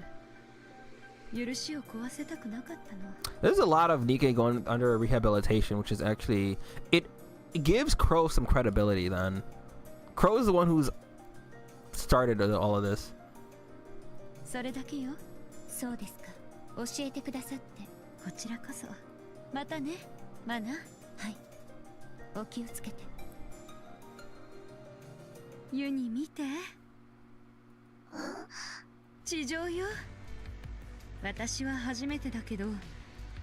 許しを壊せたくなかったの。 There's a lot of Nikkei going under rehabilitation, which is actually... It gives Crow some credibility then. Crow is the one who's started all of this. それだけよ。そうですか。教えてくださってこちらこそ。またね、マナ。はい。お気をつけて。ユニ見て。地上よ。私は初めてだけど、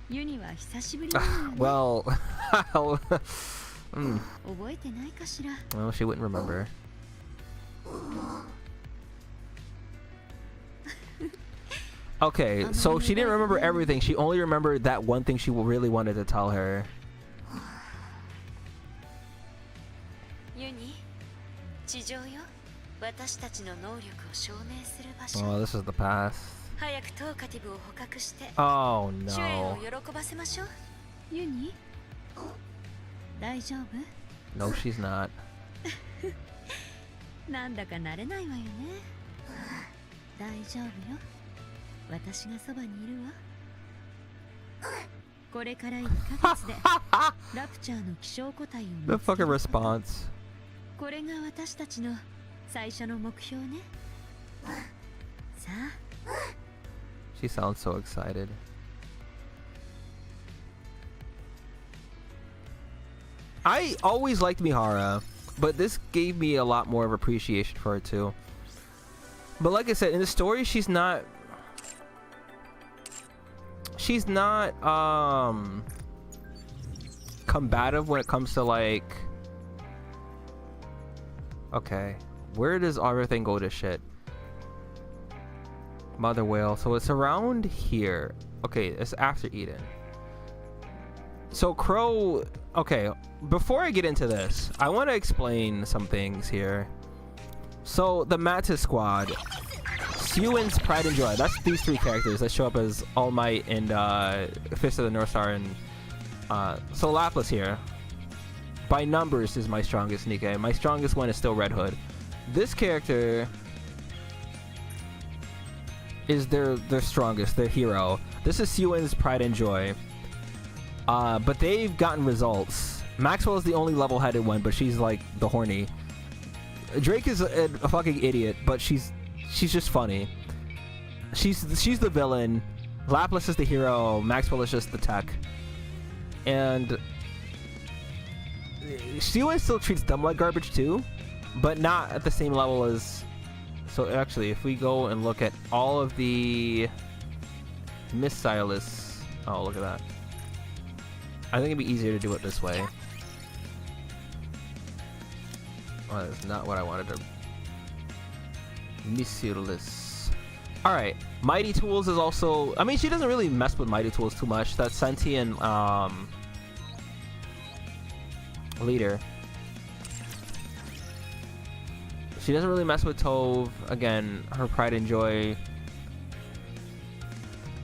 ユニは久しぶりなのよね。Well...覚えてないかしら。 Well, she wouldn't remember. Okay, so she didn't remember everything. She only remembered that one thing she really wanted to tell her. ユニ、地上よ。私たちの能力を証明する場所。 Oh, this is the past. 早くトーカティブを捕獲して、 Oh シュエンを no. 喜ばせましょう。ユニ、大丈夫？ No, she's not. なんだか慣れないわよね。大丈夫よ。私がそばにいるわ。これから1ヶ月でラプチャーの希少個体を The 見つけ fucking ること。 response. これが私たちの最初の目標ね。さあ。 She sounds so excited. I always liked Mihara, but this gave me a lot more of appreciation for her too. But like I said, in the story, she's not combative when it comes to like, okay, where does everything go to shit? Mother whale, so it's around here. Okay, it's after Eden. So Crow, okay, before I get into this, I want to explain some things here. So the Mantis Squad, Sewin's Pride and Joy, that's these three characters that show up as All Might and Fist of the North Star, and so Lapis here. By numbers is my strongest Nikkei. My strongest one is still Red Hood. This character is their strongest, their hero. This is Sewin's Pride and Joy. But they've gotten results. Maxwell is the only level-headed one, but she's like the horny. Drake is a fucking idiot, but she's just funny. She's the villain. Lapis is the hero. Maxwell is just the tech. And Sewin still treats them like garbage too, but not at the same level as. So actually, if we go and look at all of the missiles, oh look at that. I think it'd be easier to do it this way. Oh, that's not what I wanted to. Missileless. Alright, Mighty Tools is also. I mean, she doesn't really mess with Mighty Tools too much. That's Sentient leader. She doesn't really mess with Tove. Again, her Pride and Joy.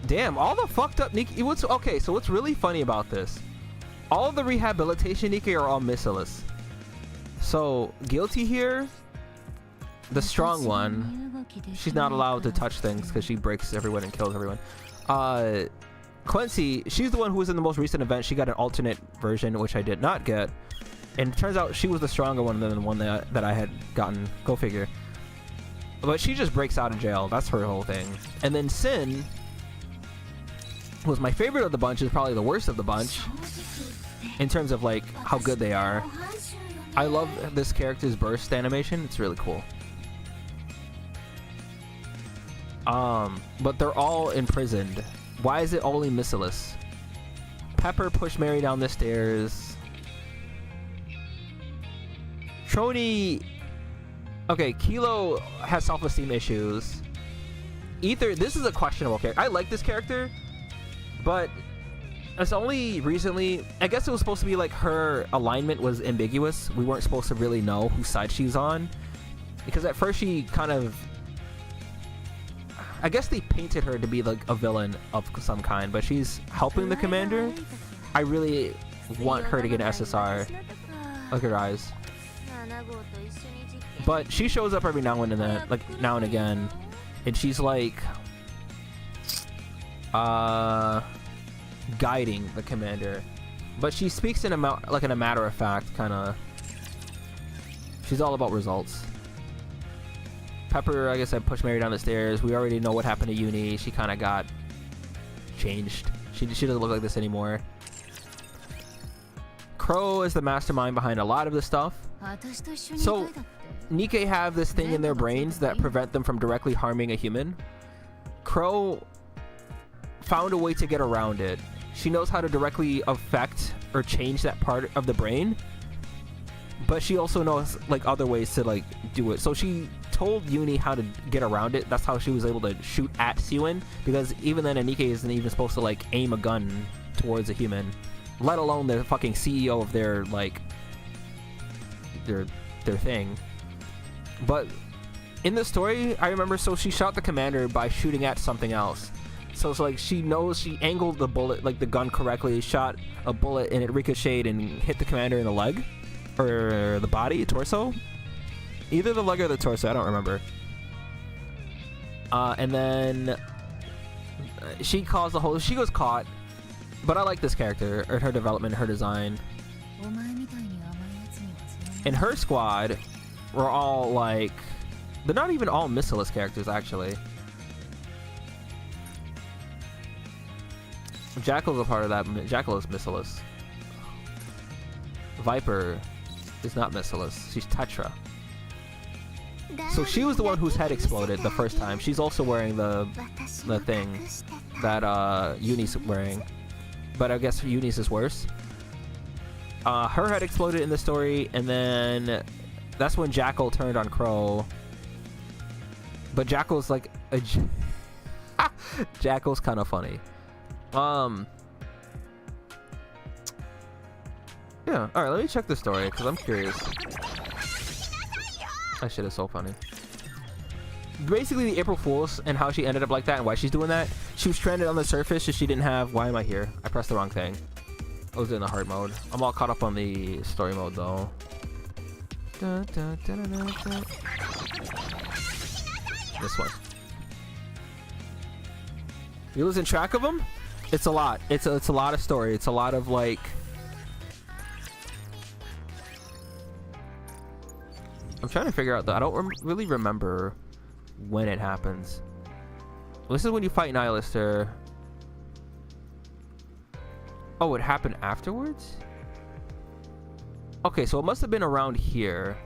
Damn, all the fucked up Nikki. Okay, so what's really funny about this? All of the rehabilitation Nikki are all missileless. So Guilty here, the strong one, she's not allowed to touch things because she breaks everyone and kills everyone. Quincy, she's the one who was in the most recent event. She got an alternate version, which I did not get. And it turns out she was the stronger one than the one that I had gotten. Go figure. But she just breaks out of jail. That's her whole thing. And then Sin was my favorite of the bunch, is probably the worst of the bunch in terms of like how good they are. I love this character's burst animation. It's really cool. But they're all imprisoned. Why is it only missileless? Pepper pushed Mary down the stairs. Trony. Okay, Kilo has self-esteem issues. Ether, this is a questionable character. I like this character, but it's only recently. I guess it was supposed to be like her alignment was ambiguous. We weren't supposed to really know whose side she's on, because at first she kind of. I guess they painted her to be like a villain of some kind, but she's helping the commander. I really want her to get an SSR. Look at her eyes. But she shows up every now and then, like now and again, and she's like guiding the commander. But she speaks in a matter of fact kind of. She's all about results. Pepper, like I said, pushed Mary down the stairs. We already know what happened to Yuni. She kind of got changed. She doesn't look like this anymore. Crow is the mastermind behind a lot of this stuff. So Nikkei have this thing in their brains that prevent them from directly harming a human. Crow found a way to get around it. She knows how to directly affect or change that part of the brain, but she also knows like other ways to like do it. So she told Yuni how to get around it. That's how she was able to shoot at Siwon, because even then Anike isn't even supposed to like aim a gun towards a human, let alone the fucking CEO of their like their thing. But in the story, I remember, so she shot the commander by shooting at something else. So it's like she knows, she angled the bullet, like the gun correctly, shot a bullet and it ricocheted and hit the commander in the leg or the body, torso, either the leg or the torso, I don't remember. And then she caused the whole, she was caught. But I like this character, or her development, her design. And her squad were all like, they're not even all missileless characters actually. Jackal's a part of that. Jackal is missileless. Viper is not missileless. She's Tetra. So she was the one whose head exploded the first time. She's also wearing the thing that Yuni's wearing. But I guess Yuni's is worse. Her head exploded in the story, and then that's when Jackal turned on Crow. But Jackal's like a Jackal's kind of funny. Yeah, alright, let me check the story because I'm curious. That shit is so funny. Basically, the April Fool's and how she ended up like that and why she's doing that. She was stranded on the surface so she didn't have. Why am I here? I pressed the wrong thing. I was in the hard mode. I'm all caught up on the story mode though. This one. You losing track of them? It's a lot. It's a lot of story. It's a lot of like. I'm trying to figure out I don't really remember when it happens. This is when you fight Nihilister. Oh, it happened afterwards? Okay, so it must have been around here.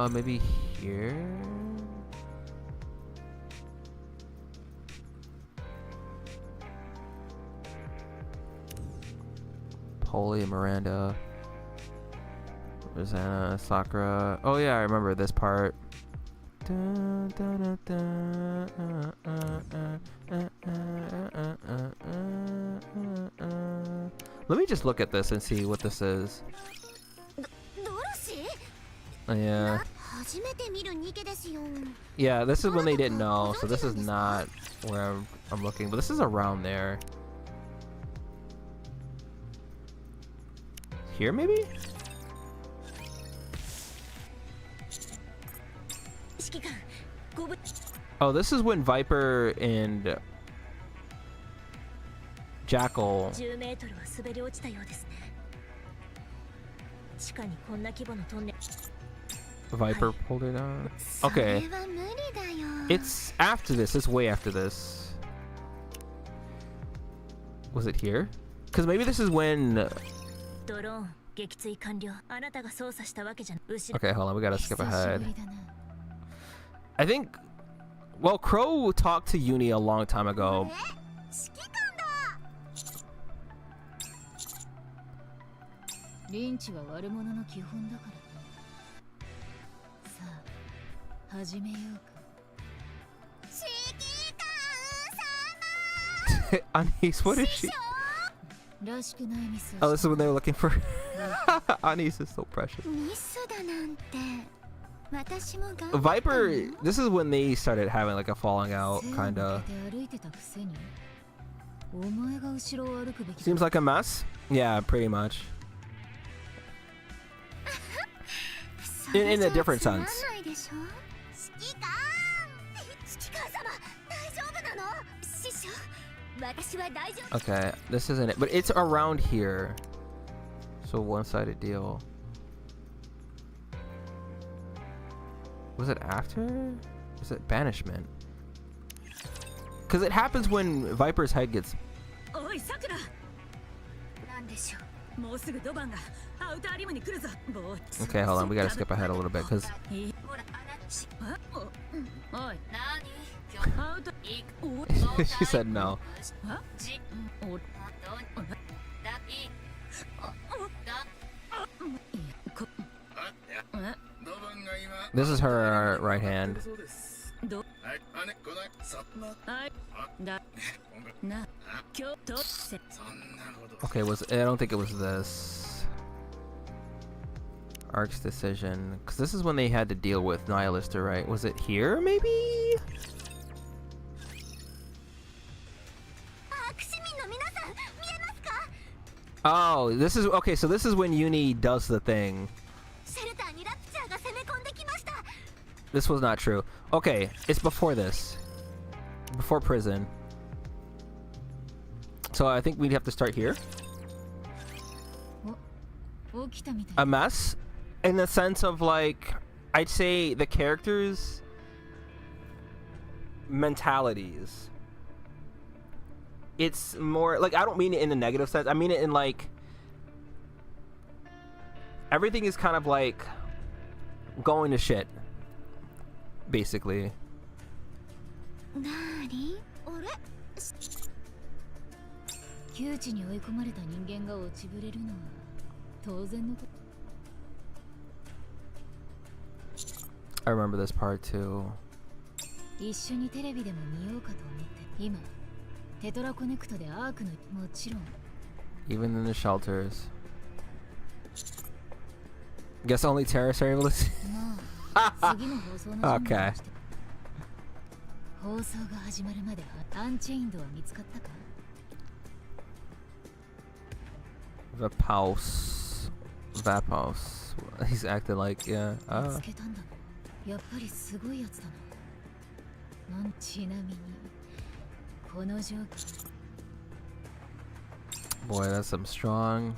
Maybe here? Polly, Miranda, Rosanna, Sakura. Oh yeah, I remember this part. Let me just look at this and see what this is. Yeah. Yeah, this is when they didn't know, so this is not where I'm looking, but this is around there. Here, maybe? Oh, this is when Viper and Jackal. Viper pulled it out. Okay. It's after this. It's way after this. Was it here? Because maybe this is when. Okay, hold on. We gotta skip ahead. I think. Well, Crow talked to Yuni a long time ago. Anise, what is she? Oh, this is when they were looking for. Anise is so precious. Viper, this is when they started having like a falling out, kinda. Seems like a mess? Yeah, pretty much. In a different sense. Okay, this isn't it, but it's around here. So one-sided deal. Was it after? Is it banishment? Because it happens when Viper's head gets. Okay, hold on. We gotta skip ahead a little bit because. She said no. This is her right hand. Okay, I don't think it was this. Ark's decision. Because this is when they had to deal with Nihilister, right? Was it here, maybe? Oh, this is... Okay, so this is when Yuni does the thing. This was not true. Okay, it's before this. Before prison. So I think we'd have to start here. A mess? In the sense of, like... I'd say the characters... mentalities. It's more... Like, I don't mean it in a negative sense. I mean it in, like... Everything is kind of, like... going to shit. Basically. I remember this part too. Even in the shelters. Guess only terrorists are able to see. Okay. Vapos. He's acting like, yeah. Boy, that's some strong.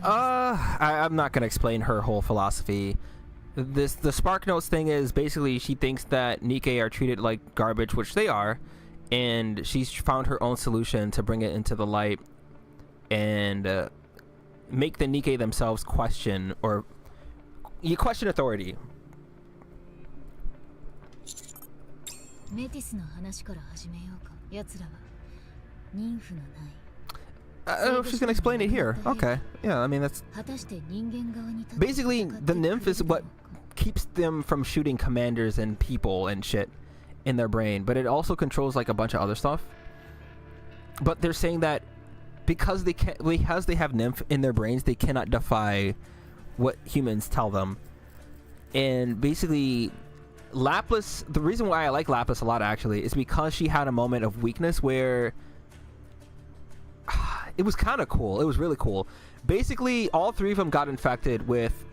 I'm not gonna explain her whole philosophy. The Spark Notes thing is basically she thinks that Nikke are treated like garbage, which they are, and she's found her own solution to bring it into the light and make the Nikke themselves question, or you question authority. I don't know if she's gonna explain it here. Okay, yeah, I mean that's basically the nymph is what keeps them from shooting commanders and people and shit in their brain, but it also controls like a bunch of other stuff. But they're saying that because they have nymph in their brains, they cannot defy what humans tell them. And basically Lapis, the reason why I like Lapis a lot actually is because she had a moment of weakness where it was kind of cool. It was really cool. Basically, all three of them got infected with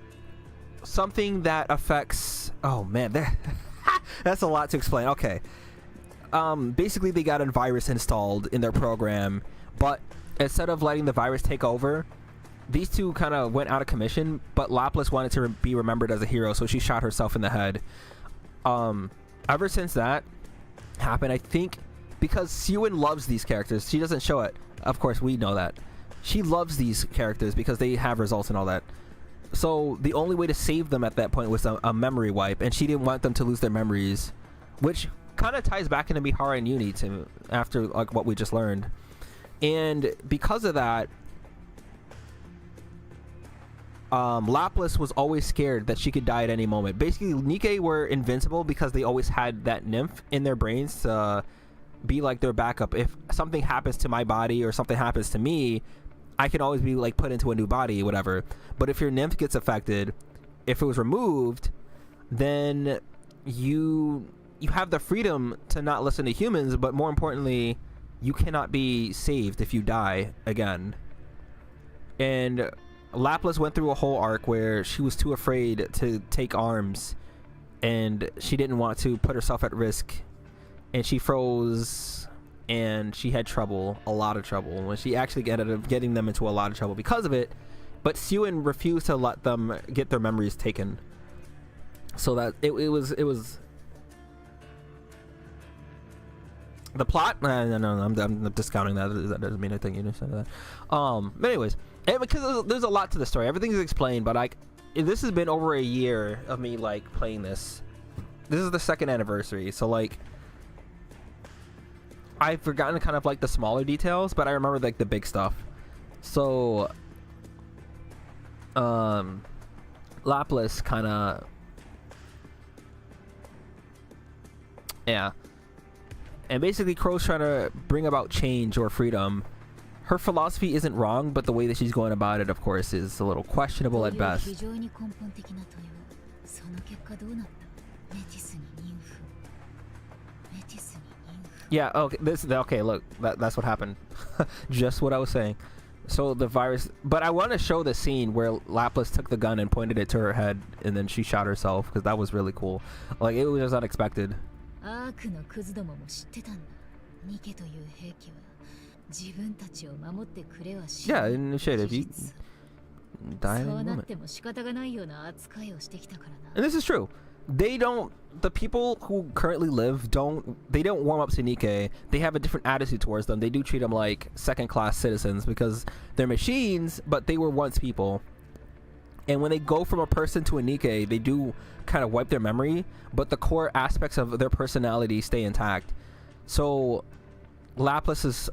something that affects... Oh, man. That's a lot to explain. Okay. Basically, they got a virus installed in their program, but instead of letting the virus take over, these two kind of went out of commission, but Lapis wanted to be remembered as a hero, so she shot herself in the head. Ever since that happened, I think, because Siwon loves these characters, she doesn't show it. Of course, we know that. She loves these characters because they have results and all that. So the only way to save them at that point was a memory wipe, and she didn't want them to lose their memories, which kind of ties back into Mihara and Yuni to after like what we just learned. And because of that, Lapis was always scared that she could die at any moment. Basically, Nikke were invincible because they always had that nymph in their brains to be like their backup. If something happens to my body or something happens to me, I can always be like put into a new body, whatever. But if your nymph gets affected, if it was removed, then you have the freedom to not listen to humans, but more importantly, you cannot be saved if you die again. And Lapis went through a whole arc where she was too afraid to take arms, and she didn't want to put herself at risk, and she froze, and she had trouble, a lot of trouble, when she actually ended up getting them into a lot of trouble because of it. But Siwon refused to let them get their memories taken, so that it was the plot. No, I'm discounting that. That doesn't mean anything. You just said that. But anyways, And because there's a lot to the story. Everything's explained, but like, this has been over a year of me like playing this. This is the 2nd anniversary, so like, I've forgotten kind of like the smaller details, but I remember like the big stuff. So, Lapis kind of, yeah. And basically, Crow's trying to bring about change or freedom. Her philosophy isn't wrong, but the way that she's going about it, of course, is a little questionable at best. Yeah, okay, okay, look, that's what happened. Just what I was saying. So the virus, but I want to show the scene where Lapis took the gun and pointed it to her head, and then she shot herself, because that was really cool. Like, it was just unexpected. Yeah, and shit, if you die in a moment. And this is true. The people who currently live don't warm up to Nikkei. They have a different attitude towards them. They do treat them like second-class citizens because they're machines, but they were once people. And when they go from a person to a Nikkei, they do kind of wipe their memory, but the core aspects of their personality stay intact. So Lapis's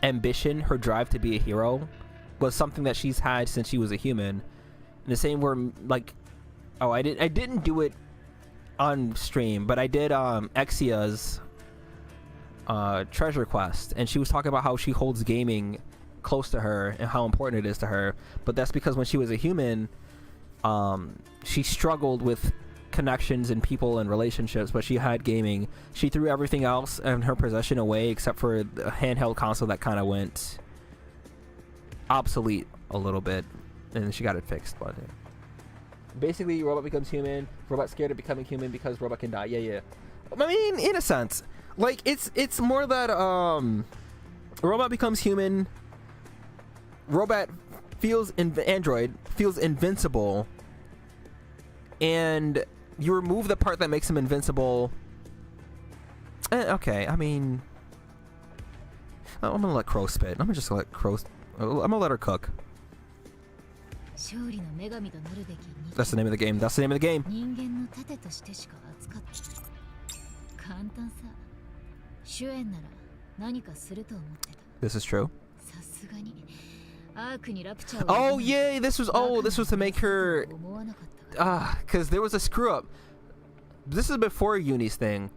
ambition, her drive to be a hero, was something that she's had since she was a human. In the same where, like, I didn't do it on stream, but I did Exia's treasure quest, and she was talking about how she holds gaming close to her and how important it is to her. But that's because when she was a human, she struggled with connections and people and relationships, but she had gaming. She threw everything else in her possession away except for the handheld console that kind of went obsolete a little bit, and she got it fixed. But basically, robot becomes human. Robot scared of becoming human because robot can die. Yeah. I mean, in a sense, like, it's more that robot becomes human. Robot android feels invincible, and you remove the part that makes him invincible. Okay, I mean, I'm gonna let Crow spit. I'm gonna let her cook. That's the name of the game. That's the name of the game. This is true. Oh yeah, this was to make her, because there was a screw up. This is before Yuni's thing,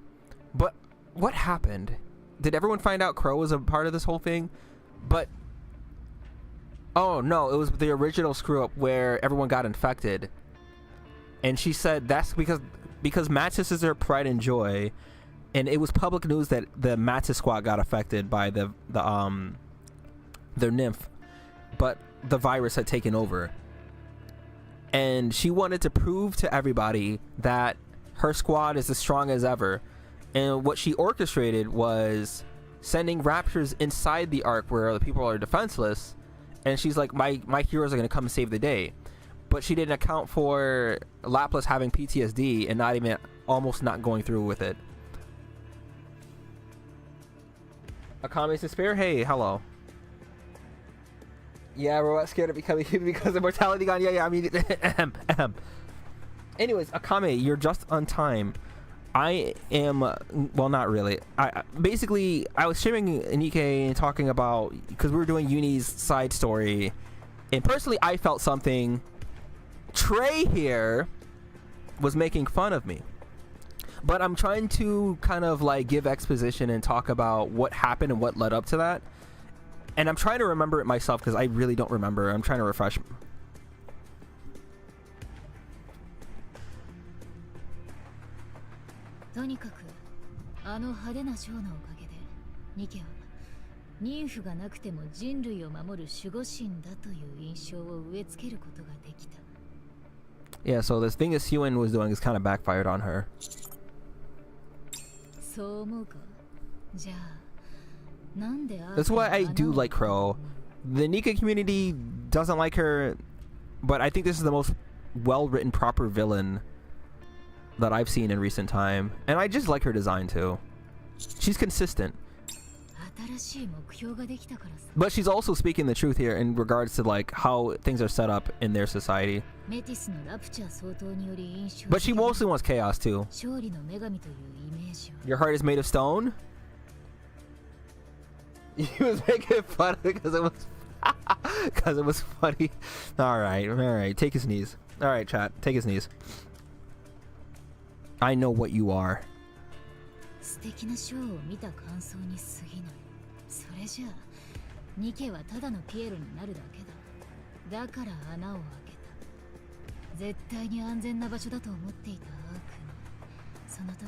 but what happened? Did everyone find out Crow was a part of this whole thing? But oh no, it was the original screw up where everyone got infected, and she said that's because Matches is her pride and joy, and it was public news that the Matches squad got affected by their nymph, but the virus had taken over, and she wanted to prove to everybody that her squad is as strong as ever. And what she orchestrated was sending raptors inside the ark where the people are defenseless, and she's like, my heroes are going to come and save the day. But she didn't account for Lapis having PTSD and almost not going through with it. Akame's despair? Hey, hello. Yeah, robot scared of becoming human because of mortality gone. Yeah, I mean, anyways, Akame, you're just on time. I am, well, not really. I was streaming Nikkei and talking about, because we were doing Yuni's side story, and personally I felt something. Trey here was making fun of me, but I'm trying to kind of like give exposition and talk about what happened and what led up to that, and I'm trying to remember it myself because I really don't remember. I'm trying to refresh. Yeah, so this thing that Yuen was doing is kind of backfired on her. That's why I do like Crow. The Nika community doesn't like her, but I think this is the most well-written, proper villain that I've seen in recent time, and I just like her design too. She's consistent. 新しい目標ができたからさ。 But she's also speaking the truth here in regards to like how things are set up in their society. メティスのラプチャー総統により印象 But she mostly wants chaos too. 勝利の女神というイメージを Your heart is made of stone? He was making fun of it because it was funny. Alright, take his knees. Alright, chat, take his knees. I know what you are. 素敵なショーを見た感想に過ぎない。それじゃあニケはただのピエロになるだけだ。だから穴を開けた。絶対に安全な場所だと思っていたアークに、その時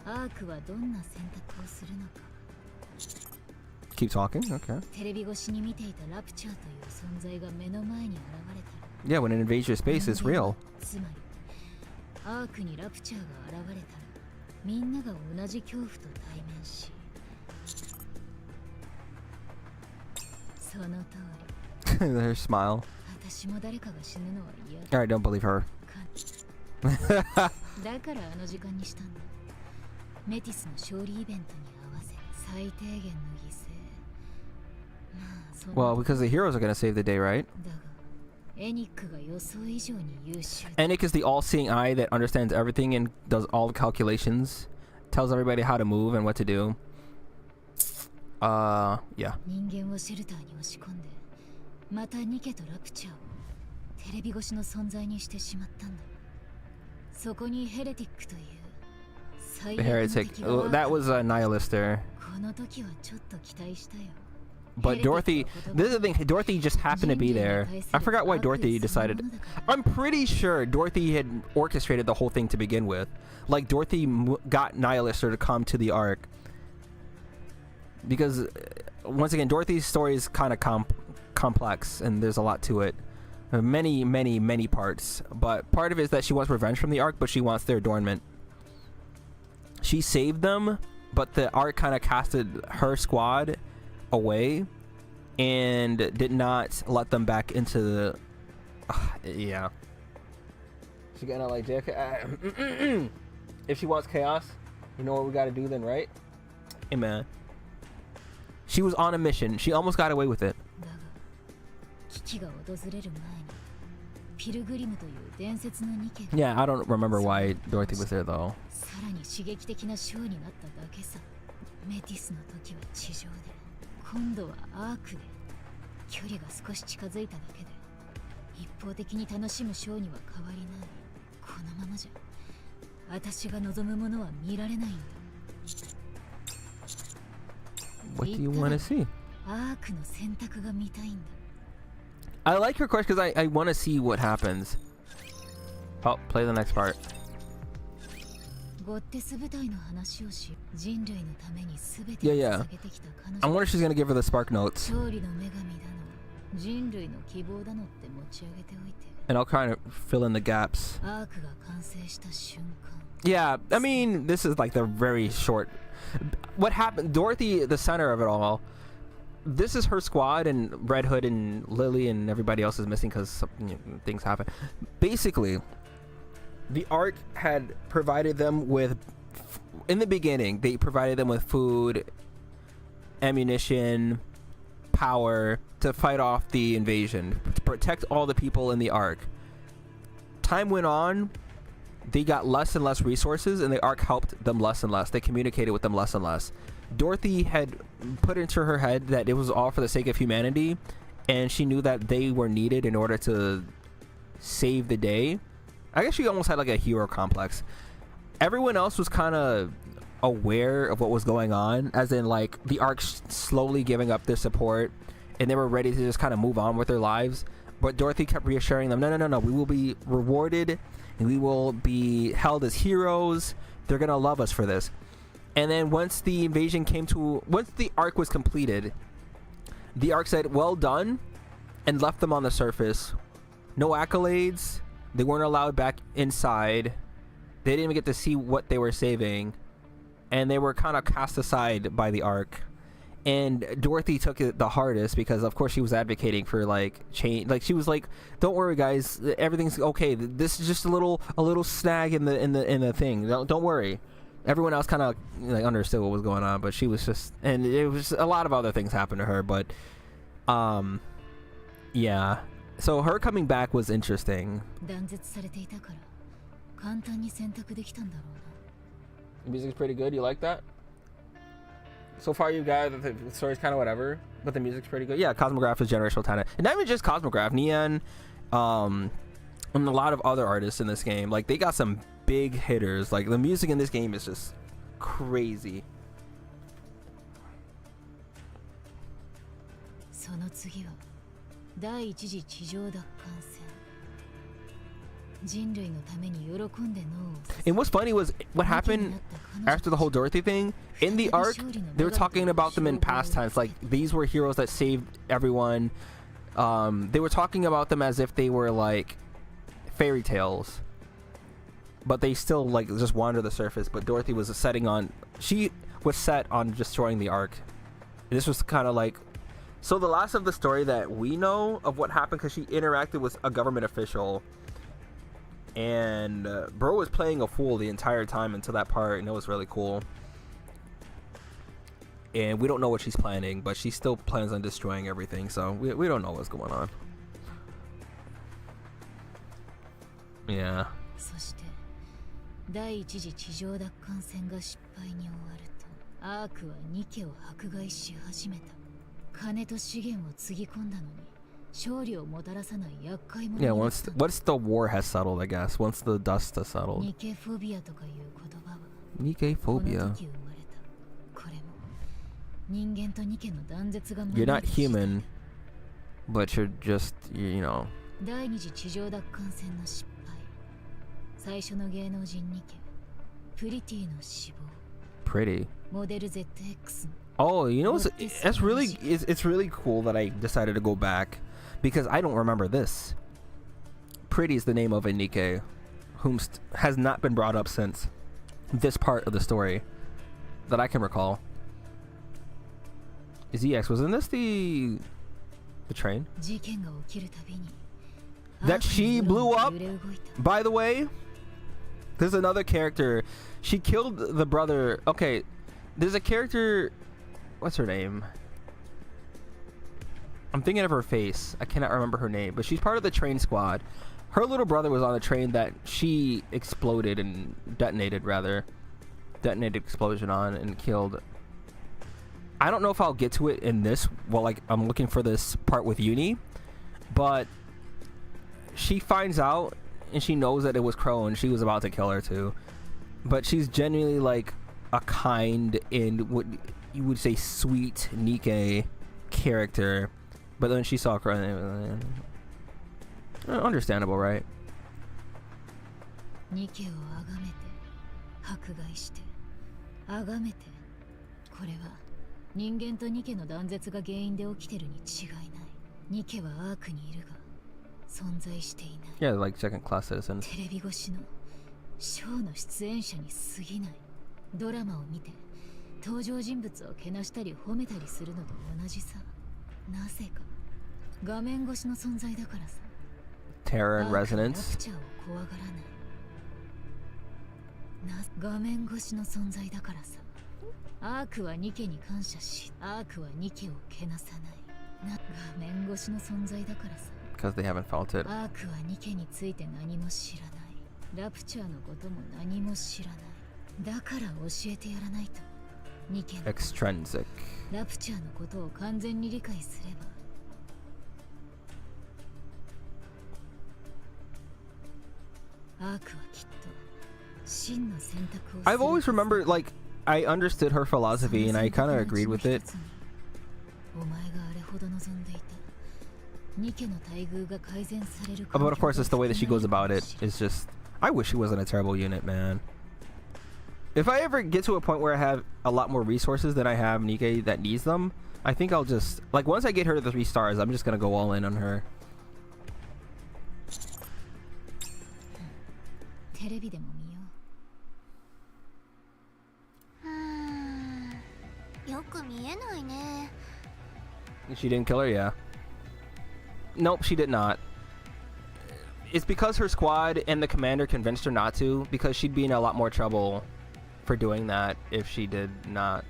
アークはどんな選択をするのか。 Keep talking, okay. テレビ越しに見ていたラプチャーという存在が目の前に現れた。 Yeah, when it invades your space, it's real. つまりアークにラプチャーが現れたらみんなが同じ恐怖と対面し、その通り Her smile. 私も誰かが死ぬのは嫌だ。 Alright, don't believe her. だからあの時間にしたんだ。メティスの勝利イベントに合わせ最低限の犠牲。まあそんな Well, because the heroes are gonna save the day, right? だがエニックが予想以上に優秀だ。 Enic is the all-seeing eye that understands everything and does all the calculations, tells everybody how to move and what to do. Yeah. 人間をシェルターに押し込んでまたニケとラプチャーをテレビ越しの存在にしてしまったんだ。そこにヘレティックという最 The 悪の heretic. 敵が Oh, that was a nihilist there. この時はちょっと期待したよ。 But Dorothy, this is the thing, Dorothy just happened to be there. I forgot why Dorothy decided. I'm pretty sure Dorothy had orchestrated the whole thing to begin with. Like, Dorothy got Nihilister to come to the Ark. Because, once again, Dorothy's story is kind of complex, and there's a lot to it. Many, many, many parts. But part of it is that she wants revenge from the Ark, but she wants their adornment. She saved them, but the Ark kind of casted her squad away and did not let them back into the yeah, she gonna like JK. If she wants chaos, you know what we gotta do then, right? Hey man, she was on a mission. She almost got away with it. だが危機が訪れる前にピルグリムという伝説のニケが Yeah, I don't remember why Dorothy was there though. さらに刺激的なショーになっただけさ。メティスの時は地上で、今度はアークで距離が少し近づいただけで一方的に楽しむショーには変わりない。このままじゃ私が望むものは見られないんだ。 What do you want to see? アークの選択が見たいんだ。 I like her question because I want to see what happens. Oh, play the next part. ゴッテス部隊の話をし、人類のために全てを Yeah, yeah. 捧げてきた彼 I 女。 wonder if she's gonna give her the spark notes. 勝利の女神だの、人類の希望だのって持ち上げておいて、 And I'll kind of fill in the gaps. アークが完成した瞬間、 Yeah, I mean, this is like the very short. What happened? Dorothy, the center of it all. This is her squad, and Red Hood and Lily and everybody else is missing because things happen. Basically, the Ark had provided them with, in the beginning, they provided them with food, ammunition, power to fight off the invasion, to protect all the people in the Ark. Time went on, they got less and less resources, and the Ark helped them less and less. They communicated with them less and less. Dorothy had put into her head that it was all for the sake of humanity, and she knew that they were needed in order to save the day. I guess she almost had like a hero complex. Everyone else was kind of aware of what was going on, as in like the Ark slowly giving up their support, and they were ready to just kind of move on with their lives. But Dorothy kept reassuring them, no, we will be rewarded, and we will be held as heroes. They're gonna love us for this. And then once the invasion once the Ark was completed, the Ark said, well done, and left them on the surface. No accolades. They weren't allowed back inside. They didn't even get to see what they were saving. And they were kind of cast aside by the Ark. And Dorothy took it the hardest because, of course, she was advocating for like change. Like she was like, "Don't worry, guys. Everything's okay. This is just a little snag in the thing. Don't worry." Everyone else kind of like understood what was going on, but she was just, and it was a lot of other things happened to her. But yeah. So her coming back was interesting. 断絶されていたから簡単に選択できたんだろうな。 The music's pretty good. You like that? So far, you got the story's kind of whatever, but the music's pretty good. Yeah, Cosmograph is generational talent, and not even just Cosmograph, Nian, and a lot of other artists in this game. Like they got some big hitters. Like the music in this game is just crazy. その次は第一次地上奪還戦。人類のために喜んで脳を And what's funny was what happened after the whole Dorothy thing in the arc. They were talking about them in past tense, like these were heroes that saved everyone. They were talking about them as if they were like fairy tales, but they still like just wander the surface. But Dorothy was she was set on destroying the ark. This was kind of like, so the last of the story that we know of what happened, because she interacted with a government official. And bro was playing a fool the entire time until that part, and it was really cool. And we don't know what she's planning, but she still plans on destroying everything, so we don't know what's going on. Yeah. そして第一次地上奪還戦が失敗に終わるとアークはニケを迫害し始めた。金と資源をつぎ込んだのに Yeah, once the war has settled, I guess. Once the dust has settled. Nikephobia. You're not human, but you're just, you know. Pretty. Oh, you know, it's really cool that I decided to go back. Because I don't remember this. Pretty is the name of a Nike, whom has not been brought up since this part of the story that I can recall. ZX, wasn't this the train that she blew up? By the way, there's another character. She killed the brother. Okay, there's a character. What's her name? I'm thinking of her face. I cannot remember her name, but she's part of the train squad. Her little brother was on a train that she exploded and detonated explosion on and killed. I don't know if I'll get to it in this, well, like I'm looking for this part with Yuni, but she finds out and she knows that it was Crow and she was about to kill her too. But she's genuinely like a kind and what you would say sweet Nike character. But then she saw Crow. Understandable, right? ニケをあがめて迫害してあがめてこれは人間とニケの断絶が原因で起きてるに違いないニケはアークにいるが存在していない Yeah, like second class citizens. テレビ越しのショーの出演者に過ぎないドラマを見て登場人物をけなしたり褒めたりするのと同じさなぜか画面越しの存在だからさ Terror and resonance. 画面越しの存在だからさアークはニケに感謝しアークはニケをけなさない画面越しの存在だからさ Because they haven't felt it. アークはニケについて何も知らないラプチャーのことも何も知らないだから教えてやらないとニケ Extrinsic. ラプチャーのことを完全に理解すれば I've always remembered, like, I understood her philosophy and I kind of agreed with it. But of course, it's the way that she goes about it. It's just, I wish she wasn't a terrible unit, man. If I ever get to a point where I have a lot more resources than I have Nike that needs them, I think I'll just, like, once I get her to the 3 stars, I'm just gonna go all in on her. テレビでも見よう。よく見えないね。She didn't kill her, yeah. Nope, she did not. It's because her squad and the commander convinced her not to, because she'd be in a lot more trouble for doing that if she did not.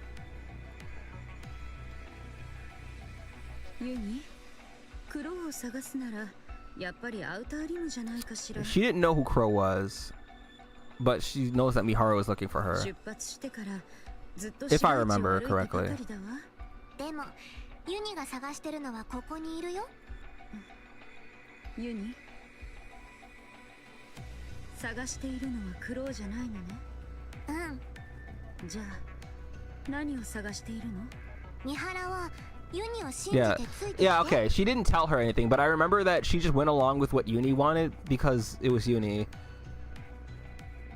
ユニ、クロウを探すならやっぱりアウターリムじゃないかしら。 She didn't know who Crow was, but she knows that Miharu was looking for her. 出発してからずっと If 市 I 街地を remember 歩いてばか correctly. りだわ。でもユニが探してるのはここにいるよ。ユニ、探しているのはクロウじゃないのね。うん。じゃあ何を探しているの？三原はユニを信じ Yeah, てついてきて。 yeah, okay. She didn't tell her anything, but I remember that she just went along with what Yuni wanted because it was Yuni.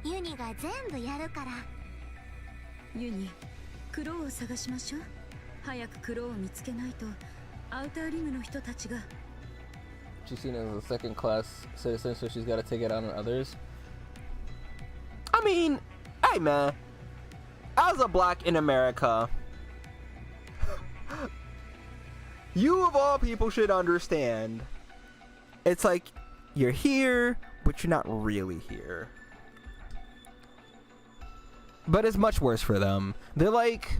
ユニが全部やるから。ユニ、クロウを探しましょう。早くクロウを見つけないとアウターリムの人たちが。 She's seen as a second-class citizen, so she's got to take it out on others. I mean, hey man, as a black in America, you of all people should understand. It's like you're here, but you're not really here. But it's much worse for them. They're like,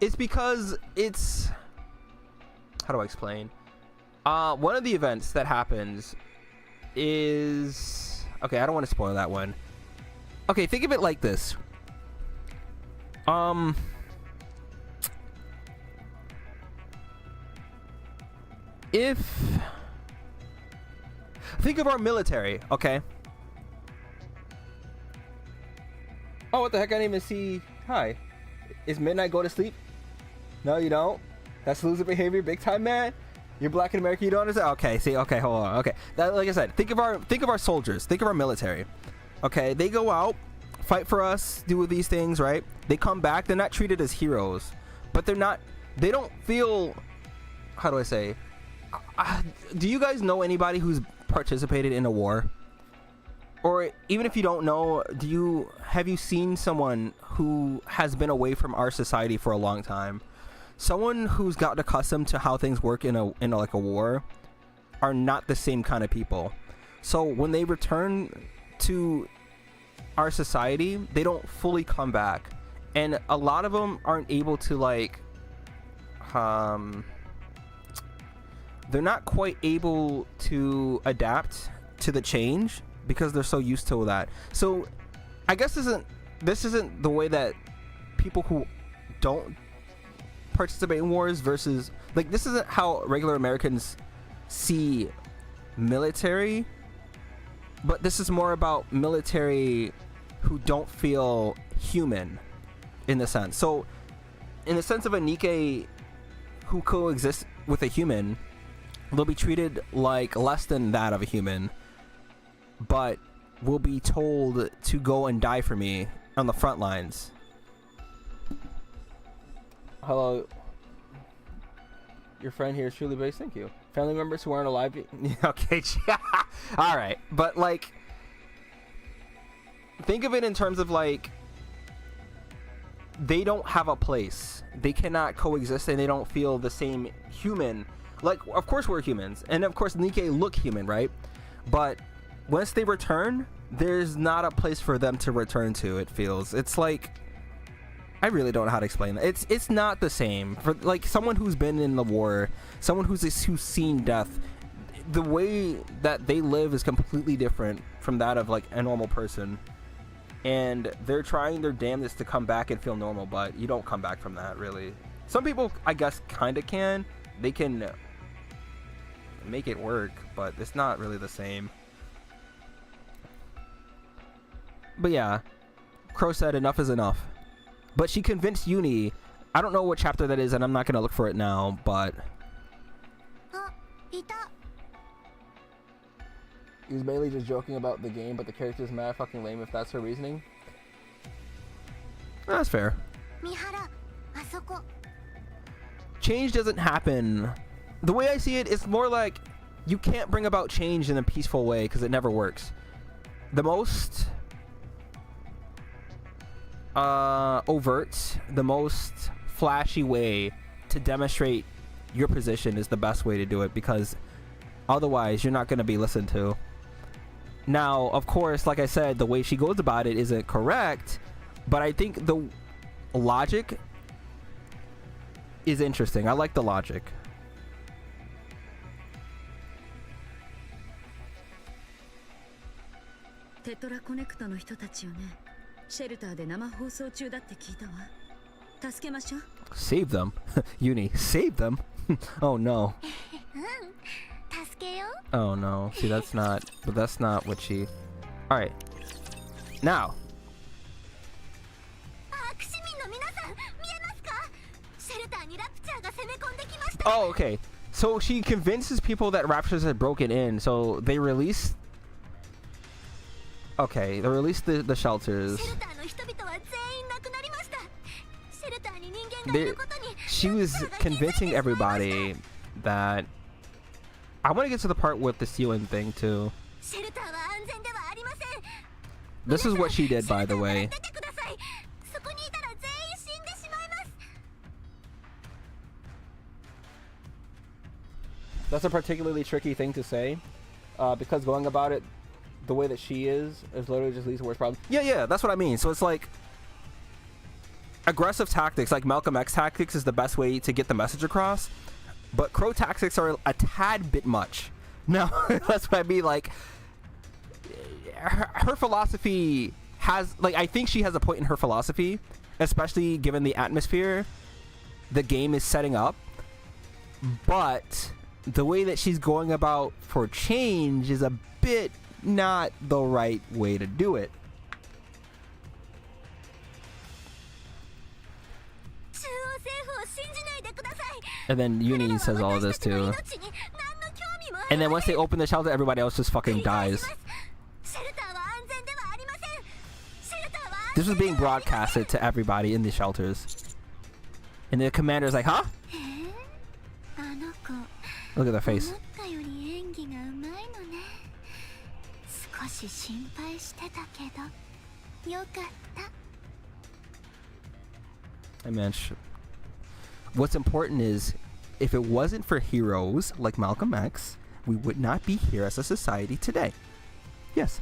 it's because it's, how do I explain? One of the events that happens is, okay, I don't want to spoil that one. Okay, think of it like this. Think of our military, okay? Oh, what the heck? I didn't even see. Hi. Is midnight go to sleep? No, you don't? That's loser behavior big time, man? You're black in America, you don't understand? Okay, see, okay, hold on. Okay. That, like I said, think of our soldiers, think of our military. Okay, they go out, fight for us, do these things, right? They come back, they're not treated as heroes. But they don't feel, how do I say? Do you guys know anybody who's participated in a war? Or even if you don't know, have you seen someone who has been away from our society for a long time? Someone who's gotten accustomed to how things work in like a war are not the same kind of people. So when they return to our society, they don't fully come back, and a lot of them aren't able to like they're not quite able to adapt to the change because they're so used to that. So I guess this isn't the way that people who don't participate in wars versus, like, this isn't how regular Americans see military, but this is more about military who don't feel human in the sense. So in the sense of a Nikkei who coexists with a human, they'll be treated like less than that of a human, but will be told to go and die for me on the front lines. Hello. Your friend here is truly based. Thank you. Family members who aren't alive. Okay. All right. But like, think of it in terms of like, they don't have a place. They cannot coexist, and they don't feel the same human. Like, of course we're humans, and of course Nikkei look human, right? But once they return, there's not a place for them to return to. It feels, it's like, I really don't know how to explain that. It's not the same for like someone who's been in the war, someone who's seen death. The way that they live is completely different from that of like a normal person, and they're trying their damnedest to come back and feel normal, but you don't come back from that, really. Some people, I guess, kind of can. They can make it work, but it's not really the same. But yeah, Crow said enough is enough. But she convinced Yuni. I don't know what chapter that is, and I'm not gonna look for it now, but he was mainly just joking about the game, but the character's mad fucking lame if that's her reasoning. That's fair. Change doesn't happen. The way I see it, it's more like you can't bring about change in a peaceful way because it never works. The most overt, the most flashy way to demonstrate your position is the best way to do it, because otherwise you're not going to be listened to. Now, of course, like I said, the way she goes about it isn't correct, But I think the logic is interesting. I like the logic. テトラコネクトの人たちよね。シェルターで生放送中だって聞いたわ。助けましょう。Save them? Yuni, save them? Oh no. 助けよう。 Oh no. See, that's not what she... Alright. Now. あ、市民の皆さん、見えますか？シェルターにラプチャーが攻め込んできました。 Oh, okay. So she convinces people that Raptors had broken in, so they released... Okay, they released the shelters. シェルターの人々は全員亡くなりました。シェルターに人間がい They, ることに she was convincing everybody that... I want to get to the part with the ceiling thing, too. シェルターは安全ではありません。 This is what she did, by the way. 出てください。そこにいたら全員死んでしまいます。 That's a particularly tricky thing to say, because going about it the way that she is literally just leads to worse problems. Yeah, that's what I mean. So it's like aggressive tactics, like Malcolm X tactics, is the best way to get the message across. But Crow tactics are a tad bit much. No, that's what I mean. Like her philosophy has, like, I think she has a point in her philosophy, especially given the atmosphere the game is setting up. But the way that she's going about for change is a bit not the right way to do it. 中央政府を信じないでください。 And then Yuni says all of this too. And then once they open the shelter, everybody else just fucking dies. This was being broadcasted to everybody in the shelters. And the commander's like, huh? Look at their face. Hey man, what's important is, if it wasn't for heroes like Malcolm X, we would not be here as a society today. Yes.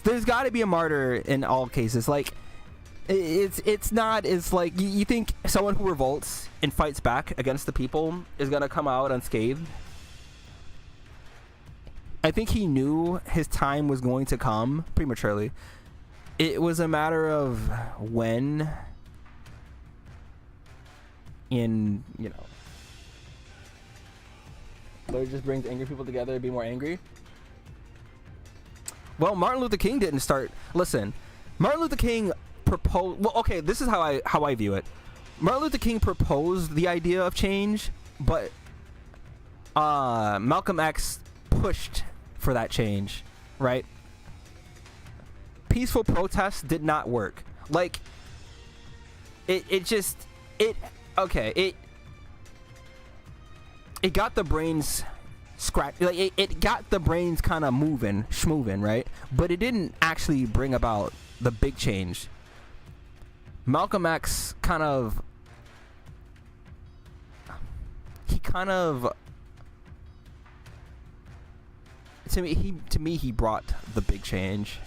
There's got to be a martyr in all cases. Like, it's not, it's like, you think someone who revolts and fights back against the people is going to come out unscathed? I think he knew his time was going to come prematurely. It was a matter of when, you know, it just brings angry people together to be more angry. Well, Martin Luther King didn't start. Listen, Martin Luther King proposed. Well, okay, this is how I view it. Martin Luther King proposed the idea of change, but Malcolm X pushed for that change, right? Peaceful protests did not work. Like, it got the brains scratched. Like, it got the brains kind of schmoving, right? But it didn't actually bring about the big change. Malcolm X to me he brought the big change.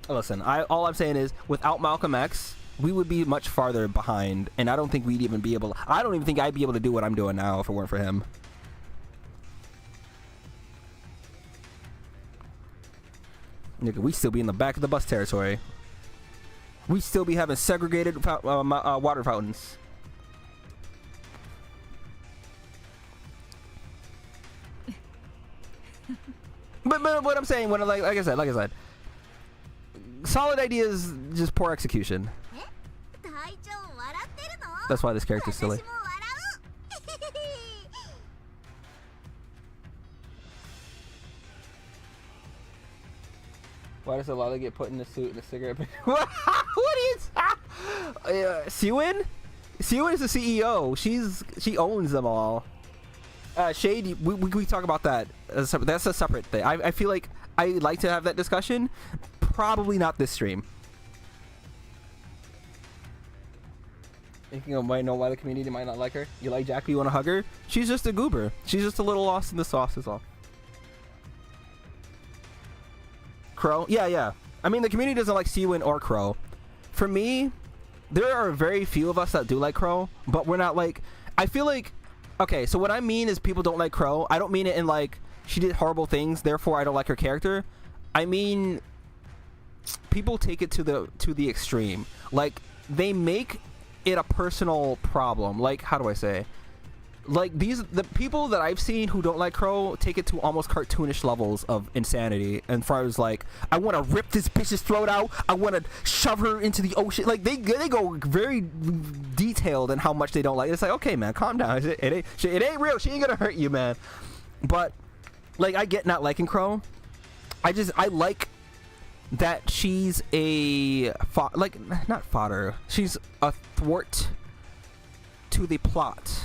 Listen, all I'm saying is, without Malcolm X, we would be much farther behind, and I don't think we'd even be able to, I don't even think I'd be able to do what I'm doing now if it weren't for him. Nigga, we still be in the back of the bus territory. We still be having segregated water fountains. But what I'm saying, when like I said, solid ideas, just poor execution. That's why this character's silly. Why does Alala get put in the suit and a cigarette? What is Siwin? Siwin is the CEO. She owns them all. Shade, we talk about that. That's a separate thing. I feel like I'd like to have that discussion. Probably not this stream. You might know why the community might not like her. You like Jackie, you want to hug her? She's just a goober. She's just a little lost in the sauce is all. Crow? Yeah. I mean, the community doesn't like Siwin or Crow. For me, there are very few of us that do like Crow, but we're not like... I feel like... Okay, so what I mean is people don't like Crow. I don't mean it in like, she did horrible things, therefore I don't like her character. I mean, people take it to the extreme. Like, they make it a personal problem. Like, how do I say? Like, the people that I've seen who don't like Crow take it to almost cartoonish levels of insanity. And far as like, I want to rip this bitch's throat out. I want to shove her into the ocean. Like, they go very detailed in how much they don't like it. It's like, okay, man, calm down. It ain't real. She ain't gonna hurt you, man. But like, I get not liking Crow. I like that she's a not fodder. She's a thwart to the plot.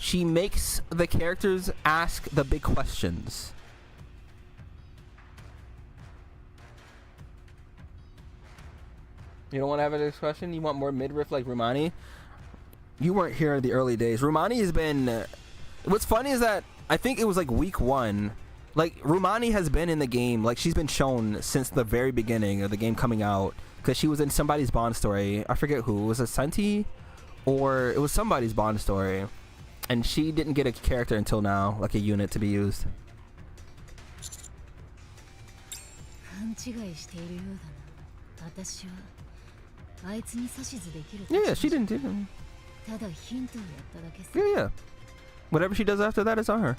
She makes the characters ask the big questions. You don't want to have a next question? You want more midriff like Rumani? You weren't here in the early days. Rumani has been... What's funny is that I think it was like week 1. Like, Rumani has been in the game. Like, she's been shown since the very beginning of the game coming out. Because she was in somebody's Bond story. I forget who. Was it Senti? Or it was somebody's Bond story. And she didn't get a character until now, like a unit to be used. Yeah, she didn't. Yeah. Whatever she does after that is on her.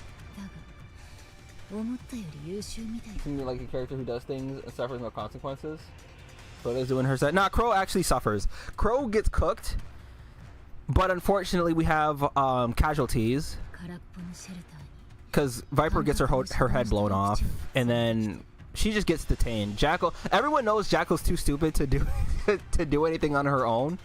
Seems like a character who does things and suffers no consequences. But doing her set. Nah, Crow actually suffers. Crow gets cooked. But unfortunately, we have casualties because Viper gets her head blown off, and then she just gets detained. Jackal. Everyone knows Jackal's too stupid to do to do anything on her own.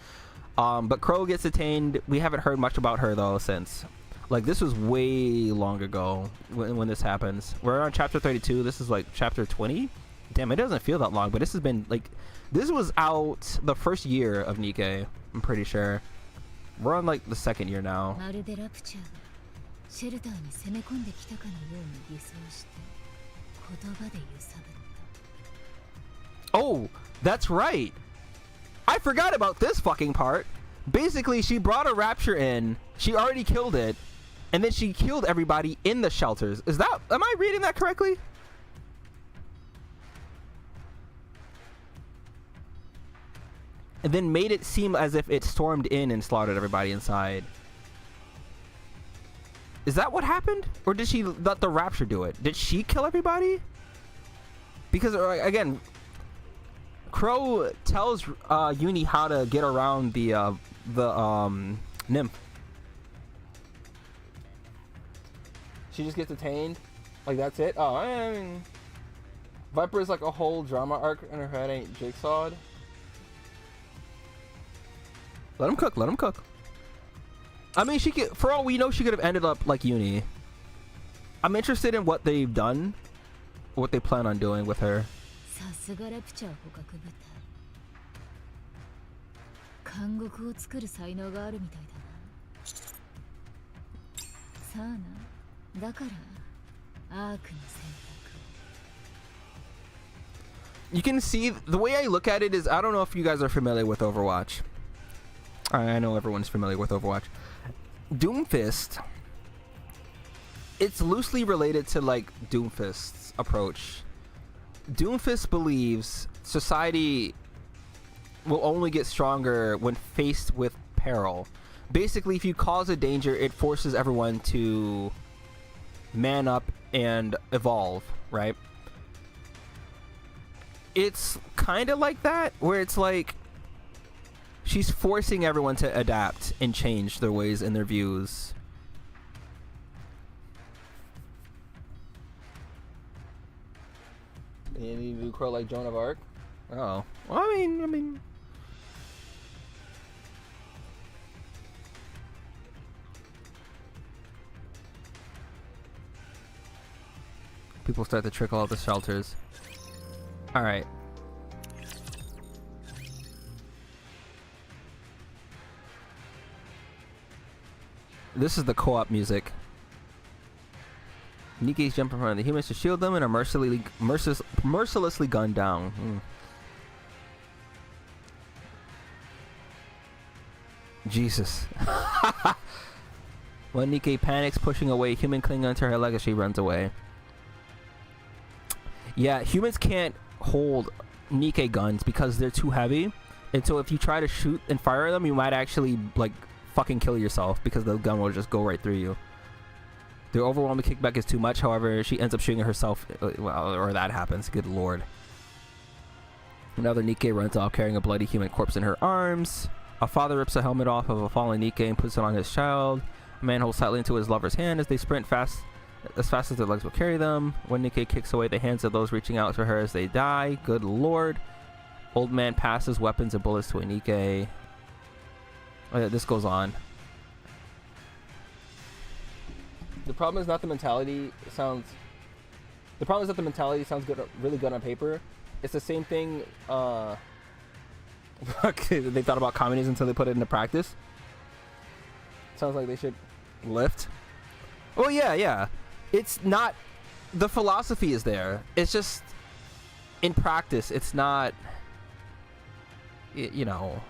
But Crow gets detained. We haven't heard much about her though since. Like, this was way long ago when this happens. We're on chapter 32. This is like chapter 20. Damn, it doesn't feel that long. But this has been like, this was out the first year of Nikkei. I'm pretty sure. We're on like the second year now. Oh, that's right. I forgot about this fucking part. Basically, she brought a rapture in. She already killed it. And then she killed everybody in the shelters. Is that... Am I reading that correctly? And then made it seem as if it stormed in and slaughtered everybody inside. Is that what happened? Or did she let the rapture do it? Did she kill everybody? Because, again, Crow tells Yuni how to get around the nymph. She just gets detained? Like, that's it? Oh, I mean... Viper is like a whole drama arc in her head, ain't jigsawed. Let him cook, let him cook. I mean, she could, for all we know, she could have ended up like Yuni. I'm interested in what they've done, what they plan on doing with her. You can see, the way I look at it is, I don't know if you guys are familiar with Overwatch. I know everyone's familiar with Overwatch. Doomfist, it's loosely related to like Doomfist's approach. Doomfist believes society will only get stronger when faced with peril. Basically, if you cause a danger, it forces everyone to man up and evolve, right? It's kind of like that, where it's like she's forcing everyone to adapt and change their ways and their views. Any new Crow like Joan of Arc? Oh, well, I mean. People start to trickle out the shelters. All right. This is the co-op music. Nikke's jump in front of the humans to shield them and are mercilessly gunned down. Jesus. When Nikke panics, pushing away, human clinging onto her leg as she runs away. Yeah, humans can't hold Nikke guns because they're too heavy. And so if you try to shoot and fire them, you might actually, like, fucking kill yourself because the gun will just go right through you. The overwhelming kickback is too much, however, she ends up shooting herself, well, or that happens, good lord. Another Nikke runs off carrying a bloody human corpse in her arms. A father rips a helmet off of a fallen Nikke and puts it on his child. A man holds tightly into his lover's hand as they sprint as fast as their legs will carry them. When Nikke kicks away the hands of those reaching out to her as they die. Good lord. Old man passes weapons and bullets to a Nikke. Oh, yeah, this goes on. The problem is not the mentality sounds... The problem is that the mentality sounds good, really good on paper. It's the same thing... they thought about communism until they put it into practice. Sounds like they should lift. Oh yeah. It's not... The philosophy is there. It's just... In practice, it's not... You know...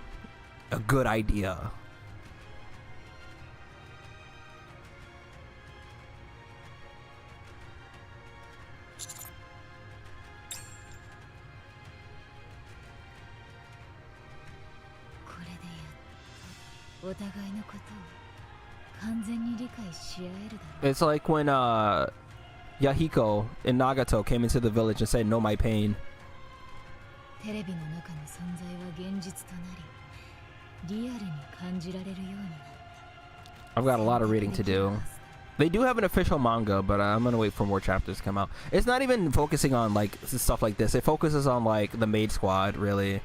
A good idea. It's like when Yahiko in Nagato came into the village and said, "Know my pain." I've got a lot of reading to do. They do have an official manga, but I'm gonna wait for more chapters to come out. It's not even focusing on like stuff like this. It focuses on like the maid squad, really.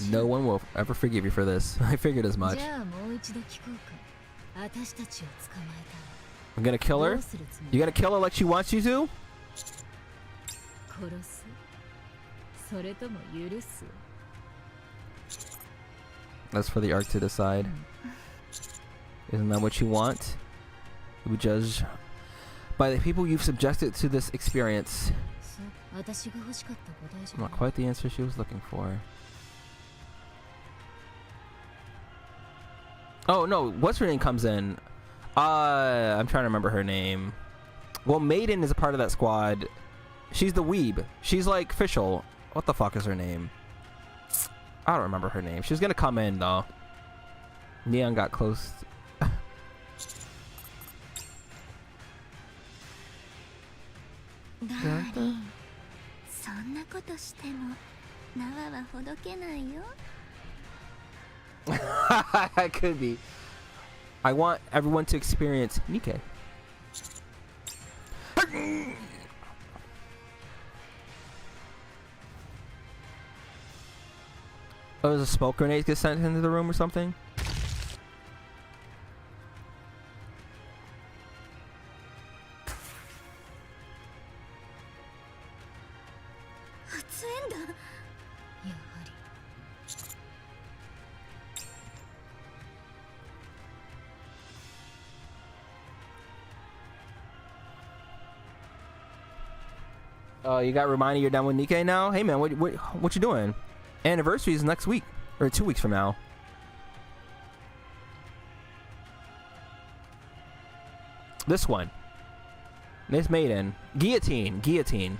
No one will ever forgive you for this. I figured as much. I'm gonna kill her? You gonna kill her like she wants you to? That's for the arc to decide. Isn't that what you want? You would judge by the people you've subjected to this experience. Not quite the answer she was looking for. Oh no, what's her name comes in? I'm trying to remember her name. Well, Maiden is a part of that squad. She's the weeb. She's like official. What the fuck is her name? I don't remember her name. She's gonna come in though. Neon got close. It could be. I want everyone to experience Nikke. Oh, there's a smoke grenade get sent into the room or something? You got reminded you're done with Nikke now? Hey man, what you doing? Anniversary is next week, or 2 weeks from now. This one. Miss Maiden. Guillotine.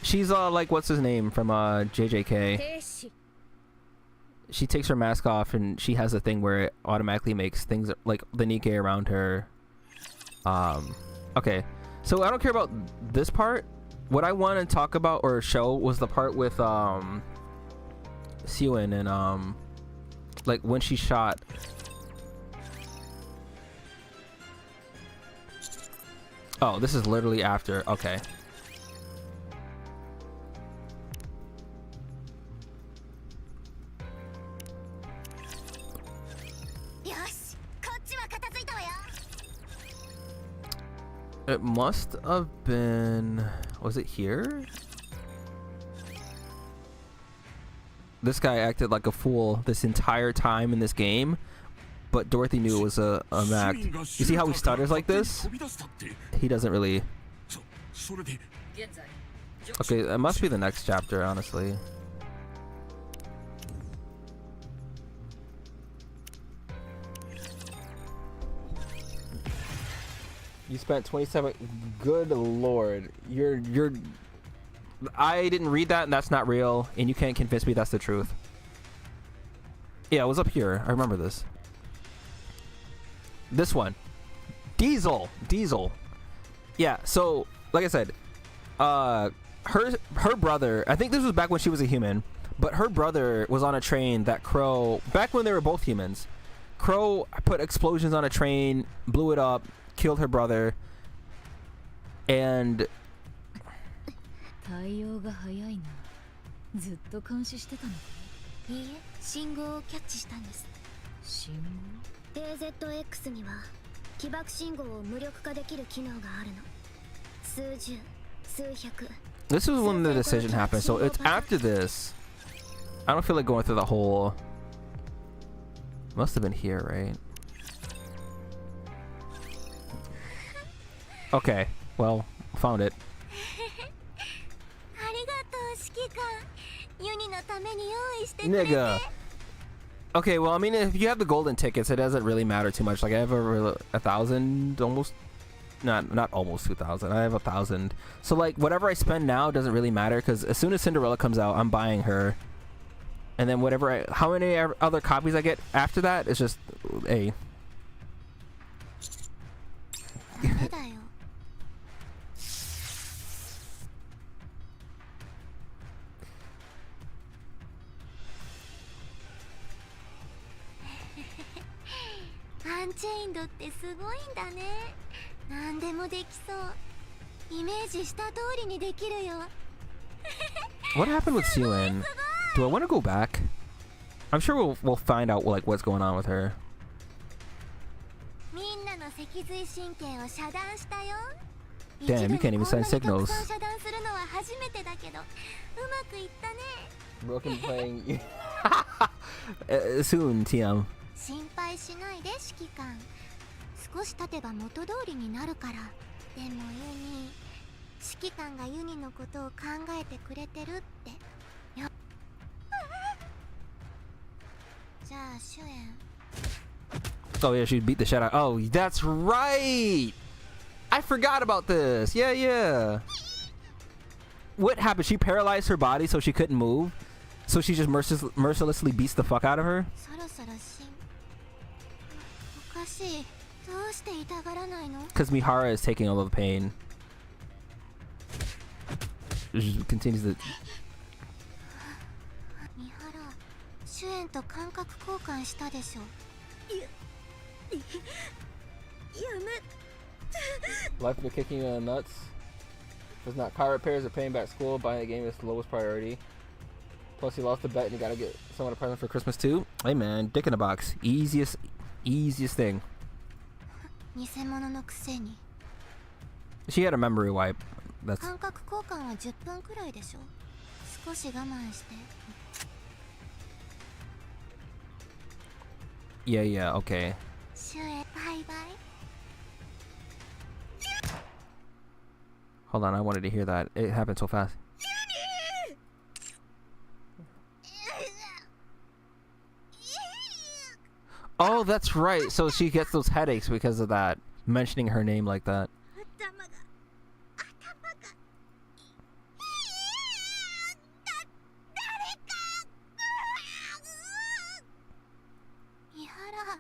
She's like, what's his name from JJK? She takes her mask off and she has a thing where it automatically makes things like the Nikke around her. Okay. So I don't care about this part. What I want to talk about or show was the part with Siwon and like when she shot. Oh, this is literally after. Okay. It must have been... Was it here? This guy acted like a fool this entire time in this game, but Dorothy knew it was an act. You see how he stutters like this? He doesn't really... Okay, that must be the next chapter, honestly. You spent 27... Good lord. You're... I didn't read that, and that's not real, and you can't convince me that's the truth. Yeah, it was up here. I remember this. This one. Diesel. Yeah, so, like I said, her brother, I think this was back when she was a human, but her brother was on a train that Crow, back when they were both humans, Crow put explosions on a train, blew it up, killed her brother, and... 対応が早いな。ずっと監視してたのか。いいえ、信号をキャッチしたんです。信号 TZX には起爆信号を無力化できる機能があるの。数十、数百。 This was when the decision happened, so it's after this. I don't feel like going through the whole... Must have been here, right? Okay, well, found it. ありがとう、指揮官。ユニのために用意してくれて。 Nigga. Okay, well, I mean, if you have the golden tickets, it doesn't really matter too much. Like, I have a 1,000, almost... Not almost 2,000. I have 1,000. So, like, whatever I spend now doesn't really matter, because as soon as Cinderella comes out, I'm buying her. And then whatever how many other copies I get after that is just a... ダメだよ。アンチェインドってすごいんだね。何でもできそう。イメージした通りにできるよ。What happened with Seelin? Do I want to go back? I'm sure we'll find out like what's going on with her. みんなの脊髄神経を遮断したよ。 Damn, you can't even send signals. 遮断するのは初めてだけど、うまくいったね。 Broken playing. Soon, TM. 心配しないで、指揮官。少し経てば元通りになるから。でもユニ、指揮官がユニのことを考えてくれてるって。じゃあ主演。 Oh yeah, she beat the shit out. Oh, that's right. I forgot about this. Yeah. What happened? She paralyzed her body so she couldn't move. So she just mercilessly beats the fuck out of her. そろそろおかしい。どうして痛がらないの? Because Mihara is taking all of the pain. She continues to... ミハラ、主演と感覚交換したでしょ。 Life of kicking you in the nuts. Does not car repairs or paying back school. Buying the game is the lowest priority. Plus, you lost the bet and you gotta get someone a present for Christmas too. Hey man, dick in a box. Easiest thing. 偽物のくせに。 She had a memory wipe. That's 感覚交換は10分くらいでしょ。少し我慢して。 yeah, okay. 主演バイバイ。 Hold on, I wanted to hear that. It happened so fast. Oh, that's right. So she gets those headaches because of that. Mentioning her name like that. ミハラ。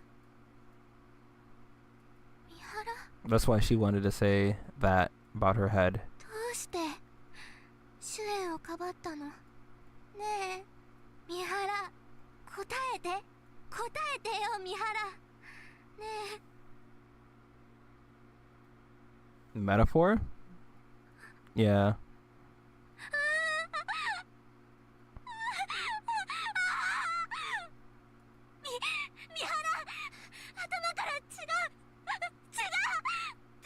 ミハラ。 That's why she wanted to say that about her head. どうして主演をかばったの？ねえ、ミハラ、答えて、答えてよ、ミハラ。ねえ。 Metaphor? Yeah. ミハラ、頭から血が、血が。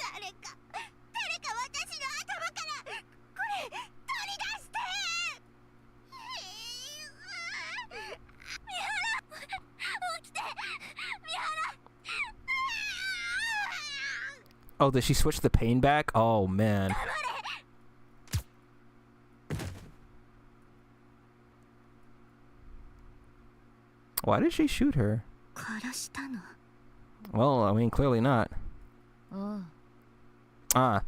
誰か私の頭からこれ Oh, did she switch the pain back? Oh, man. Why did she shoot her? 殺したの。 Well, I mean, clearly not. ああ、 Ah,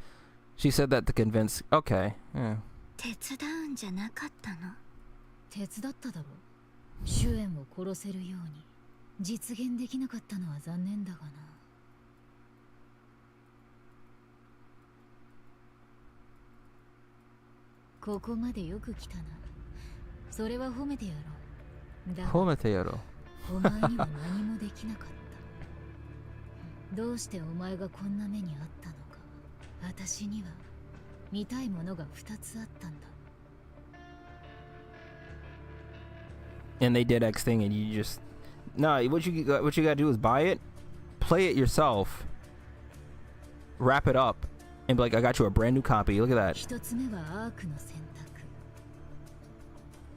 she said that to convince... Okay, yeah. 手伝うんじゃなかったの。手伝っただろ。シュエンを殺せるように実現できなかったのは残念だがな。ここまでよく来たな。それは褒めてやろう。だが褒めてやろう。お前には何もできなかった。どうしてお前がこんな目にあったのか。私には見たいものが2つあったんだ。 And they did X thing and you just... Nah, what you gotta do is buy it, play it yourself, wrap it up, and be like, I got you a brand new copy. Look at that. 1つ目はアークの選択。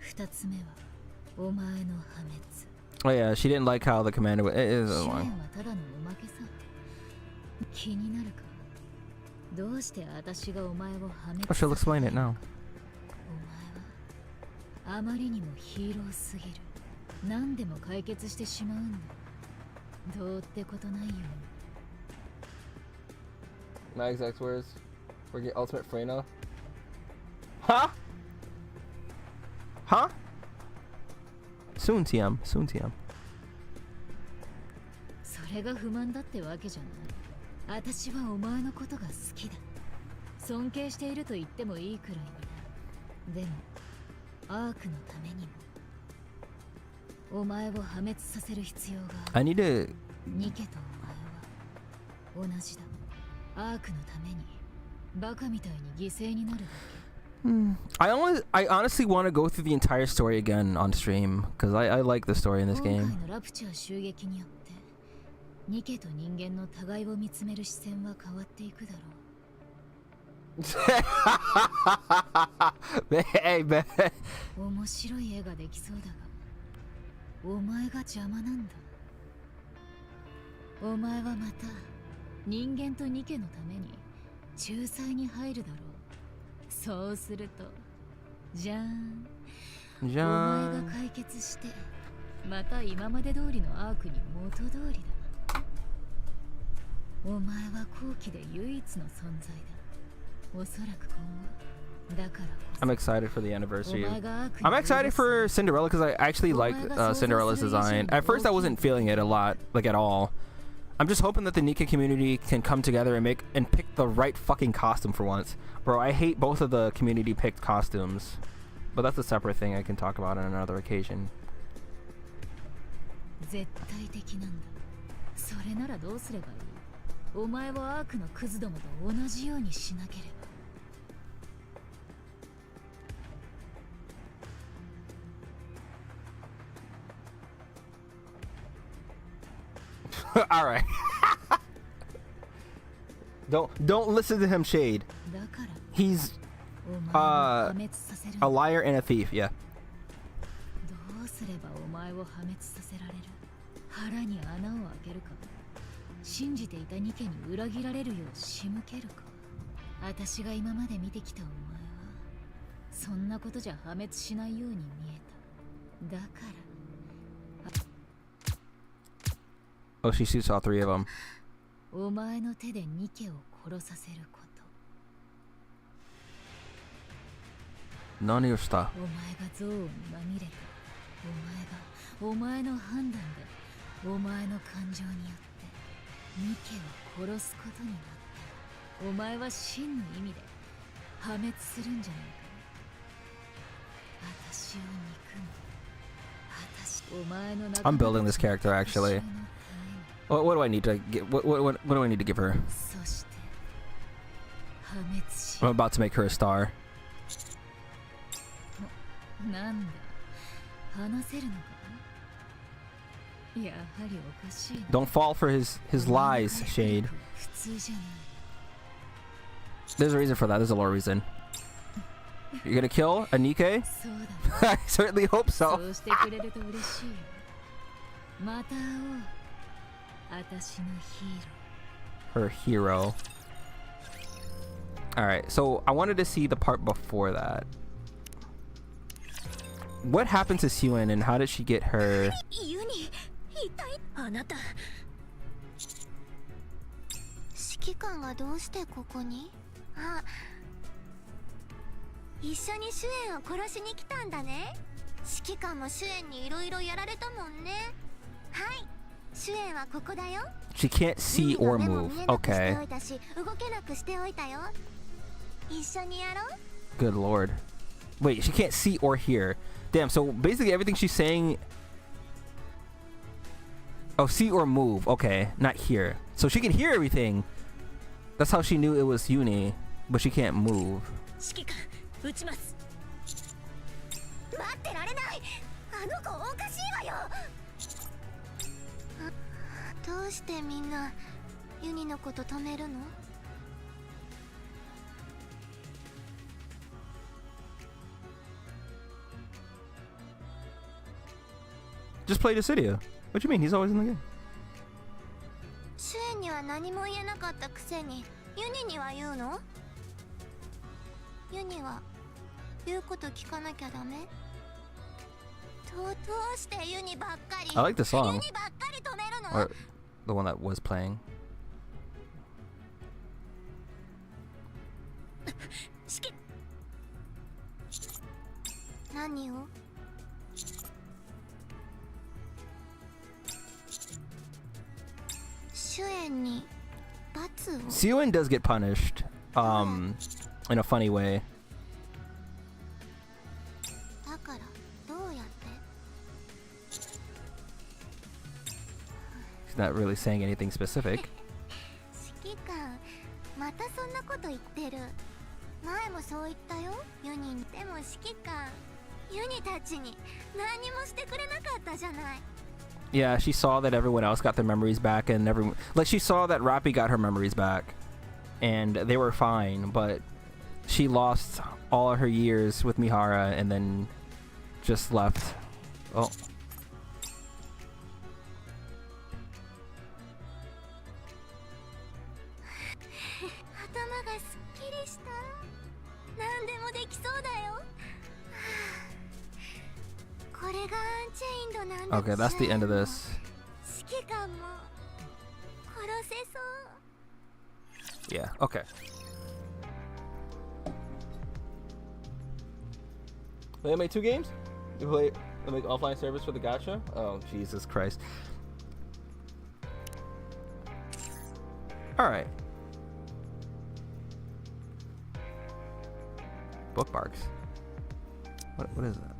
2つ目はお前の破滅。 Oh yeah, she didn't like how the commander was... It is 試練 long. はただのおまけさ。気になるか。どうして私がお前を破滅 Oh, she'll explain it now. お前はあまりにもヒーローすぎる。何でも解決してしまうんだ。どうってことないよ。 My exact words. Forget ultimate Freyna. Huh? Huh? Soon, TM. Soon, TM. それが不満だってわけじゃない。私はお前のことが好きだ。尊敬していると言ってもいいくらいにな。でも、アークのためにも、お前を破滅させる必要があ I る。 need to... ニケとお前は同じだ。アークのためにバカみたいに犠牲になるだけ。 I honestly want to go through the entire story again on stream because I like the story in this 今 game. 回のラプチャー襲撃によってニケと人間の互いを見つめる視線は変わっていくだろう。 Hey, man. 面白い絵ができそうだが、お前が邪魔なんだ。お前はまた人間とニケのために仲裁に入るだろう。そうすると、じゃーん。お前が解決して、また今まで通りのアークに元通りだ。お前は後期で唯一の存在だ。おそらく今後、だからこそ。 I'm excited for the anniversary. お前がアークに I'm excited for Cinderella because I actually like Cinderella's design. At first, I wasn't feeling it a lot, like at all. I'm just hoping that the Nika community can come together and pick the right fucking costume for once. Bro, I hate both of the community picked costumes. But that's a separate thing I can talk about on another occasion. 絶対的なんだ。それならどうすればいい？お前はアークのクズどもと同じようにしなければ。 All right. Don't listen to him, Shade. だから、 He's お前を破滅させる。 a liar and a thief. Yeah. どうすればお前を破滅させられる？腹に穴を開けるか？信じていたニケに裏切られるよう仕向けるか？私が今まで見てきたお前はそんなことじゃ破滅しないように見えた。だから Oh, she shoots all three of them. お前の手でニケを殺させること。何をした？お前が憎悪にまみれた。お前の判断でお前の感情によってニケを殺すことになった。お前は真の意味で破滅するんじゃないか。私を憎む。お前の中 I'm building this character actually. What do I need to get? What do I need to give her? そして破滅し I'm about to make her a star. なんだ話せるのか。やはりおかしいな。 Don't fall for his lies, Shade. 普通じゃない。 There's a reason for that. There's a lot of reason. You're gonna kill Anike? そうだ。 I certainly hope そ so. うしてくれると嬉しいよ。また会おう。私のヒーロー。 Her hero. All right, so I wanted to see the part before that. What happened to Suen and how did she get her? ユニ、痛い。あなた。指揮官がどうしてここに？あ、一緒にシュエンを殺しに来たんだね。指揮官もシュエンにいろいろやられたもんね。はい、シュエンはここだよ。She can't see or move. Okay. 動けなくしておいたよ。一緒にやろう。 Good lord. Wait, she can't see or hear. Damn, so basically everything she's saying... Oh, see or move. Okay, not hear. So she can hear everything. That's how she knew it was Yuni, but she can't move. 指揮官、撃ちます。待ってられない。あの子おかしいわよ。どうしてみんなユニのこと止めるの？ Just play Dissidia. What you mean? He's always in the game. シュエンには何も言えなかったくせにユニには言うの？ユニは言うこと聞かなきゃダメ？どうしてユニばっかり。 I like the ユ song. ニばっかり止めるの。 Or the one that was playing. 指揮。何を？シュエンに罰を？ Suen does get punished. In a funny way. だからどうやって？ She's not really saying anything specific. 指揮官、またそんなこと言ってる。前もそう言ったよ、ユニに。でも指揮官、ユニたちに何もしてくれなかったじゃない。 Yeah, she saw that everyone else got their memories back, and everyone, like, she saw that Rappy got her memories back, and they were fine, but she lost all of her years with Mihara and then just left. Oh. 頭がすっきりした。何でもできそうだよ。はあ、これがアンチェインドなんだ。 Okay, that's the end of this. 指揮官も殺せそう。 Yeah, okay. They made 2 games? They make offline service for the gacha? Oh, Jesus Christ. Alright. Bookmarks. What is that?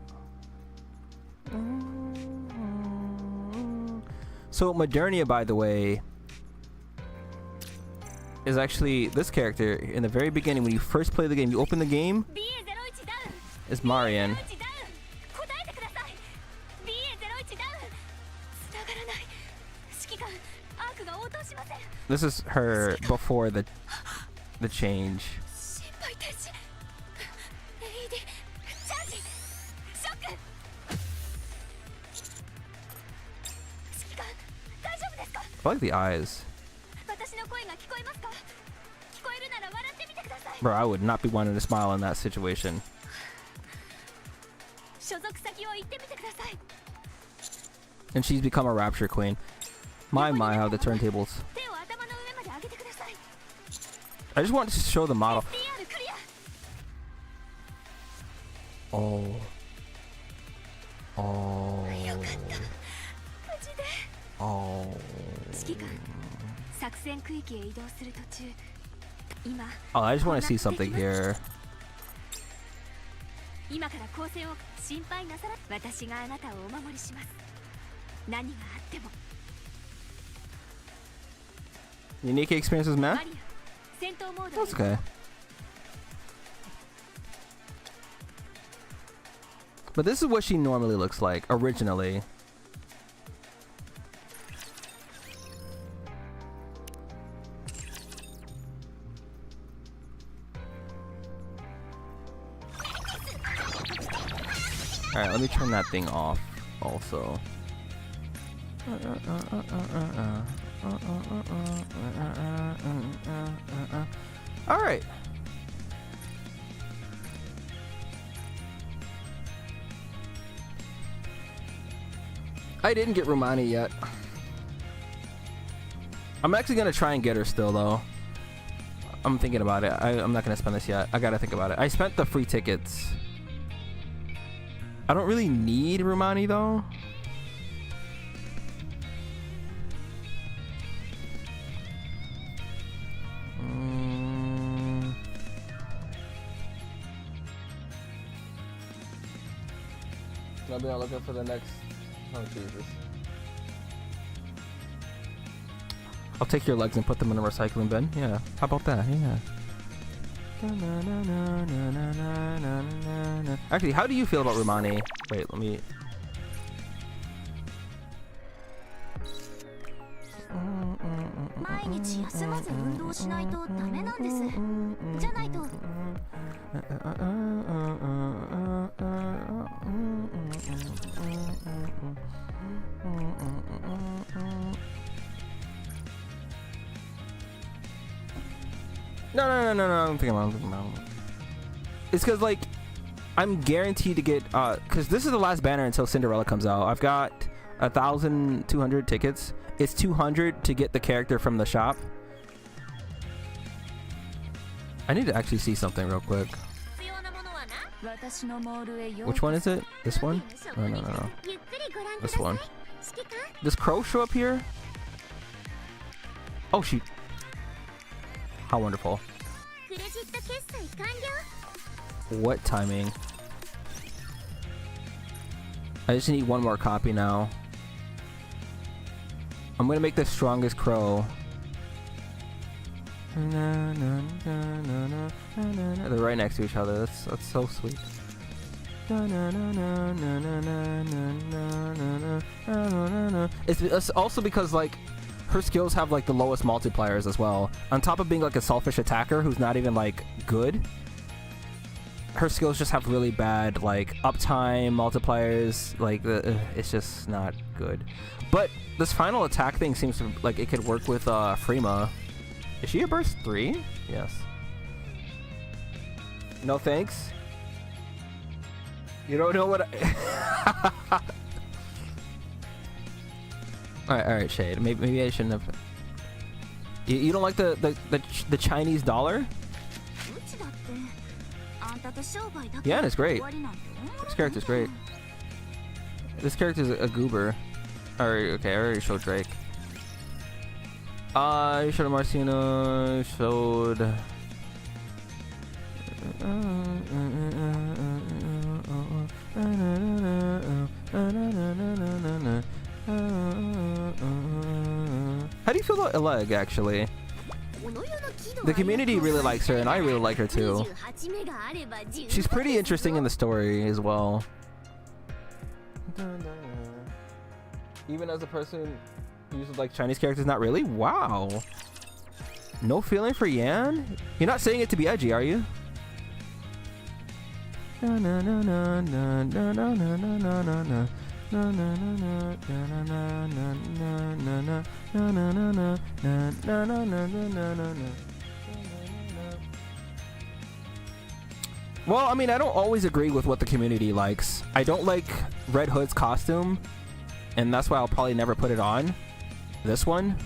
So Modernia, by the way, is actually this character in the very beginning. When you first play the game, you open the game, is Marian. This is her before the change. I like the eyes. Bro, I would not be wanting to smile in that situation. And she's become a rapture queen. My, how the turntables. I just wanted to show the model. Oh. Oh. Oh. Oh, I just want to see something here. 今から光線を心配なさら、私があなたをお守りします。何があっても。 Unique experiences, man. That's okay. But this is what she normally looks like originally. Alright, let me turn that thing off also. Alright. I didn't get Romani yet. I'm actually gonna try and get her still though. I'm thinking about it. I'm not gonna spend this yet. I gotta think about it. I spent the free tickets. I don't really need Romani though. I'll be out looking for the next. Oh Jesus! I'll take your legs and put them in a recycling bin. Yeah, how about that? Yeah. Actually, how do you feel about Romani? Wait, let me. 毎日休まず運動しないとダメなんです。じゃないと。No. I'm thinking about it. It's because, like, I'm guaranteed to get, because this is the last banner until Cinderella comes out. I've got 1,200 tickets. It's 200 to get the character from the shop. I need to actually see something real quick. Which one is it? This one? No. This one. Does Crow show up here? Oh, shoot. How wonderful. What timing? I just need one more copy now. I'm gonna make the strongest Crow. They're right next to each other. That's so sweet. It's also because, like, her skills have, like, the lowest multipliers as well. On top of being, like, a selfish attacker who's not even, like, good, her skills just have really bad, like, uptime multipliers. Like, it's just not good. But this final attack thing seems to, like, it could work with Freema. Is she a burst 3? Yes. No thanks. You don't know what Alright, Shade. Maybe I shouldn't have. You don't like the Chinese dollar? Yeah, it's great. This character's great. This character's a goober. Alright, okay, I already showed Drake. You showed Marcina, showed... How do you feel about Eleg, actually? The community really likes her, and I really like her too. She's pretty interesting in the story as well. Even as a person who uses, like, Chinese characters, not really? Wow. No feeling for Yan? You're not saying it to be edgy, are you? Well, I mean, I don't always agree with what the community likes. I don't like Red Hood's costume, and that's why I'll probably never put it on. This one.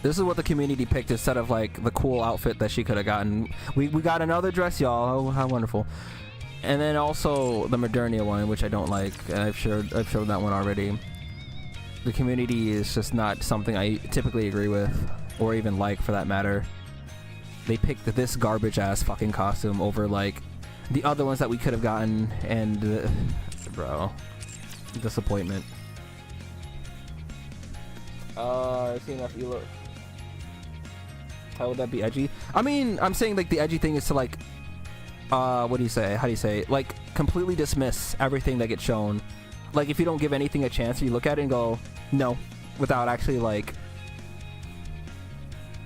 This is what the community picked instead of, like, the cool outfit that she could have gotten. We got another dress, y'all. Oh, how wonderful. And then also the Modernia one, which I don't like. I've showed that one already. The community is just not something I typically agree with, or even like, for that matter. They picked this garbage ass fucking costume over, like, the other ones that we could have gotten, and bro, disappointment. I see enough Elo. How would that be edgy? I mean, I'm saying, like, the edgy thing is to, like, what do you say? How do you say it? Like, completely dismiss everything that gets shown. Like, if you don't give anything a chance, you look at it and go, no, without actually, like,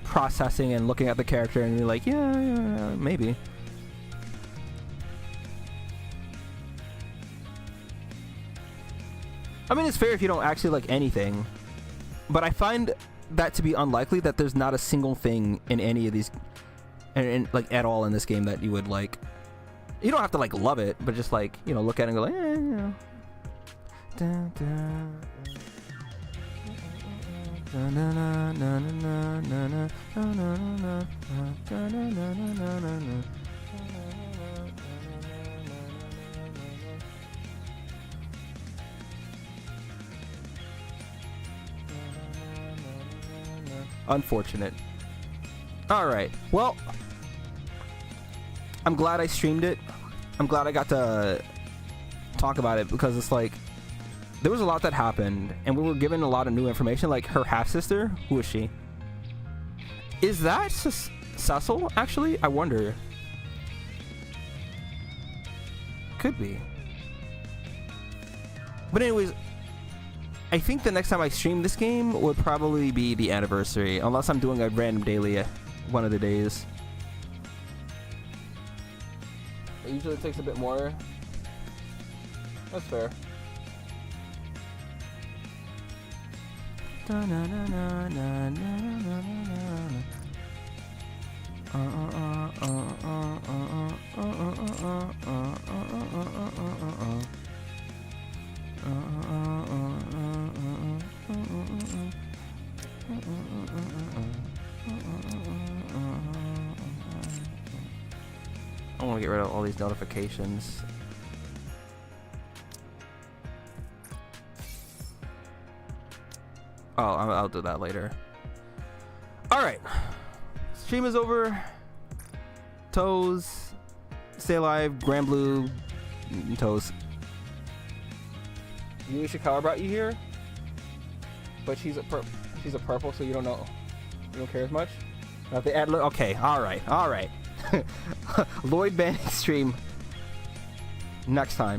processing and looking at the character and be like, yeah, maybe. I mean, it's fair if you don't actually like anything, but I find that to be unlikely, that there's not a single thing in any of these, and like at all in this game, that you would like. You don't have to, like, love it, but just, like, you know, look at it and go like, you know. Unfortunate. Alright, well, I'm glad I streamed it. I'm glad I got to talk about it, because it's like, there was a lot that happened, and we were given a lot of new information, like her half-sister. Who is she? Is that Cecil, actually? I wonder. Could be. But anyways, I think the next time I stream this game would probably be the anniversary, unless I'm doing a random daily one of the days. It usually takes a bit more. That's fair. I want to get rid of all these notifications. Oh, I'll do that later. Alright. Stream is over. Toes. Stay alive. Grand Blue. Toes. Yuni Shikawa brought you here? But she's a purple, so you don't know. You don't care as much? Now if they add okay, alright. Lloyd Banning stream next time.